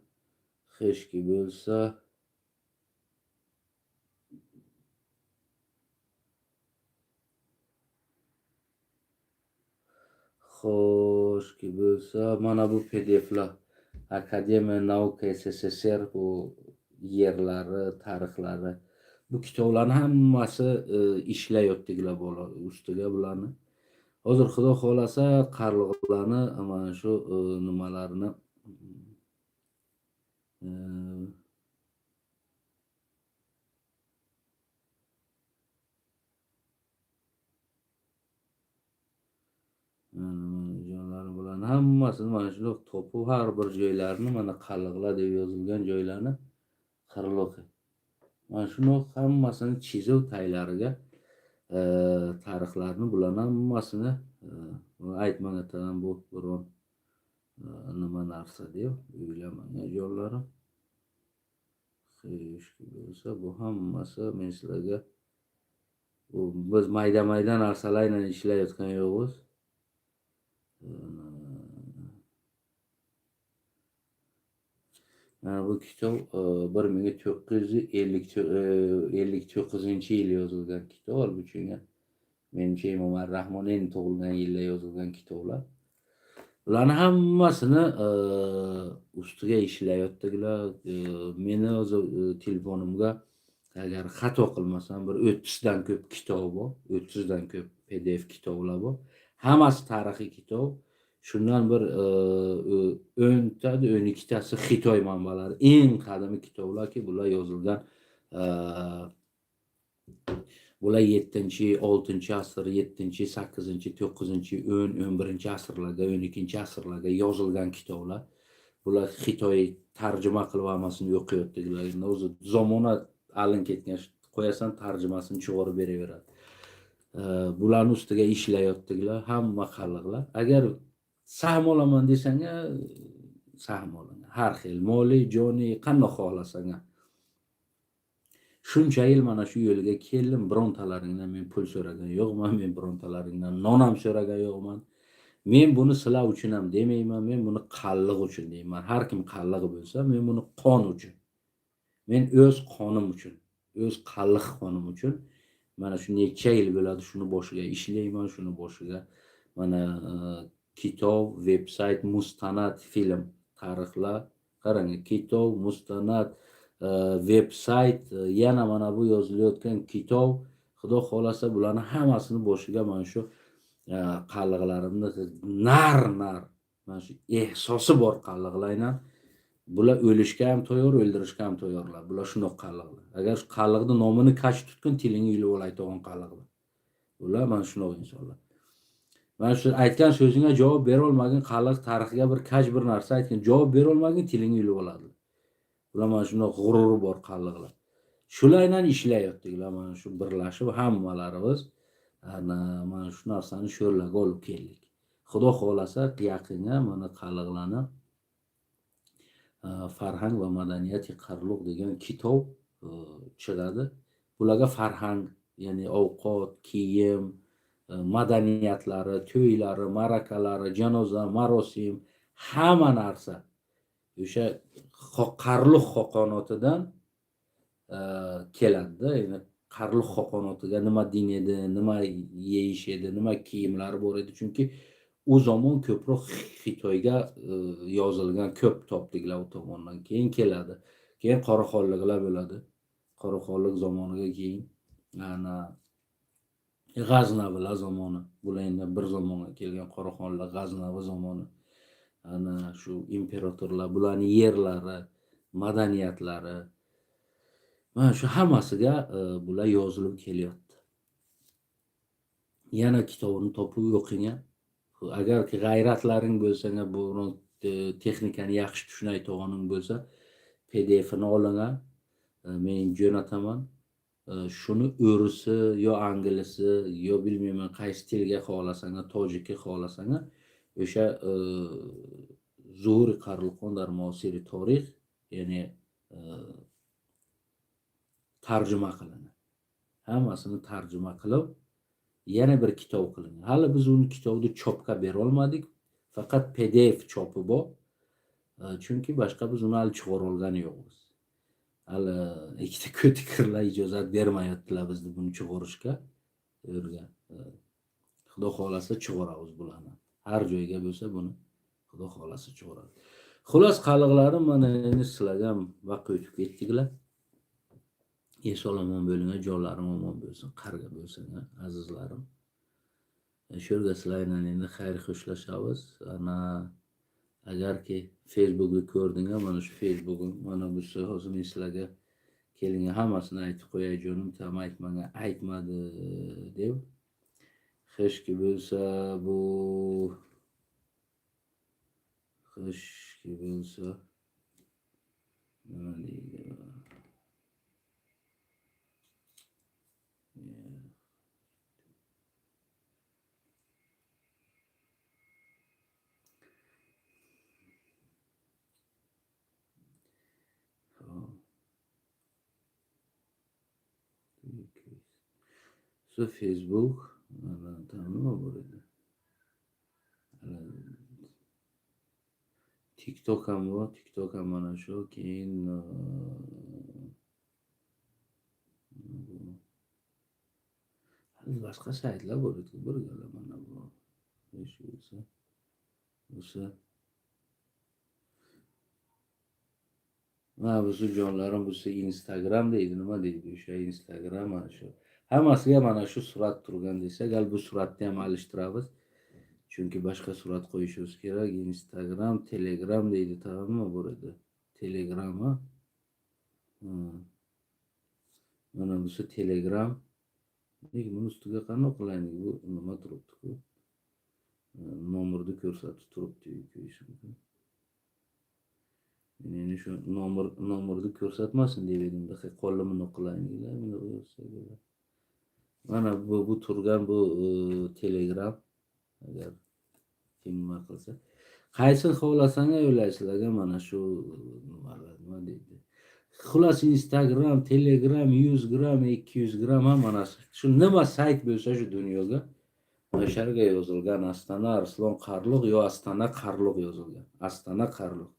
A: xo'sh bo'lsa mana bu PDF'lar Akademiya Nauka SSSR bu yerlari, tarixlari. Bu kitoblarning hammasi ishlayotdilar bola ustiga bularni. Hozir Xudo xolasa Qarliqlarni mana shu nimalarini jonlarim bularni hammasini mana shu to'pib har bir joylarini, mana Qarliqlar deb yozilgan joylarni Qarliq. Mana shuni hammasini chizib taylariga tarixlarni bularni hammasini aytmangatadan bu biron nima narsa deb o'ylamagan yo'llarim. Xeyishki bo'lsa, bu hammasi men sizlarga biz mayda narsalar bilan ishlayotgan yo'qmiz. Bu kitob 1959-yil yozilgan kitob. Halbuki menimcha Imom Rahmon eng tug'ilgan yilda yozilgan kitoblar. Ularni hammasini ustiga ishlayotdilar. Meni o'zi telefonimga agar xato qilmasam bir 30 dan ko'p kitob bor, 30 dan ko'p PDF kitoblar bor. Hammasi tarixiy kitob. Shundan bir 10 ta 12 tasi Xitoy manbalari. Eng qadimiy kitoblarki, bular yozilgan bular 7-6 asr, 7-8, 9, 10, 11-asrlarda, 12-asrlarda yozilgan kitoblar. Bular Xitoy tarjima qilib hammasini o'qiyotdilar. O'zi zamona alin ketgan, qo'yasan tarjimasini chiqarib beraveradi. Bularni ustiga ishlayotdilar hamma xalqlar. Agar sahm olaman desanga, sahm olaman. Har xil moliy, joniy qanday xohlasang. Shuncha yil mana shu yo'lga keldim, birontalaringdan men pul so'ragan yo'qman, men birontalaringdan non ham so'ragan yo'qman. Men buni sizlar uchun ham demayman, men buni qalliq uchun deyman. Har kim qalliq bo'lsa, men buni qon uchun. Men o'z qonim uchun, o'z qalliq qonim uchun mana shu necha yil bo'ladi shuni boshiga ishlayman, shuni boshiga mana kitob, veb-sayt, mustanad film tarixlar, qarang, kitob, mustanad, veb-sayt, yana mana bu yozilayotgan kitob, xudo xolasa bularni hammasini boshiga mana shu qalliqlarimni nar mana shu ehsosi bor qalliqlardan. Bular o'lishga ham tayyor, o'ldirishga ham tayyorlar. Bular shunaqa qalliqlar. Agar shu qalliqning nomini kach tutgun, tilingni yulib olayotgan qalliqlar. Bular mana shunaqa insonlar. Mana shu aytgan so'zingga javob bera olmagin, qalliq tarixga bir kach bir narsa aytgan, javob bera olmagin, tilingni yulib oladi. Bular mana shunaqa g'ururi bor qalliqlar. Shular bilan ishlayotdilar, mana shu birlashib hammalarimiz mana shu narsani sho'rlarga olib keldik. Xudo xolasa yaqinga mana qalliqlarni Farhang va madaniyati Qarluq degan kitob chiqadi. Bularga farhang, ya'ni ovqat, kiyim, madaniyatlari, to'ylari, ma'rakalari, janoza, marosim, hamma narsa o'sha Qarluq xoqonotidan keladi. Ya'ni Qarluq xoqonotiga nima din edi, nima yeyish edi, nima kiyimlari bor edi. Chunki u zamon ko'proq Xitoyga yozilgan ko'p topdilar u tomondan. Keyin keladi. Keyin qoraxonliklar bo'ladi. Qoraxonlik zamoniga keyin ana G'aznavilar zamoni. Bular endi bir zamonga kelgan qoraxonlar, G'aznavi zamoni. Ana shu imperatorlar, bularning yerlari, madaniyatlari, mana shu hammasiga bular yozilib kelyapti. Yana kitobini topib o'qing. Agar g'ayratlaring bo'lsa, bu texnikani yaxshi tushunayotganing bo'lsa, PDFini oling, men jo'nataman. Shuni o'risi yo anglisi yo bilmayman qaysi tilga xohlasang, tojikka xohlasang, o'sha Zuhuri Qarluqon dar Mosiri tarix, ya'ni tarjima qilinadi. Hammasini tarjima qilib yana bir kitob qilingan. Hali biz uni kitobni chopga bera olmadik. Faqat PDF chopi bor. Chunki boshqa biz uni hali chiqara olgani yo'qmiz. Hali ikkita ko'tikirlar ijozat bermayaptilar bizni buni chiqarishga. O'rgan. Xudo xolasa chiqaramiz bularni. Har joyga bo'lsa buni Xudo xolasa chiqaramiz. Xolos qalliqlarim mana endi sizlarga ham vaqt o'tib ketdiklar. Esolomon bo'linglar, jonlarim omon bo'lsin, qarga bo'lsin, azizlarim. Sho'rga sizlardan endi xayr xo'shlashamiz. Ana agarki Facebookni ko'rdinglar, mana shu Facebookim, mana bu hozir men sizlarga keling hammasini aytib qo'yay jonim, tam aytmagan, aytmadi deb. Xeshki bo'lsa bu xeshki bo'lsa nima deydi? Şu Facebook, tamam burada. TikTok ham bor, TikTok ham mana shu, keyin boshqa saytlar bor ekan, bir gala mana bu. O'sha. Mana bu jonlarim, bu Instagram deydi, nima deydi o'sha Instagram mana shu. Hammasiga mana shu surat turgan desak, gal bu suratni ham alishtiramiz. Chunki boshqa surat qo'yishimiz kerak. Instagram, Telegram deydi, tamommi burada? Telegram ha. Mana bu Telegram. Lekin buni ustiga qanday qilaylik? Bu nima turibdi-ku? Nomerni ko'rsatib turibdi ko'yishim. Yani şu nomerni ko'rsatmasin deb edim. Qo'limni qilayliklar, buni qo'ysak. Mana bu turgan bu Telegram. Agar kim nima qilsa, qaysini xohlasanglar yo'laysizlarga mana shu nima deydi. Xullas Instagram, Telegram 100 gram, 200 gram hammasi. Shu nima sayt bo'lsa shu dunyoga o'sharga yozilgan Astana Arslon Qarliq yo Astana Qarliq yozilgan. Astana Qarliq.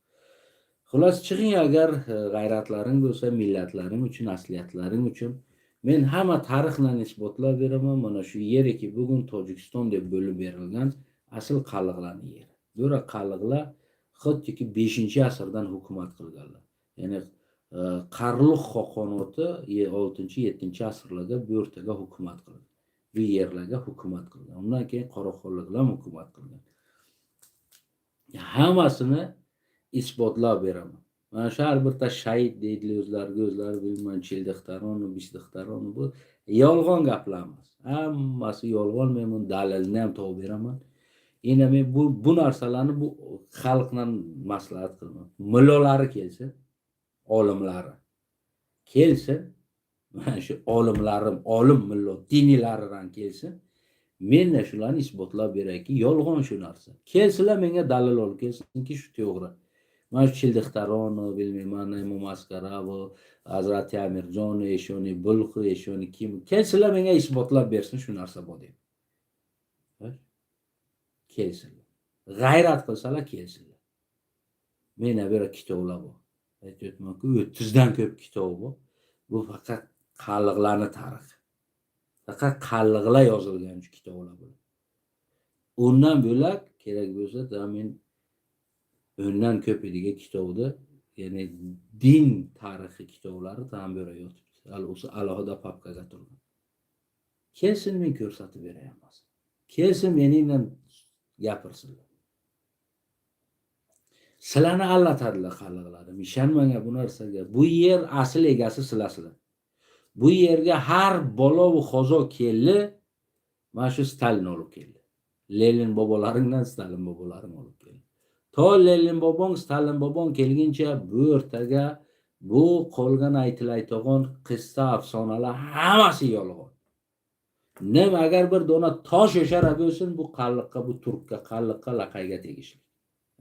A: Xullas chiqing, agar g'ayratlaring bo'lsa, millatlaring uchun, asliyatlaring uchun. Men hamma tarixlarni isbotlab beraman. Mana shu yeriki bugun Tojikiston deb bo'lib berilgan asl qalliqlarning yeri. Bura qalliqlar xuddiki 5-asrdan hukumat qilganlar. Ya'ni Qarliq xoqonoti 6-7-asrlarda bu yerga hukumat qilgan. Bu yerlarga hukumat qilgan. Undan keyin Qoraqalliqlar hukumat qilgan. Hammasini isbotlab beraman. Mana shu har birta shahid deydi o'zlari bilmayman, Childixtaronu, Bishdixtaronu, bu yolg'on gaplar emas. Hammasi yolg'on. Men buni dalilini ham topib beraman. Endi men bu narsalarni bu xalqdan maslahat qilaman. Mullolari kelsin, olimlari kelsin. Mana shu olimlarim, olim mullo, dinilaridan kelsin. Men shularni isbotlab berayki, yolg'on shu narsa. Kelsinlar, menga dalil olib kelsinki, shu to'g'ri. Mana Childixtaronu, bilmayman, Imom Asqarov, Hazrati Amirjon, eshoni Bulqi, eshoni kim. Kelsinlar, menga isbotlab bersin shu narsa bor deb. Kelsinlar. G'ayrat qilsalar kelsinlar. Mena bir kitoblar bor. Aytayotmanku, 30dan ko'p kitob bor. Bu faqat qalliqlarning tarixi. Faqat qalliqlar yozilgan kitoblar bu. Undan bo'lak kerak bo'lsa, men o'ndan ko'p edigan kitobda, ya'ni din tarixi kitoblari ham bera yotibdi. O'sha alohida papkaga turgan. Kelsin, men ko'rsatib berayapman. Kelsin, meningdan gapirsinlar. Sizlarni allatadilar qalliqlarim. Ishonmanglar bu narsaga. Bu yer asl egasi sizlar. Bu yerga har bola va qozo keldi, mana shu Stalin olib keldi. Lenin bobolaringdan Stalin bobolaring olib keldi. To Lenin bobong, Stalin bobong kelguncha bu o'rtaga bu qolgan aytiladigan qissa afsonalar hammasi yolg'on. Nima agar bir dona tosh o'shara bo'lsin, bu qalliqqa, bu turkka, qalliqqa, laqayga tegishli.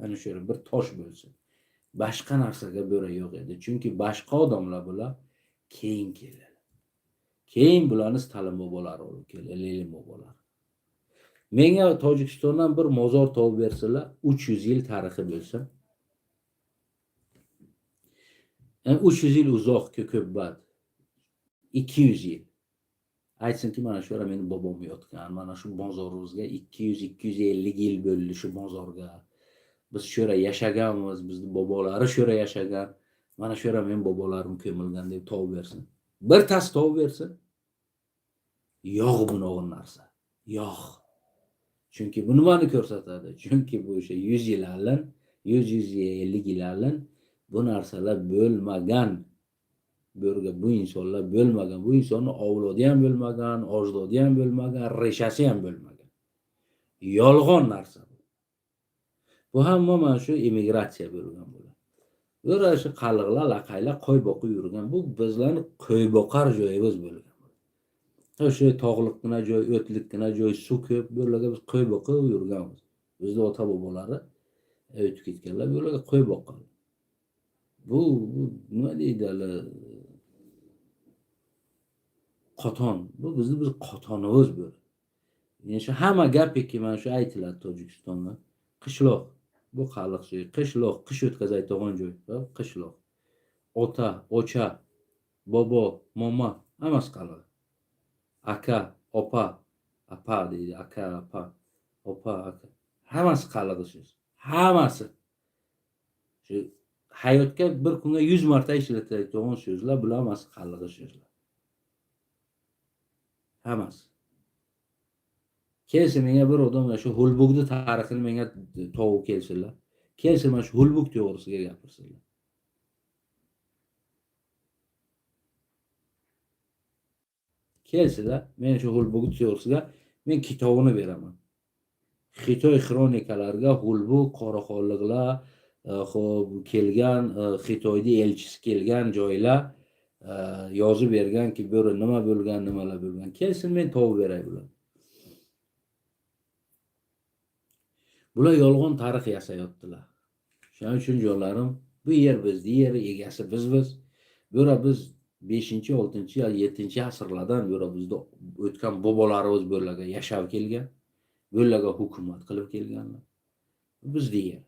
A: Ana shu bir tosh bo'lsin. Boshqa narsaga bo'ra yo'q edi. Chunki boshqa odamlar bular keyin keldi. Keyin bularni Stalin bobolari olib keldi, Lenin bobolari. Menga Tojikistondan bir mozor topib bersalar, 300 yil tarixi bo'lsa. 300 yil uzoq, ko'p bad. 200 yil. Aytsinki, mana shu yerda meni bobom yotgan, mana shu mozorimizga 200-250 yil bo'ldi shu mozorga. Biz shu yerda yashaganmiz, bizning bobolari shu yerda yashagan. Mana shu yerda men bobolarim ko'milgan deb topib bersin. Bir tas topib bersin. Yo'q bunaqa narsa. Yo'q. Chunki bu nimani ko'rsatadi? Chunki bu o'sha 100 yil avval, 100-150 yil avval bu narsalar bo'lmagan. Bu insonlar bo'lmagan. Bu insonning avlodi ham bo'lmagan, ojdodi ham bo'lmagan, reshasi ham bo'lmagan. Yolg'on narsa bu. Bu hamma mana shu emigratsiya bo'lgan bo'ladi. O'ra shu qalliqlar, laqaylar qo'y boqib yurgan. Bu bizlarning qo'y boqar joyimiz bo'lgan. O'sha tog'liqqina joy, o'tlikkina joy, suv ko'p, bo'larga biz qo'y boqib yurganmiz. Bizning ota bobolari o'tib ketganlar, bo'larga qo'y boqqan. Bu nima deydi? qoton. Bu biz qotonimiz bu. Yani shu hamma gapiki mana shu aytiladi Tojikistonda. Qishloq. Bu xalq so'yi. Qishloq, qish o'tkazaydigan joy. Qishloq. Ota, ocha, bobo, momo hammasi qoladi. Aka, opa, apa deydi. Aka, apa, opa, aka. Hammasi qoladi shu. Hammasi. Shu hayotga bir kunga 100 marta ishlatadigan so'zlar, bular hammasi qoladi so'zlar. Hammasi. Kelsa menga bir odam shu Hulbug'ni tarixini menga tovib kelsinlar. Kelsa mana shu Hulbug to'g'risiga gapirsinlar. Kelsa-da, men shu Hulbug to'g'risiga men kitobini beraman. Xitoy xronikalarga Hulbug, qoraxonliklar, xo'p kelgan, Xitoyda elchisi kelgan joylar yozib berganki, bu yerda nima bo'lgan, nimalar bo'lgan. Kelsin, men tovib beray bular. Bular yolg'on tarix yasayaptilar. Shuning uchun jonlarim, bu yer bizni yer, egasi biziz. Bu yerda biz 5-6 yo 7 asrlardan beri bizda o'tgan bobolarimiz bu yerga yashab kelgan, bu yerga hukumat qilib kelganlar. Bizni yer.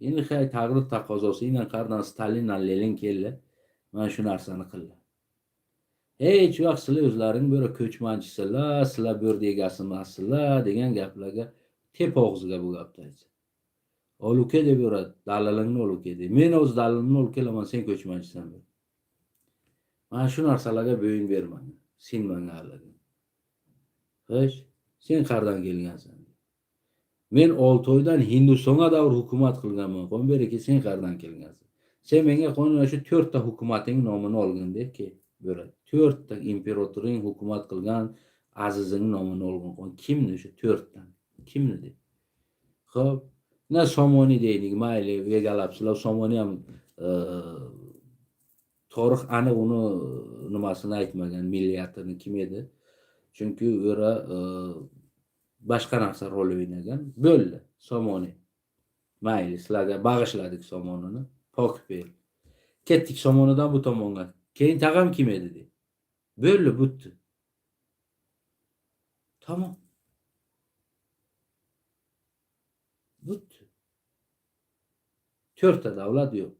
A: Endi taqdir taqozosi bilan qardan Stalin, Lenin keldi. Mana shu narsani qildi. Hech vaqt sizlar o'zlaring bu yerga ko'chmanchisizlar, sizlar bu yerda egasizlar degan gaplarga tep og'ziga bu gapni aytdi. Oluke deb yuradi, dalilingni oluke deb. Men o'z dalilimni olib kelaman, sen ko'chmanchisan deb. Mana shu narsalarga bo'yin bermang. Sen menga allading. Xo'sh, sen qayerdan kelgansan? Men 6 oydan Hindistonga davr hukumat qilganman. Qo'm beriki, sen qayerdan kelgansan? Sen menga qonun shu 4 ta hukumating nomini olgin debki, bo'ladi. 4 ta imperatorning hukumat qilgan azizing nomini olgin. Kimni shu 4 dan? Kimni deb? Xo'p, na Somoni deylik, mayli, egalabsizlar. Somoni ham tarix aniq uni nimasini aytmagan, milliyatini kim edi? Chunki u yerda boshqa narsa rol o'ynagan. Bo'ldi, Somoni. Mayli, sizlarga bag'ishladik Somonini. Pokib ber. Ketdik Somonidan bu tomonga. Keyin tag'am kim edi deb. Bo'ldi, butdi. Tamam. Butdi. 4 ta davlat yo'q.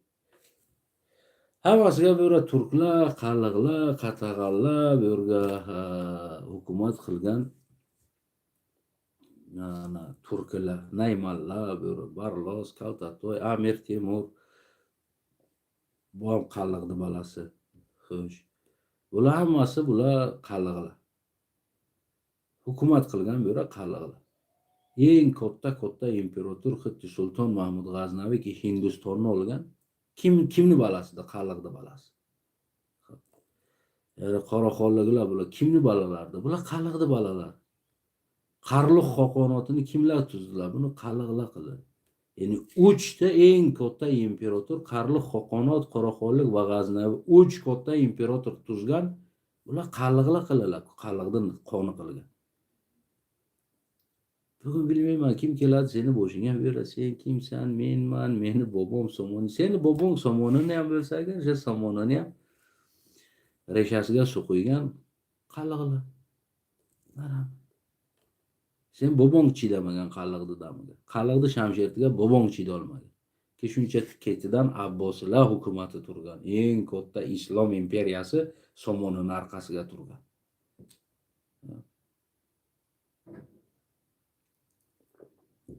A: Hammasiga bu yerda turklar, qalliqlar, qatag'allar bu yerga hukumat qilgan turklar, Naymanlar, bu yerda Barlos, Kaltatoy, Amir Temur, bu ham qalliqni balasi. Xo'sh. Bular hammasi bular qalliqlar. Hukumat qilgan bu yerda qalliqlar. Eng katta imperator Xuddi Sulton Mahmud G'aznaviy ki Hindistonni olgan. Kimni balasida? Qalliqni balasi. Qoraxonliklar bular kimni balalardi? Bular qalliqni balalar. Qarluq xoqonotini kimlar tuzdilar? Buni qalliqlar qildi. Ya'ni 3 ta eng katta imperator Qarluq xoqonot, Qoraxonlik va G'aznaviy 3 katta imperator tuzgan. Bular qalliqlar qildilar. Qalliqdan qoni qilgan. Bugun bilmayman kim keladi seni boshingga beradi. Sen kimsan? Menman, meni bobom Somoni. Seni bobong Somonini ham bo'lsa-ki, o'sha Somonini ham reshasiga suv qo'ygan qalliqlar. Mana. Sen bobong chidamagan qalliqni damiga. Qalliqni shamshirtiga bobong chidolmagan. Ki shuncha ketidan Abboslar hukumati turgan. Eng katta islom imperiyasi Somonining orqasiga turgan.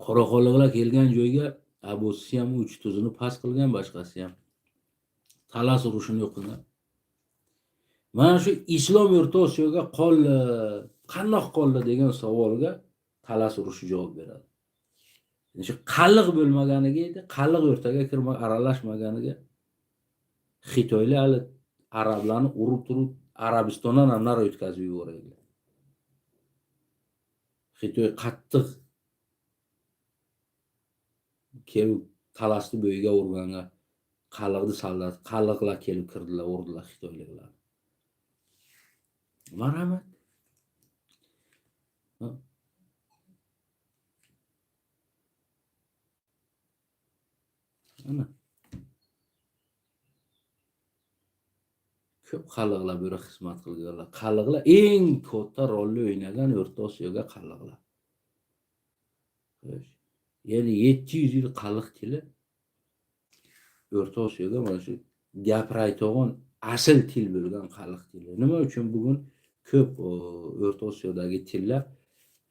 A: Qoraxonliklar kelgan joyga Abbosiy ham uch tuzini past qilgan, boshqasi ham talas urushini yo'q qilgan. Mana shu islom O'rta Osiyoga qoldi, qandoq qoldi degan savolga talas urushi javob beradi. Shu qalliq bo'lmaganiga edi, qalliq o'rtaga kirmay aralashmaganiga Xitoylar hali arablarni urib turib Arabistondan ham nari o'tkazib yuborgan. Xitoy qattiq kelib talasni bo'yiga urganga qalliqni soldat, qalliqlar kelib kirdilar, urdilar Xitoyliklar. Marhamat. Ana. ko'p xalqlar bu yerga xizmat qilganlar. Xalqlar eng katta rolni o'ynagan O'rta Osiyoga xalqlar. Ya'ni 700 yil xalq tili O'rta Osiyoga mana shu gapirayotgan asl til bo'lgan xalq tili. Nima uchun bugun ko'p O'rta Osiyodagi tillar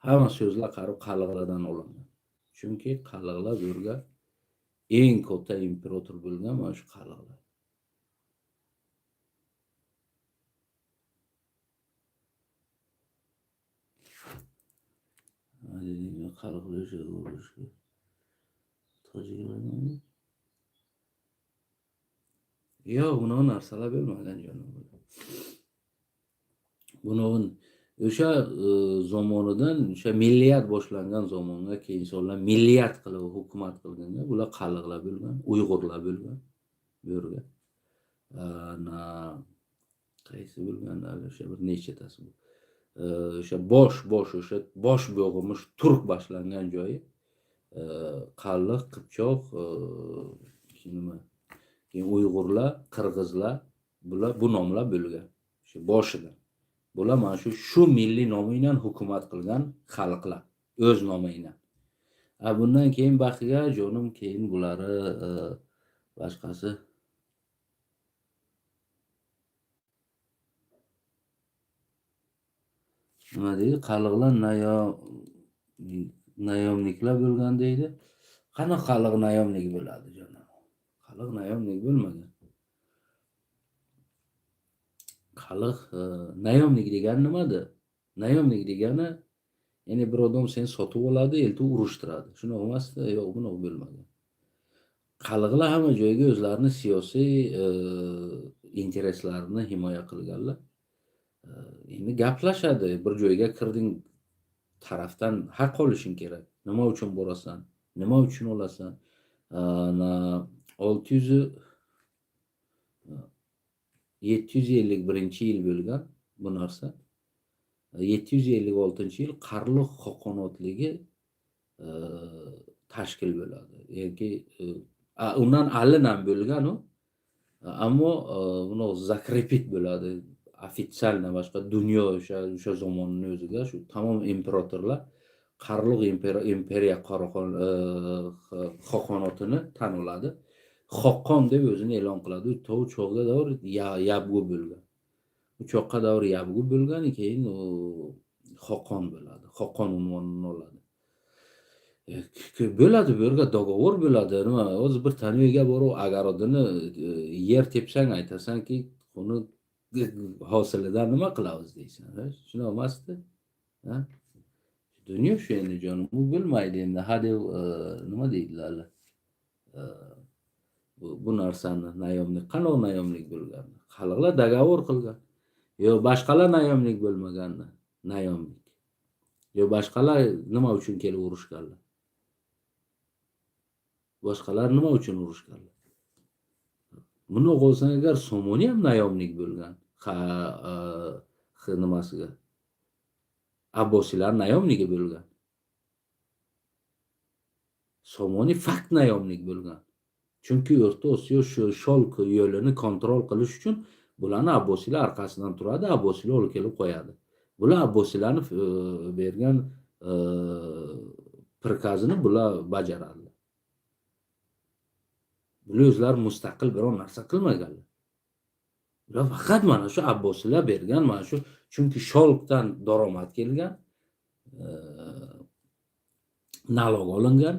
A: hamma so'zlar qarib xalqlardan olingan. Chunki xalqlar bu yerga eng katta imperator bo'lgan mana shu xalqlar. Yo'q, bunaqa narsalar bo'lmagan jonim. Bunaqa o'sha zamonidan, o'sha milliyat boshlangan zamonga keyin insonlar milliyat qilib hukumat qilganda bular xalqlar bo'lgan, Uyg'urlar bo'lgan bu yerga. Qaysi bo'lganlar o'sha bir nechtatasi bu. O'sha o'sha bosh bo'g'imish turk boshlangan joyi Qalliq, Qipchoq, nima, keyin Uyg'urlar, Qirg'izlar, bular bu nomlar bo'lgan. Shu boshidan. Bular mana shu milliy nomi bilan hukumat qilgan xalqlar, o'z nomi bilan. Bundan keyin baqiga jonim keyin bulari boshqasi nima deydi? Xalqlar nayomliklar bo'lgan deydi. Qani xalq nayomlik bo'ladi jonim? Xalq nayomlik bo'lmagan. Xalq nayomlik degani nimada? Nayomlik degani ya'ni bir odam seni sotib oladi, eltib urushtiradi. Shuni emasda, yo'q, buni bo'lmagan. Xalqlar hamma joyga o'zlarini siyosiy intereslarini himoya qilganlar. Endi gaplashadi, bir joyga kirding, tarafdan haq olishing kerak. Nima uchun borasan? Nima uchun olasan? 751-yil bo'lgan bu narsa. 756-yil Qarluq xoqonotligi tashkil bo'ladi. Yoki undan allin ham bo'lgan u. Ammo buni zakrepit bo'ladi. Ofitsialna boshqa dunyo o'sha zamonning o'ziga shu tamom imperatorlar Qarluq imperiya xoqonotini tan oladi. Xoqon deb o'zini e'lon qiladi. U cho'g'da davr yabgu bo'lgan. U cho'qqa davr yabgu bo'lgan, keyin u Xoqon bo'ladi. Xoqon unvonini oladi. Bo'ladi, bu yerga dogovor bo'ladi. Nima, o'zi bir taniyaga borib, agar odini yer tepsang, aytasanki, uni hosilidan nima qilamiz deysan. Shuni emasdi? Ha? Dunyo shu endi jonim. Bu bo'lmaydi endi. Hadeb nima deydilar? Bu narsani nayomlik, qanoq nayomlik bo'lgan. Xalqlar dogovor qilgan. Yo boshqalar nayomlik bo'lmaganlar. Nayomlik. Yo boshqalar nima uchun kelib urushganlar? Boshqalar nima uchun urushganlar? Buni o'qilsan agar Somoni ham nayomlik bo'lgan. Nimasiga. Abbosiylar nayomligi bo'lgan. Somoni fakt nayomlik bo'lgan. Chunki O'rta Osiyo shu Sholk yo'lini kontrol qilish uchun bularni Abbosiylar orqasidan turadi, Abbosiylar olib kelib qo'yadi. Bular Abbosiylarni bergan prikazini bular bajaradi. Bular o'zlari mustaqil biror narsa qilmaganlar. Bular faqat mana shu Abbosiylar bergan, mana shu chunki Sholkdan daromad kelgan, nalog olingan.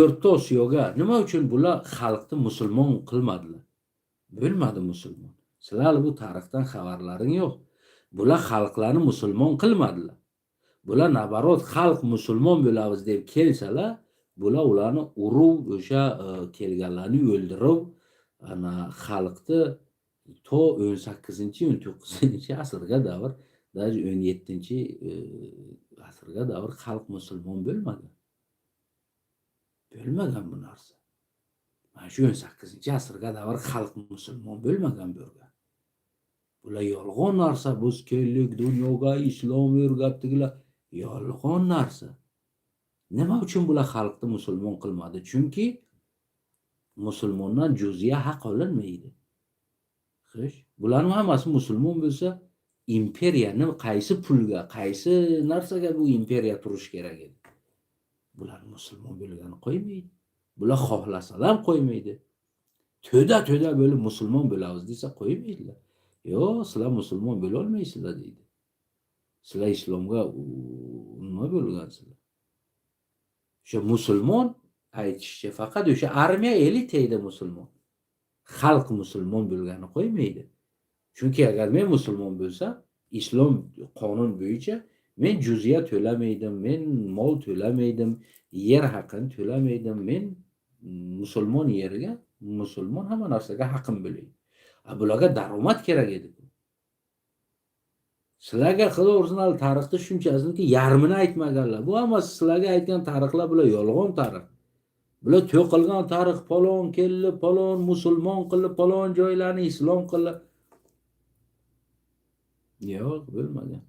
A: O'rta Osiyoga nima uchun bular xalqni musulmon qilmadilar? Bo'lmadi musulmon. Sizlar bu tarixdan xabarlaring yo'q. Bular xalqlarni musulmon qilmadilar. Bular nabarot xalq musulmon bo'lamiz deb kelsalar, bular ularni urib, o'sha kelganlarni o'ldirib, ana xalqni to 18-19-asrga davr, даже 17-asrga davr xalq musulmon bo'lmagan. Bo'lmagan bu narsa. Mana shu 18-asrga davr xalq musulmon bo'lmagan bo'lgan. Bular yolg'on narsa, biz keldik dunyoga islom o'rgatdilar. Yolg'on narsa. Nima uchun bular xalqni musulmon qilmadi? Chunki musulmondan juz'iy haq olinmaydi. Xo'sh, bularning hammasi musulmon bo'lsa, imperiyani qaysi pulga, qaysi narsaga bu imperiya turishi kerak edi? Bular musulmon bo'lgani qo'ymaydi. Bular xohlasalar qo'ymaydi. To'da bo'lib musulmon bo'lamiz desa qo'ymaydilar. Yo'q, sizlar musulmon bo'la olmaysizlar deydi. Sizlar islomga nima bo'lgansizlar? O'sha musulmon aytishcha faqat o'sha armiya elita edi musulmon. Xalq musulmon bo'lgani qo'ymaydi. Chunki agar men musulmon bo'lsam, islom qonun bo'yicha men juzya to'lamaydim, men mol to'lamaydim, yer haqini to'lamaydim, men musulmon yeriga, musulmon hamma narsaga haqim bo'laydi. Bularga daromad kerak edi. Sizlarga Xudo ursin tarixda shunchasiniki yarmini aytmaganlar. Bu hammasi sizlarga aytgan tarixlar bular yolg'on tarix. Bular to'qilgan tarix, palon keldi, palon musulmon qildi, palon joylarni islom qildi. Yo'q, bo'lmagan.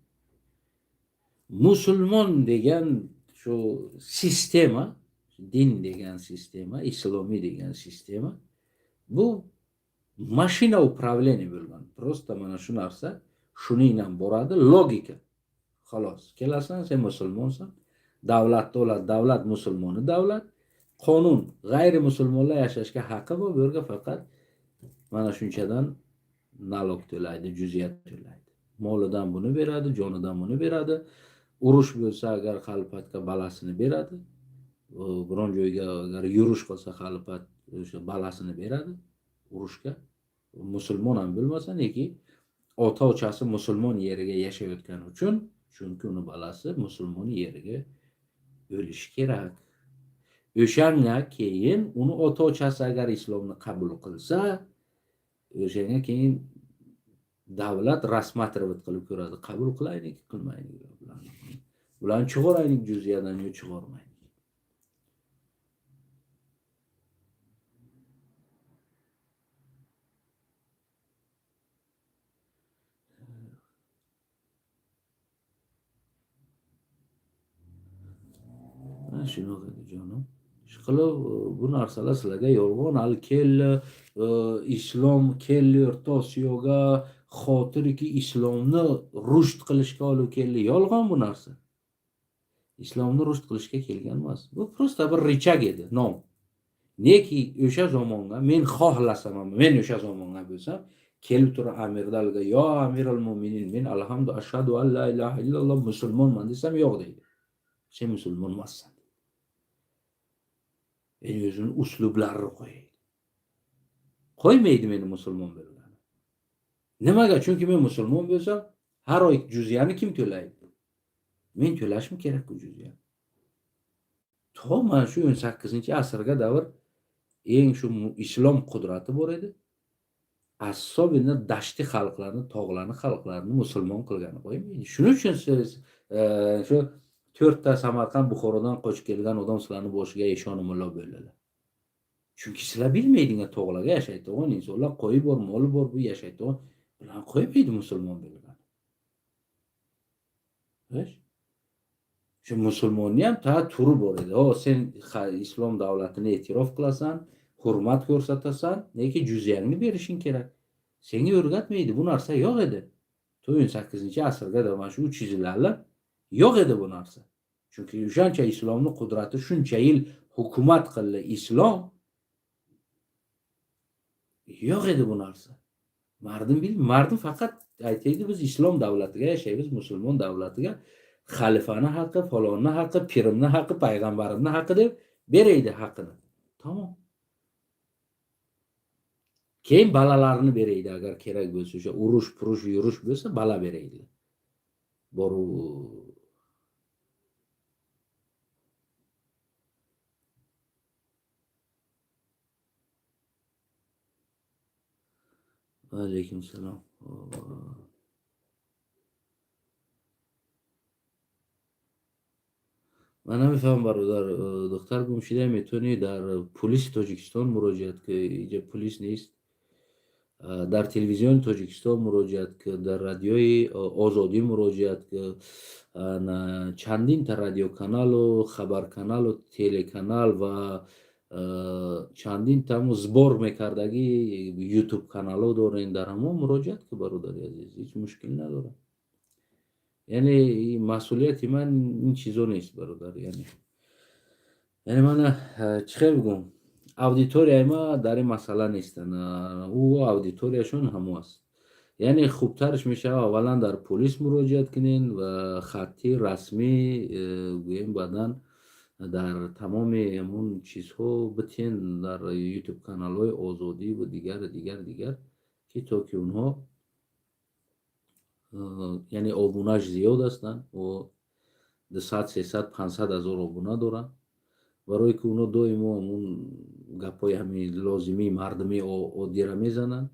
A: Musulmon degan shu sistema, din degan sistema, islomiy degan sistema bu mashina upravleniya bo'lgan. Prosta mana shu narsa shuning bilan boradi, logika. Xolos, kelasan, sen musulmonsan. Davlat to'la, davlat musulmoni davlat. Qonun g'ayri musulmonlar yashashga haqqi bor, bu yerga faqat mana shunchadan nalog to'laydi, juziyat to'laydi. Molidan buni beradi, jonidan buni beradi. Urush bo'lsa agar xalfatga balasini beradi. Biron joyga agar yurish qilsa xalfat o'sha balasini beradi urushga. Musulmon ham bo'lmasa, neki ota-ochasi musulmon yeriga yashayotgani uchun, chunki uni balasi musulmon yeriga o'lishi kerak. O'shanga keyin uni ota-ochasi agar islomni qabul qilsa, o'shanga keyin davlat rasmat-ravit qilib ko'radi. Qabul qilaylik, qilmaylik bularni. Bularni chiqaraylik juziyadan yo chiqarmaylik. Shunaqa jonim. Ishqilib bu narsalar sizlarga yolg'on. Hali keldi, islom keldi O'rta Osiyoga, xotirki islomni rushd qilishga olib keldi. Yolg'on bu narsa. Islomni rushd qilishga kelgan emas. Bu prosta bir richag edi, nom. Neki o'sha zamonga men xohlasam, men o'sha zamonga bo'lsam, kelib turib Amirdalga, "Yo Amirul Mo'minin, men alhamdulillah ashhadu an la ilaha illalloh musulmonman" desam, "Yo'q" deydi. Sen musulmon emassan. O'zini uslublarini qo'yadi. Qo'ymaydi meni musulmon bo'lgani. Nimaga? Chunki men musulmon bo'lsam, har oy juzyani kim to'laydi? Men to'lashim kerak bu juzyani. Mana shu 18-asrga davr eng shu islom qudrati bor edi. Asobini dashti xalqlarni, tog'larni xalqlarini musulmon qilgani qo'ymaydi. Shuning uchun siz shu 4 ta Samarqand, Buxorodan qochib kelgan odam sizlarni boshiga eshon mullo bo'ldilar. Chunki sizlar bilmaydigan tog'larga yashaydigan insonlar, qo'yi bor, moli bor, bu yashaydigan bilan qo'ymaydi musulmon bo'lgan. Xo'sh? Shu musulmonni ham ta turi bor edi. Sen islom davlatini e'tirof qilasan, hurmat ko'rsatasan, lekin juzyangni berishing kerak. Senga o'rgatmaydi, bu narsa yo'q edi. 18-asrga mana shu 300 yillar yo'q edi bu narsa. Chunki o'shancha islomni qudrati shuncha yil hukumat qildi islom. Yo'q edi bu narsa. Mardim faqat aytaydi, biz islom davlatiga yashaymiz, musulmon davlatiga xalifani haqqi, falonni haqqi, pirimni haqqi, payg'ambarimni haqqi deb beraydi haqqini. Tamom. Keyin balalarini beraydi agar kerak bo'lsa, o'sha urush, yurish bo'lsa bala beraydi. Boru Aleyküm selam. Mana میفهم برادر دختر گمشده میتونی در پلیس تاجیکستان مراجعت که اینجا پلیس نیست، در تلویزیون تاجیکستان مراجعت که، در رادیوی آزادی مراجعت که، چندین تا رادیو کانال و خبر کانال و تله کانال و чандин таму збор мекардаги ютуб канало дорен дар ҳамо муроҷиат ки бародари азиз ҳеҷ мушкил надорад. яъне масъулияти ман ин чизо нест бародар. яъне ман чӣ хел бигӯм, аудиторияи ма дар ин масъала нестан, ӯ аудиторияшон ҳамо аст. яъне хубтарш мешавад аввалан дар полис муроҷиат кунен ва хатти расмӣ гӯем баъдан дар тамоми ҳамон чизҳо битиҳен дар ютуб каналҳои озодӣ ва дигар ки то ки онҳо яъне обунааш зиёд ҳастанд, 200 300 500 ҳазор обуна доранд. барое ки онҳо доимо ҳамон гапҳои ҳамин лозимии мардуми оддиро мезананд,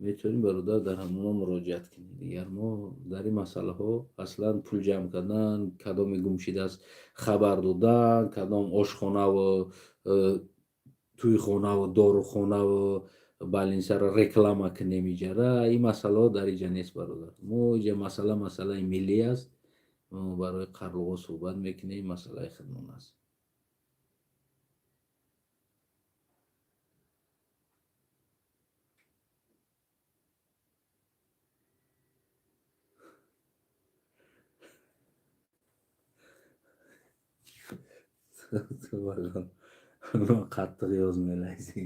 A: метавонем бародар дар ҳамон муроҷиат кунем. дигар мо дар ин масъалаҳо аслан пул ҷамъ кардан, кадоми гумшидааст хабар додан, кадом ошхонаву тӯйхонаву дорухонаву балинсара реклама кунем иҷара, ин масъалаҳо дар иҷа нест бародар. мо иҷа масъалаи миллӣ аст. мо барои қарлуғо суҳбат мекунем, масъалаи худмон аст. qattiq yozmalaysiz.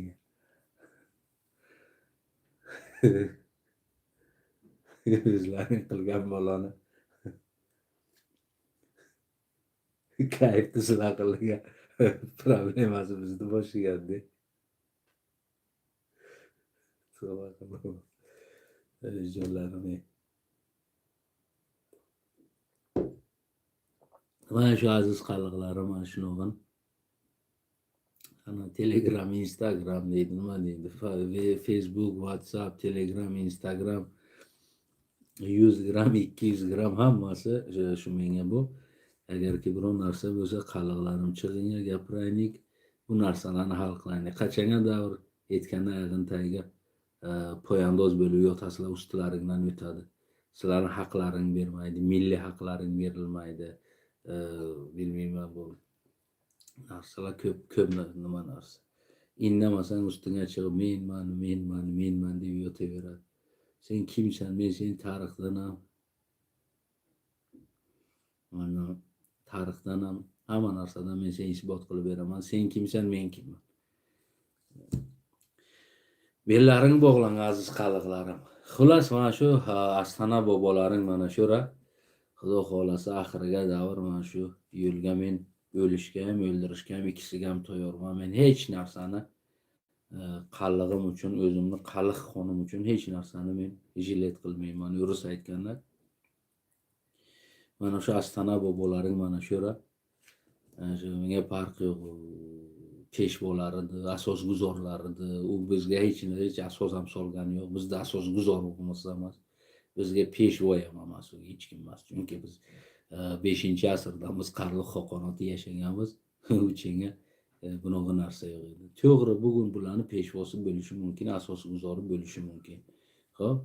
A: o'zlaring qilgan bolani kayfni sizlar qilgan problemasi bizni boshlaganda. jonlarim. mana shu aziz qalliqlarim mana shunog'in. ana telegram, instagram deydi, nima deydi, facebook, whatsapp, telegram, instagram 100 gram 200 gram hammasi shu menga bu. agarki biron narsa bo'lsa qalliqlarim chiqinglar gapiraylik, bu narsalarni hal qilaylik. qachonga davr yetganda yaqin tagiga poyandoz bo'lib yotasizlar, ustilaringdan o'tadi. sizlarni haqlaring bermaydi, milliy haqlaring berilmaydi. bilmayman, bu narsalar ko'p nima narsa. indamasang ustingga chiqib menman deb yotaveradi. sen kimsan? men seni tarixdan ham hamma narsadan men seni isbot qilib beraman. sen kimsan, men kimman. bellaring bog'lang aziz qalliqlarim. xullas mana shu astana bobolaring mana shu-ra. xudo xohlasa oxiriga davr mana shu yo'lga men o'lishga ham o'ldirishga ham ikkisiga ham tayyorman. men hech narsani qallig'im uchun, o'zimni qalliq qonim uchun hech narsani men jilet qilmayman. o'ris aytganlar. mana shu astana bobolaring mana shu-ra. menga farqi yo'q. peshvolaridir, asosguzorlaridir. u bizga hech asos ham solgani yo'q. bizda asosguzor bo'lmasa emas. bizga peshvo ham emas, u hech kim emas. chunki biz 5-asrdan biz Qarliq xoqonoti yashaganmiz. uchinga bunaqa narsa yo'q edi. to'g'ri, bugun bularni peshvosi bo'lishi mumkin, asosguzori bo'lishi mumkin. xo'p,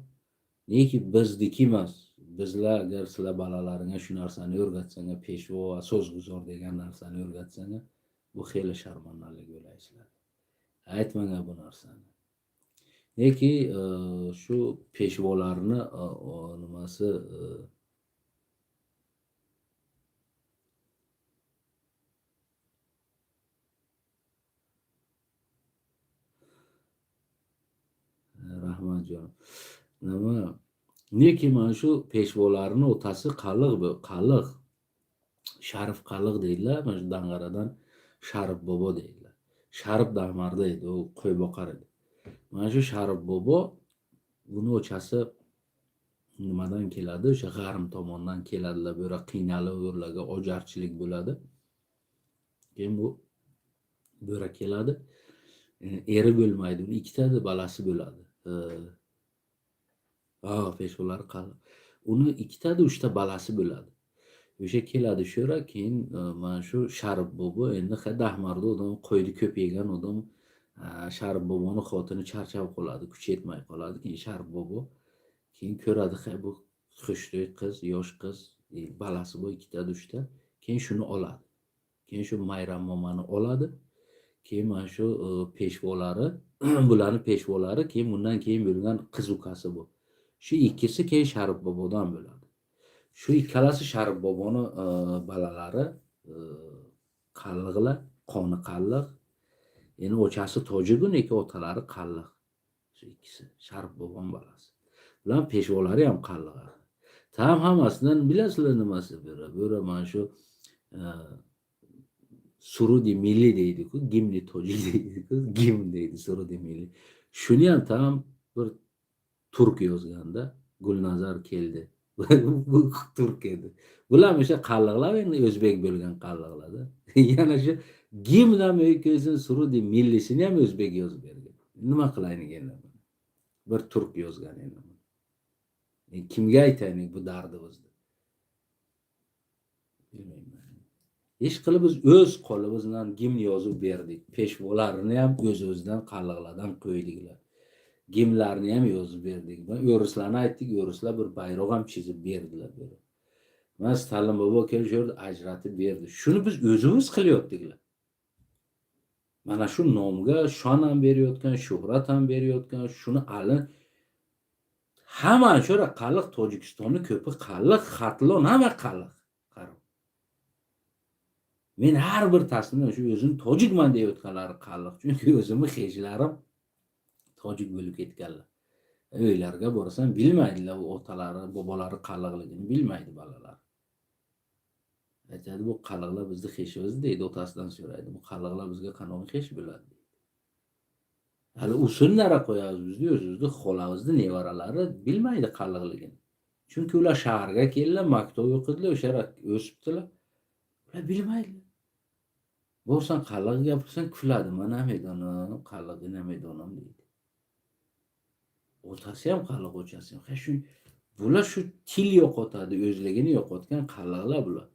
A: neki bizniki emas. bizlar agar sizlar bolalaringga shu narsani o'rgatsanglar, peshvo, asosguzor degan narsani o'rgatsanglar, bu xeyli sharmandalik bo'laysizlar. aytmanglar bu narsani. neki shu peshvolarni nimasi rahmat jonim. nima neki mana shu peshvolarni otasi qalliq Sharif Qalliq deydilar. mana shu Dang'aradan Sharif bobo deydilar. Sharif Dahmarda edi, u qo'y boqar edi. mana shu Sharif bobo, buni o'chasi nimadan keladi? O'sha G'arm tomondan keladilar. Bu yerga qiynalib, ularga ojarchilik bo'ladi. keyin bu yerga keladi. eri bo'lmaydi. uni ikkita balasi bo'ladi. peshvolar Qalliq. uni ikkita 3ta balasi bo'ladi. o'sha keladi shu yerga. keyin mana shu Sharif bobo endi Dahmarda odam qo'yni ko'p yegan odam. Sharif boboni xotini charchab qoladi, kuchi yetmay qoladi. keyin Sharif bobo keyin ko'radi, bu xushro'y qiz, yosh qiz, balasi bor 2ta 3ta. keyin shuni oladi. keyin shu Mayram momani oladi. keyin mana shu peshvolari bularni peshvolari, keyin bundan keyin bo'lgan qiz ukasi bu. Shu ikkisi keyin Sharif bobodan bo'ladi. Shu ikkalasi Sharif boboni bolalari, qalliqlar, qoni qalliq. Endi ochasi tojik, lekin otalari qalliq. Shu ikkisi Sharif bobon bolasi. Bular peshvolari ham qalliq. Tam hammasidan bilasizlar nimasi biri mana shu Surudi Milli deydi-ku, Gimni tojik deydi-ku, Gim deydi Surudi Milli. Shuni ham tam bir turk yozganda Gulnazar keldi. Bu turk edi. Bular o'sha qalliqlar, endi o'zbek bo'lgan qalliqlarda. Yana shu Gimdan o'tkasin Surudi Millisini ham o'zbek yozib bergan. Nima qilaylik endi? Bir turk yozgan endi. Kimga aytaylik bu dardimizni? Bilmayman. Ish qilib biz o'z qo'limizdan gimn yozib berdik. Peshvolarini ham o'z-o'zidan qalliqlardan qo'ydiklar. Gimlarni ham yozib berdik. O'rislarni aytdik, o'rislar bir bayroq ham chizib berdilar böyle. Mana Stalin bobo kelib ajratib berdi. Shuni biz o'zimiz qilyaptiklar. Mana shu nomga shon ham berayotgan, shuhrat ham berayotgan, shuni alin hamma shura qalliq, Tojikistonning ko'pi qalliq, xatlon hamma qalliq. Men har bir tasnifdan shu o'zim tojikman deyotganlari qalliq. Chunki o'zimni xejlarim tojik bo'lib ketganlar. Uylarga borsam bilmaydilar, u otalari, bobolari qalliqligini bilmaydi bolalar. Aytadi, bu qalliqlar bizni xeshimiz deydi, otasidan so'raydi. Bu qalliqlar bizga qanday xesh bo'ladi deydi. Hali usullara qo'yamiz biz, o'zimizni xolamizni nevaralari bilmaydi qalliqligini. Chunki ular shaharga keldilar, maktab o'qidilar, o'sha yerda o'sibdilar. Ular bilmaydi. Borsan qalliq gapirsan kuladi. Mana maydonam, qalliqgina maydonim deydi. Otasi ham qalliq, o'chasi ham. Shu bular shu til yo'qotadi, o'zligini yo'qotgan qalliqlar bular.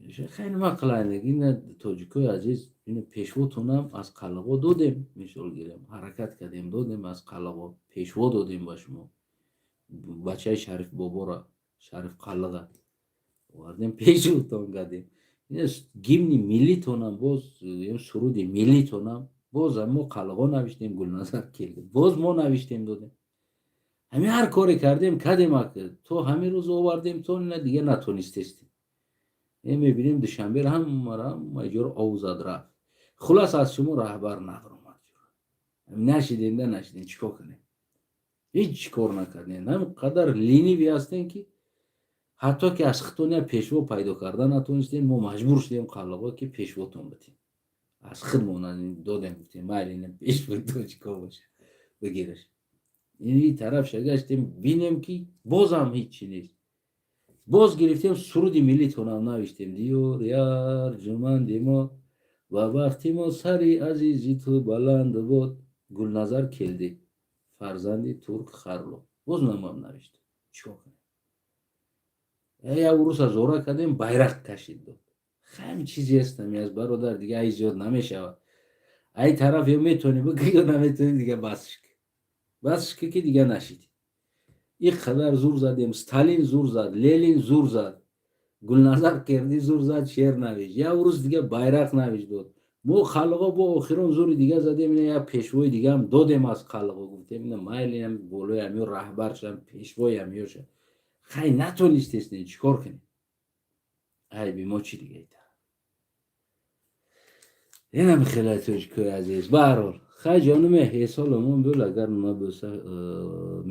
A: O'sha nima qilaylik? Yine tojikoy aziz, yine peshvo tunam az qalliqo dodim, misol giram. Harakat kadim dodim az qalliqo, peshvo dodim boshmo. Bachai Sharif bobora, Sharif qalliqa. Vardim peshvo tongadim. Gimni milli tonam boz, Surudi milli tonam boz, ammo qalliqo navishtim, Gulnazar keldi. Boz mo navishtim dodim. Hamma har kori kardim, kademak. To hamma roz ovardim, to diga natonistim. میبینیم دوشنبه هم مجور آوزاد رفت. خلاص از شما رهبر نفرماد. نشیدین ده نشیدین چیکار کنیم؟ هیچ کار نکردین. هم قدر لینی بیاستین که حتی که از خودتون پیشوا پیدا کردن نتونستین، ما مجبور شدیم قلبا که پیشواتون بدیم. از خودمون دادیم گفتیم مالین پیشوا تو چیکار باشه بگیرش. این طرف شگشتیم بینیم که بازم هیچی نیست. Boz گرفتیم سرودی ملی تونم نوشتیم دیور یار جمندی ما و وقتی ما سری عزیزی تو بلند بود گلنظر کلدی فرزندی ترک خرلو boz نمام نوشتیم چیکار کنیم یا روز از زورا کردیم bayrak کشید داد همین چیزی هستم از برادر دیگه ای زیاد نمیشه ای طرف یا میتونی بگی یا نمیتونی دیگه بسش که دیگه نشید این kadar زور زدیم ستالین زور زد لنین زور زد گلنظر کردی زور زد شعر نوشت یا روز دیگه bayrak نوشت داد ما خلقا با آخرون زور دیگه زدیم اینه یا پیشوای دیگه هم دادیم از خلقا گفتیم اینه مایلی هم بولوی هم یا رهبرشم پیشوای هم یوشم خیلی نتونستیستین چیکار کنیم ای بی ما چی دیگه ایتا این هم خیلی توجکوی عزیز برحال خیلی جانم حسالمون böyle اگر نما بسه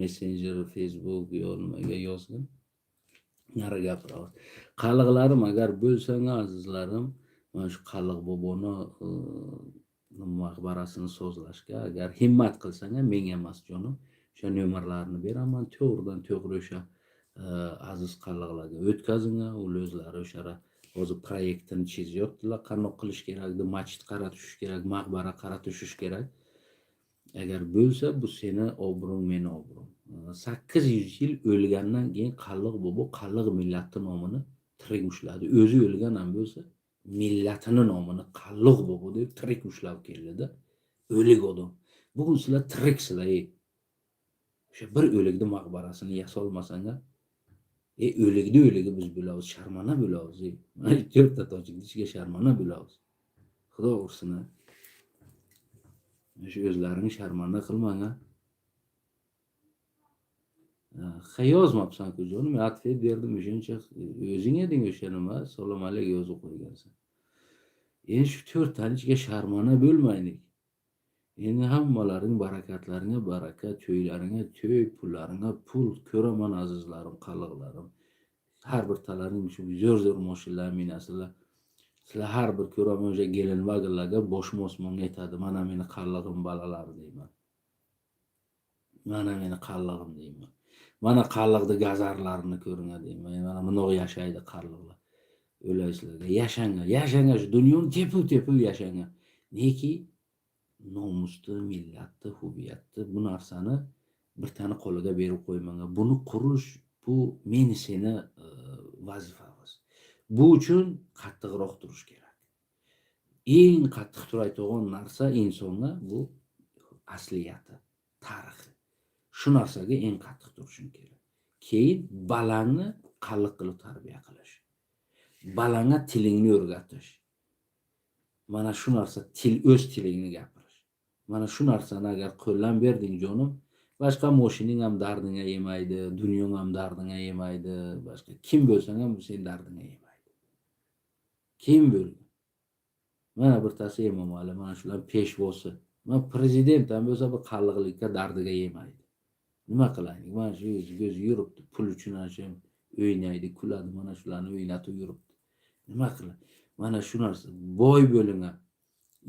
A: messenger Facebook یا نماga yozgin nari gapiramiz qalliqlarim agar bo'lsang azizlarim mana shu qalliq boboni maqbarasini sozlashga agar himmat qilsang menga emas jonim o'sha nomerlarini beraman to'g'ridan to'g'ri o'sha aziz qalliqlarga o'tkazinglar ular o'zlari o'sha hozir proyektini chizyaptilar qanday qilish kerak masjid qaratish kerak maqbara qaratish kerak agar bo'lsa bu seni obro'ng meni obro'm 800 yil o'lgandan keyin qalliq bobo qalliq millati nomini tirik ushladi o'zi o'lgan ham bo'lsa millatini nomini qalliq bobo deb tirik ushlab keldi o'lik odam bugun sizlar tiriksizlar o'sha bir o'likni maqbarasini yasolmasanglar o'likni biz bo'lamiz sharmana bo'lamiz mana 4 ta tojikni ichiga sharmana bo'lamiz Xudo ursin ha. Shu o'zlaring sharmanda qilmang ha. Ha yozmabsan-ku jonim, atfet berdim o'shancha. O'zing eding o'sha nima, salom alayk yozib qo'ygansan. Endi shu 4 tani ichiga sharmona bo'lmaylik. Endi hammalaring barakatlaringga baraka, to'ylaringga to'y, pullaringga pul ko'raman azizlarim, qaliqlarim. Har bir talaring shu zo'r mashinalar minasizlar. Sizlar har bir ko'raman o'sha gelin vagonlarga boshim osmonga yetadi. Mana meni qallig'im balalar deyman. Mana meni qallig'im deyman. Mana qalliqda gazarlarini ko'ringa deyman. Mana bunaqa yashaydi qalliqlar. O'laysizlarga yashanga shu dunyoni tepuv yashanga. Neki nomusni, millatni, huviyatni bu narsani bir tani qo'liga berib qo'ymanglar. Buni qurish bu meni seni vazifamiz. Bu uchun qattiqroq turish kerak. Eng qattiq turadigan narsa insonga bu asliyati, tarixi. Shu narsaga eng qattiq turishing kerak. Keyin balangni qalliq qilib tarbiya qilish. Balanga tilingni o'rgatish. Mana shu narsa o'z tilingni gapirish. Mana shu narsani agar qo'llan berding jonim, boshqa moshining ham dardinga yemaydi, dunyong ham dardinga yemaydi, boshqa kim bo'lsang ham sen dardinga yemaydi. Kim bo'ldi? Mana birtasi Emomali, mana shular peshvosi. Mana prezident ham bo'lsa bu qalliqlikka dardiga yemaydi. Nima qilaylik? Mana shu o'zi yuribdi, pul uchun ham o'ynaydi, kuladi, mana shularni o'ynatib yuribdi. Nima qilay? Mana shu narsa boy bo'linglar,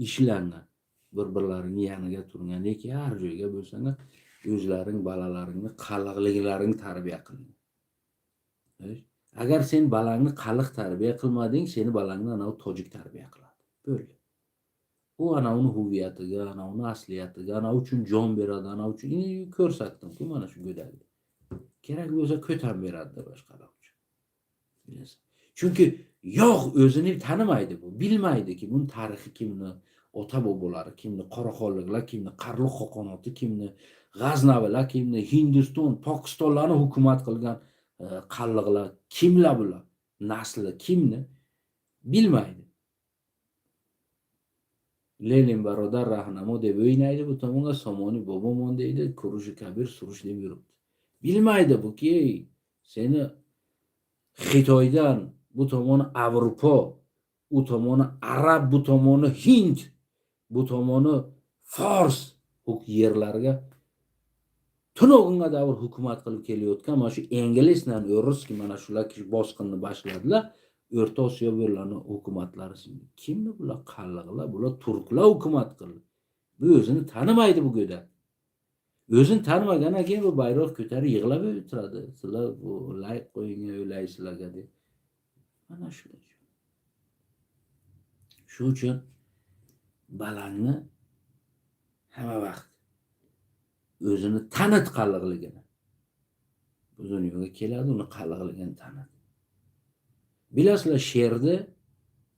A: ishlangan, bir-birlaringni yaniga turgan, lekin har joyga bo'lsanglar o'zlaring balalaringni qalliqliklarini tarbiya qiling. Agar sen balangni qalliq tarbiya qilmading, seni balangni ana tojik tarbiya qiladi. Bo'ldi. U ana uni huviyatiga, ana uni asliyatiga, ana uchun jon beradi, ana uchun ko'rsatdim-ku mana shu go'dakni. Kerak bo'lsa ko'tam beradi boshqalar uchun. Bilasan? Chunki yo'q o'zini tanimaydi bu, bilmaydiki bun tarixi kimni, ota bobolari kimni, Qoraxonliklar kimni, Qarluq xoqonoti kimni, G'aznavilar kimni, Hindiston, Pokistonlarni hukumat qilgan qalliqlar kimlar bular? Nasli kimni? Bilmaydi. Lenin barodar rahnamo deb o'ynaydi, bu tomonga Somoni bobomon deydi, Kurushi Kabir surish deb yuribdi. Bilmaydi buki seni Xitoydan, bu tomoni Avrupa, u tomoni Arab, bu tomoni Hind, bu tomoni Fors yerlarga tunog'inga davr hukumat qilib kelayotgan mana shu ingliz bilan o'russki mana shular bosqinni boshladilar. O'rta Osiyo bo'ylarining hukumatlari kimni bular qalliqlar, bular turklar hukumat qildi. Bu o'zini tanimaydi bu go'dak. O'zini tanimagandan keyin bu bayroq ko'tarib yig'lab o'tiradi. Sizlar bu layq qo'ying, o'ylaysizlarga deb. Mana shular. Shu uchun balangni hamma vaqt o'zini tanit qalliqligini. Bu dunyoga keladi, uni qalliqligini tanit. Bilasizlar, sherni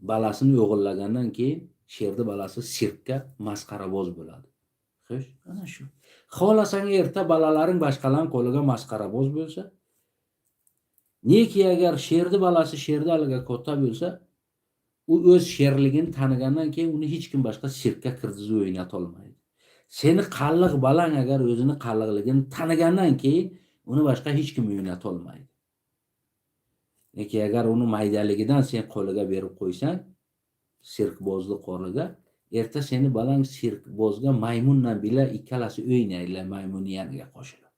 A: balasini o'g'illagandan keyin sherni balasi sirkka masqaraboz bo'ladi. Xo'sh, ana shu. Xohlasang erta balalaring boshqalarning qo'liga masqaraboz bo'lsa, neki agar sherni balasi sherni aliga katta bo'lsa, u o'z sherligini tanigandan keyin uni hech kim boshqa sirkka kirgizib o'ynata olmaydi. Seni qalliq balang agar o'zini qalliqligini tanigandan keyin uni boshqa hech kim o'ynata olmaydi. Lekin agar uni maydaligidan sen qo'liga berib qo'ysang, sirkbozlik qo'liga, erta seni balang sirkbozga maymundan bila ikkalasi o'ynaydilar, maymunning yoniga qo'shilib.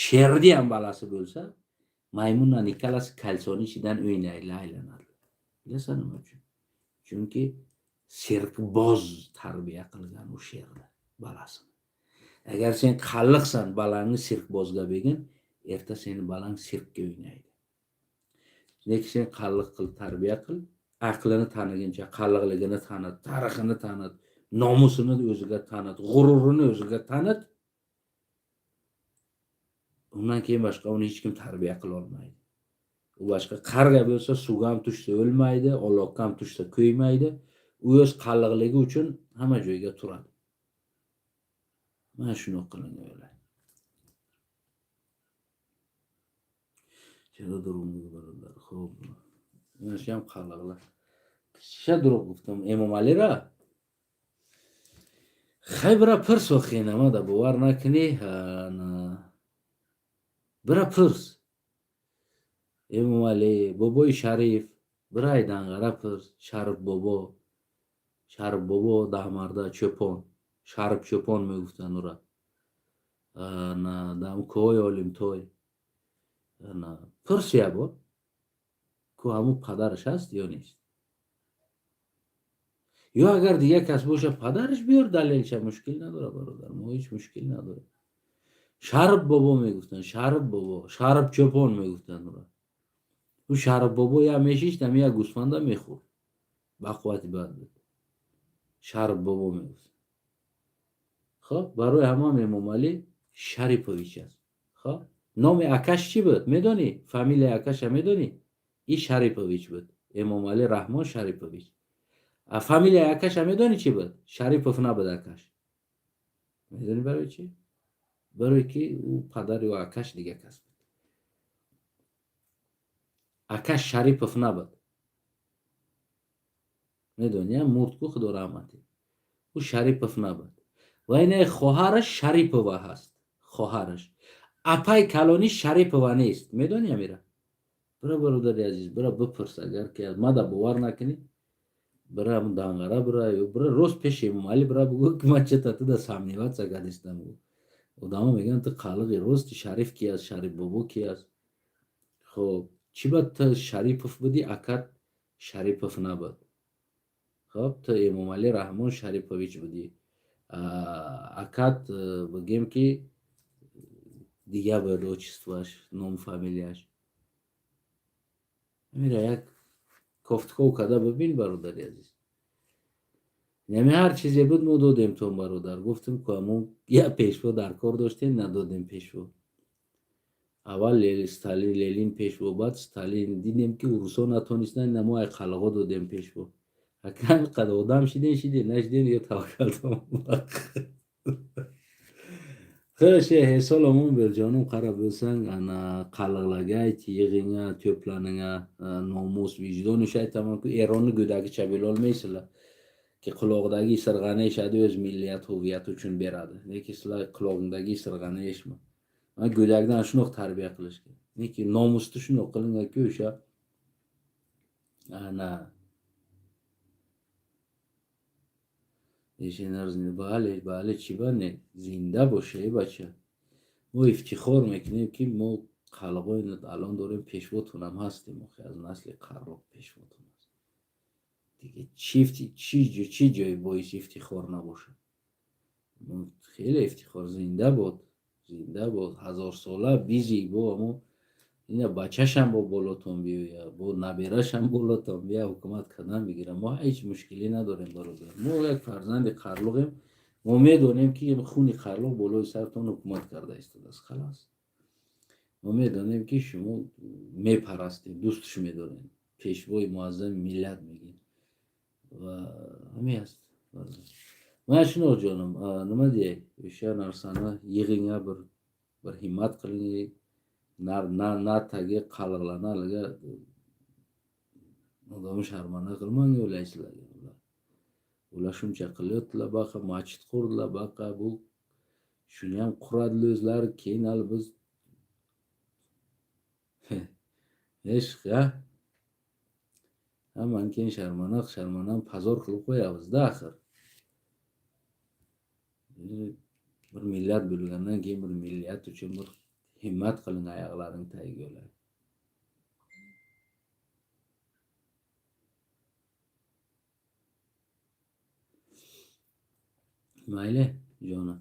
A: Sherni ham balasi bo'lsa, maymundan ikkalasi kalsoni ichidan o'ynaydilar, aylanadi. Bilasan nima uchun? Chunki sirkboz tarbiya qilgan u sherni balasini. Agar sen qalliqsan, balangni sirkbozga bergin, erta seni balang sirkka o'ynaydi. Lekin sen qalliq qil, tarbiya qil, aqlini taniguncha, qalliqligini tanit, tarixini tanit, nomusini o'ziga tanit, g'ururini o'ziga tanit. Undan keyin boshqa uni hech kim tarbiya qila olmaydi. U boshqa qarg'a bo'lsa suvga ham tushsa o'lmaydi, oloqqa ham tushsa ko'ymaydi. U o'z qalliqligi uchun hamma joyga turadi. Mana shuni qiling o'ylar. Xo'p. Mana shu ham qalliqlar. چه دروغ گفتم امام علی را خیبر پرس و خینما دا باور نکنی برا پرس امام علی بابای شریف برای دنگره پرس شرب بابا ده مرده چپان شرب چپان میگفتن او را دم کوی علم توی پرس یا با که همون پدرش هست یا نیست یا اگر دیگه کس باشه پدرش بیار دلیلش مشکل نداره برادر ما هیچ مشکل نداره شرب بابا میگفتن شرب بابا شرب چپان میگفتن او را او شرب بابا یا میشیشتم یا گوسفنده میخور بقوت بعد بود شرب بابا میگفت خب برای همه امام علی شریفویچ است خب نام اکش چی بود میدونی فامیل اکش میدونی این شریفویچ بود امام علی رحمان شریفویچ فامیل اکش میدونی چی بود شریفوف نبود اکش میدونی برای چی برای که او پدر و اکش دیگه کس بود اکش شریفوف نبود میدونی مرد خدا رحمتی او شریفوف نبود و این خواهرش شریفوه هست خواهرش اپای کلانی شریفوه نیست میدونی امیره برا برادری عزیز برا بپرس اگر که از ماده باور نکنی برا همون دانگره برا روز پیش امام علی برا بگو که من چه تا در سامنیوات سگدستم و داما میگن تو خالق روز شریف کی است شریف بابو کی است خب چی باید تا شریفوف بودی اکد شریفوف نبود خب تا امام علی رحمان شریفویچ بودی اکد بگیم که دیگه باید اوچستواش نام فامیلیاش میره یک کفتکو کده ببین برادری عزیز یعنی هر چیزی بود ما دادیم تو برادر گفتیم که همون یه پیشوا در کار داشتیم ندادیم پیشوا اول ستالین لیلین پیشوا بعد ستالین دیدیم که روسا نتونستن نما یک خلقا دادیم پیشوا اکرم قد آدم شدین نشدین یا توکل خیلی حسالمون برجانم قرار بسن انا قلقلگای تیغینga töplanınga namus vicdanı şey tamam ki Eron'u gödəki çabil olmayısıla ki qulağındaki sırğanı şadı öz milliyet huviyeti üçün beradı. Ne ki sıla qulağındaki sırğanı eşme. Ama gödəkdən şunu tərbiyə qılış ki. Ne ki namuslu şunu qılınga ki uşa ana işin bale çibane zinde باشه بچه ما افتخار میکنیم که ما خلقای الان داریم پیشواتون هم هستیم از نسل قراق پیشواتون هست دیگه چی جای باعث افتخار نباشه خیلی افتخار زنده بود 1000 ساله بیزی با اما اینا بچهش هم با بالاتون بیا با نبیرش هم بالاتون بیا حکومت کردن بگیره ما هیچ مشکلی نداریم برادر ما یک فرزند قرلقیم ما میدونیم که خونی قرلق بالای سرتون حکومت کرده است خلاص ما میدونیم که شما میپرستید دوستش میدارین پیشوای معظم ملت میگین و همین است من شنو جانم نما دیگه اشیا نرسانه یغینگا بر همت قلینگی نه تاگه قلقلانه لگه ندام شرمانه قلمانگی ولی ایس لگه ولی شونچه قلیتلا باقا ماچت خوردلا باقا bu şunu hem kuradlı keyin al biz eşk ya hemen keyin şarmanan pazar kılıp koyarız da ahir bir millet bölgenden keyin bir millet için bir himmet kılın ayaklarını taygıyorlar mayli canım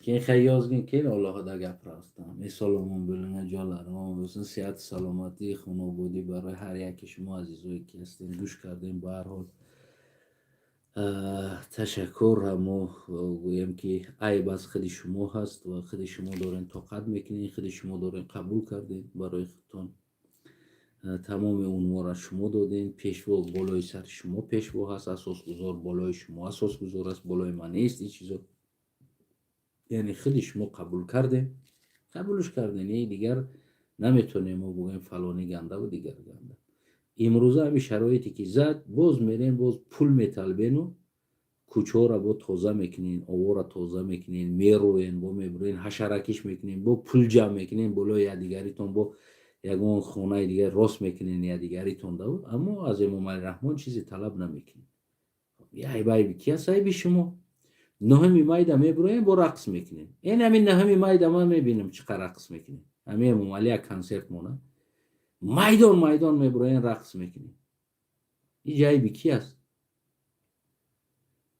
A: keyin xayyozgin keyin Allohda gapirasizdan esolomon bo'ling jonlarim omon bo'lsin sihat salomatli xonobodی برای هر یک شما عزیزایی که هستین گوش کردین به هر حال تشکر همو گویم که عیب از خود شما هست و خود شما دارین طاقت میکنین خود شما دارین قبول کردین برای خودتون تمام اونها را شما دادین پیشوا بالای سر شما پیشوا هست اساسگذار بالای شما اساسگذار است بالای من نیست این چیزا یعنی خودی شما قبول کردین قبولش کردین دیگر نمیتونیم ما بگیم فلانی گنده و دیگر گنده امروزه همین شرایطی که زد باز میرین باز پول میطلبین و کوچه را با تازه میکنین، آوا را تازه میکنین، میروین با میبرین، حشرکش میکنین، با پول جمع میکنین بالا یا دیگریتون با یگان خانه دیگر راست میکنین یا دیگریتون دو. اما از امام علی رحمان چیزی طلب نمیکنین. یه بای کی هستای شما؟ نهمی مایده میبرین با رقص میکنین. این همین نهمی مایده ما میبینیم چقدر رقص میکنین. همین امام علی کنسرت مونه. میدان میبرین رقص میکنین. این جای بی کی است؟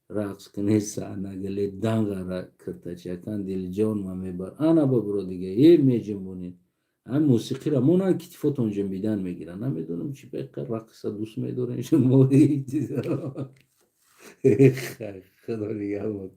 A: رقص کنی سحنگلی دنگ را کرده چکن دل جان ما میبر انا ببرو دیگه یه میجنبونین هم موسیقی را مونن کتفاتون جنبیدن میگیرن نمیدونم چی بقیه رقص دوست میدارن شما خدا نگه